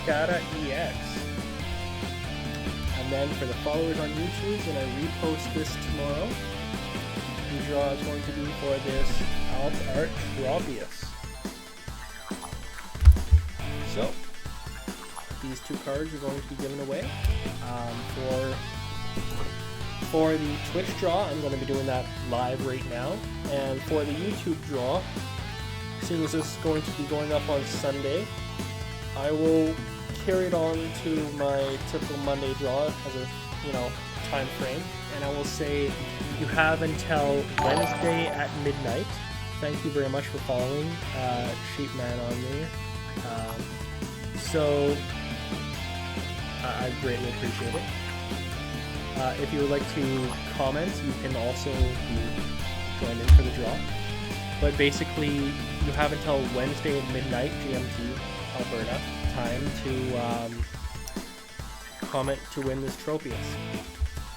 Scarlet EX. And then for the followers on YouTube, when I repost this tomorrow, the draw is going to be for this Art Tropius. So these two cards are going to be given away. For the Twitch draw, I'm going to be doing that live right now, and for the YouTube draw, as soon as this is going to be going up on Sunday, I will carry it on to my typical Monday draw as a time frame, and I will say you have until Wednesday at midnight. Thank you very much for following Sheepman on there. I greatly appreciate it. If you would like to comment, you can also be joined in for the draw. But basically, you have until Wednesday at midnight GMT Alberta time to comment to win this Tropius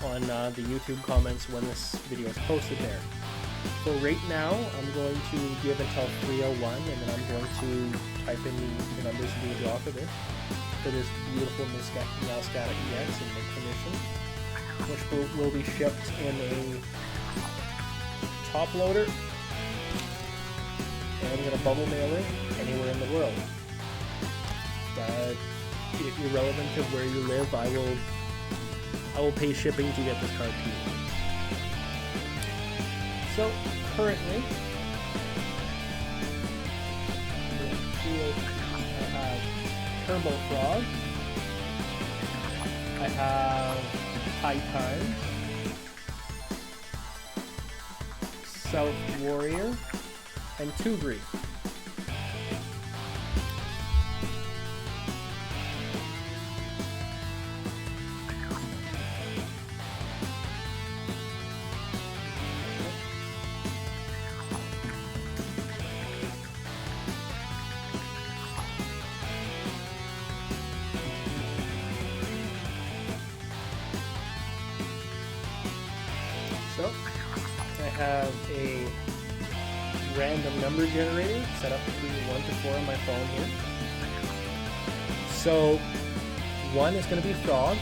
on the YouTube comments when this video is posted there. So right now, I'm going to give until 3:01, and then I'm going to type in the numbers and do a draw for this beautiful Scarlet EX in mint condition, which will be shipped in a top loader, and I'm going to bubble mail it anywhere in the world. Irrelevant of where you live, I will pay shipping to get this card to you. So currently, I have Turbo Frog, I have High Times, South Warrior, and Tugri. So, I have a random number generator set up between 1 to 4 on my phone here. So, 1 is going to be Frog,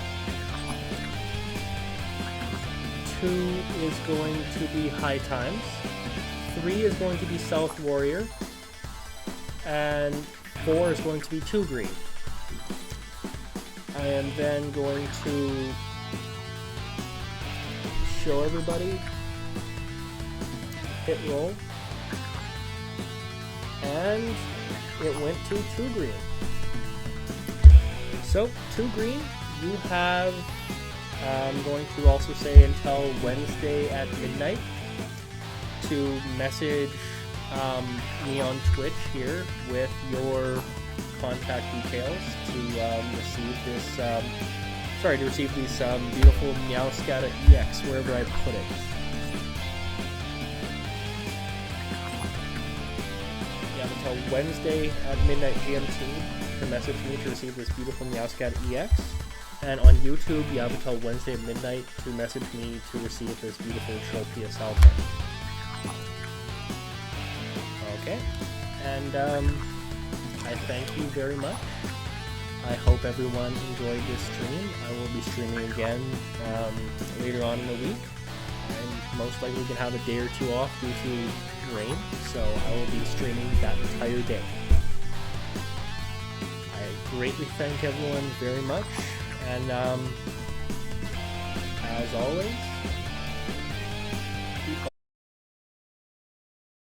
2 is going to be High Times, 3 is going to be South Warrior, and 4 is going to be Tugri. I am then going to show everybody, hit roll, and it went to 2 green. So 2 green, you have, I'm going to also say until Wednesday at midnight to message me on Twitch here with your contact details to receive this beautiful Scarlet EX wherever I put it. You have until Wednesday at midnight GMT to message me to receive this beautiful Scarlet EX. And on YouTube, you have until Wednesday at midnight to message me to receive this beautiful Tropius Alpha. Okay, and I thank you very much. I hope everyone enjoyed this stream. I will be streaming again later on in the week. And most likely going to have a day or two off due to rain, so I will be streaming that entire day. I greatly thank everyone very much, and as always,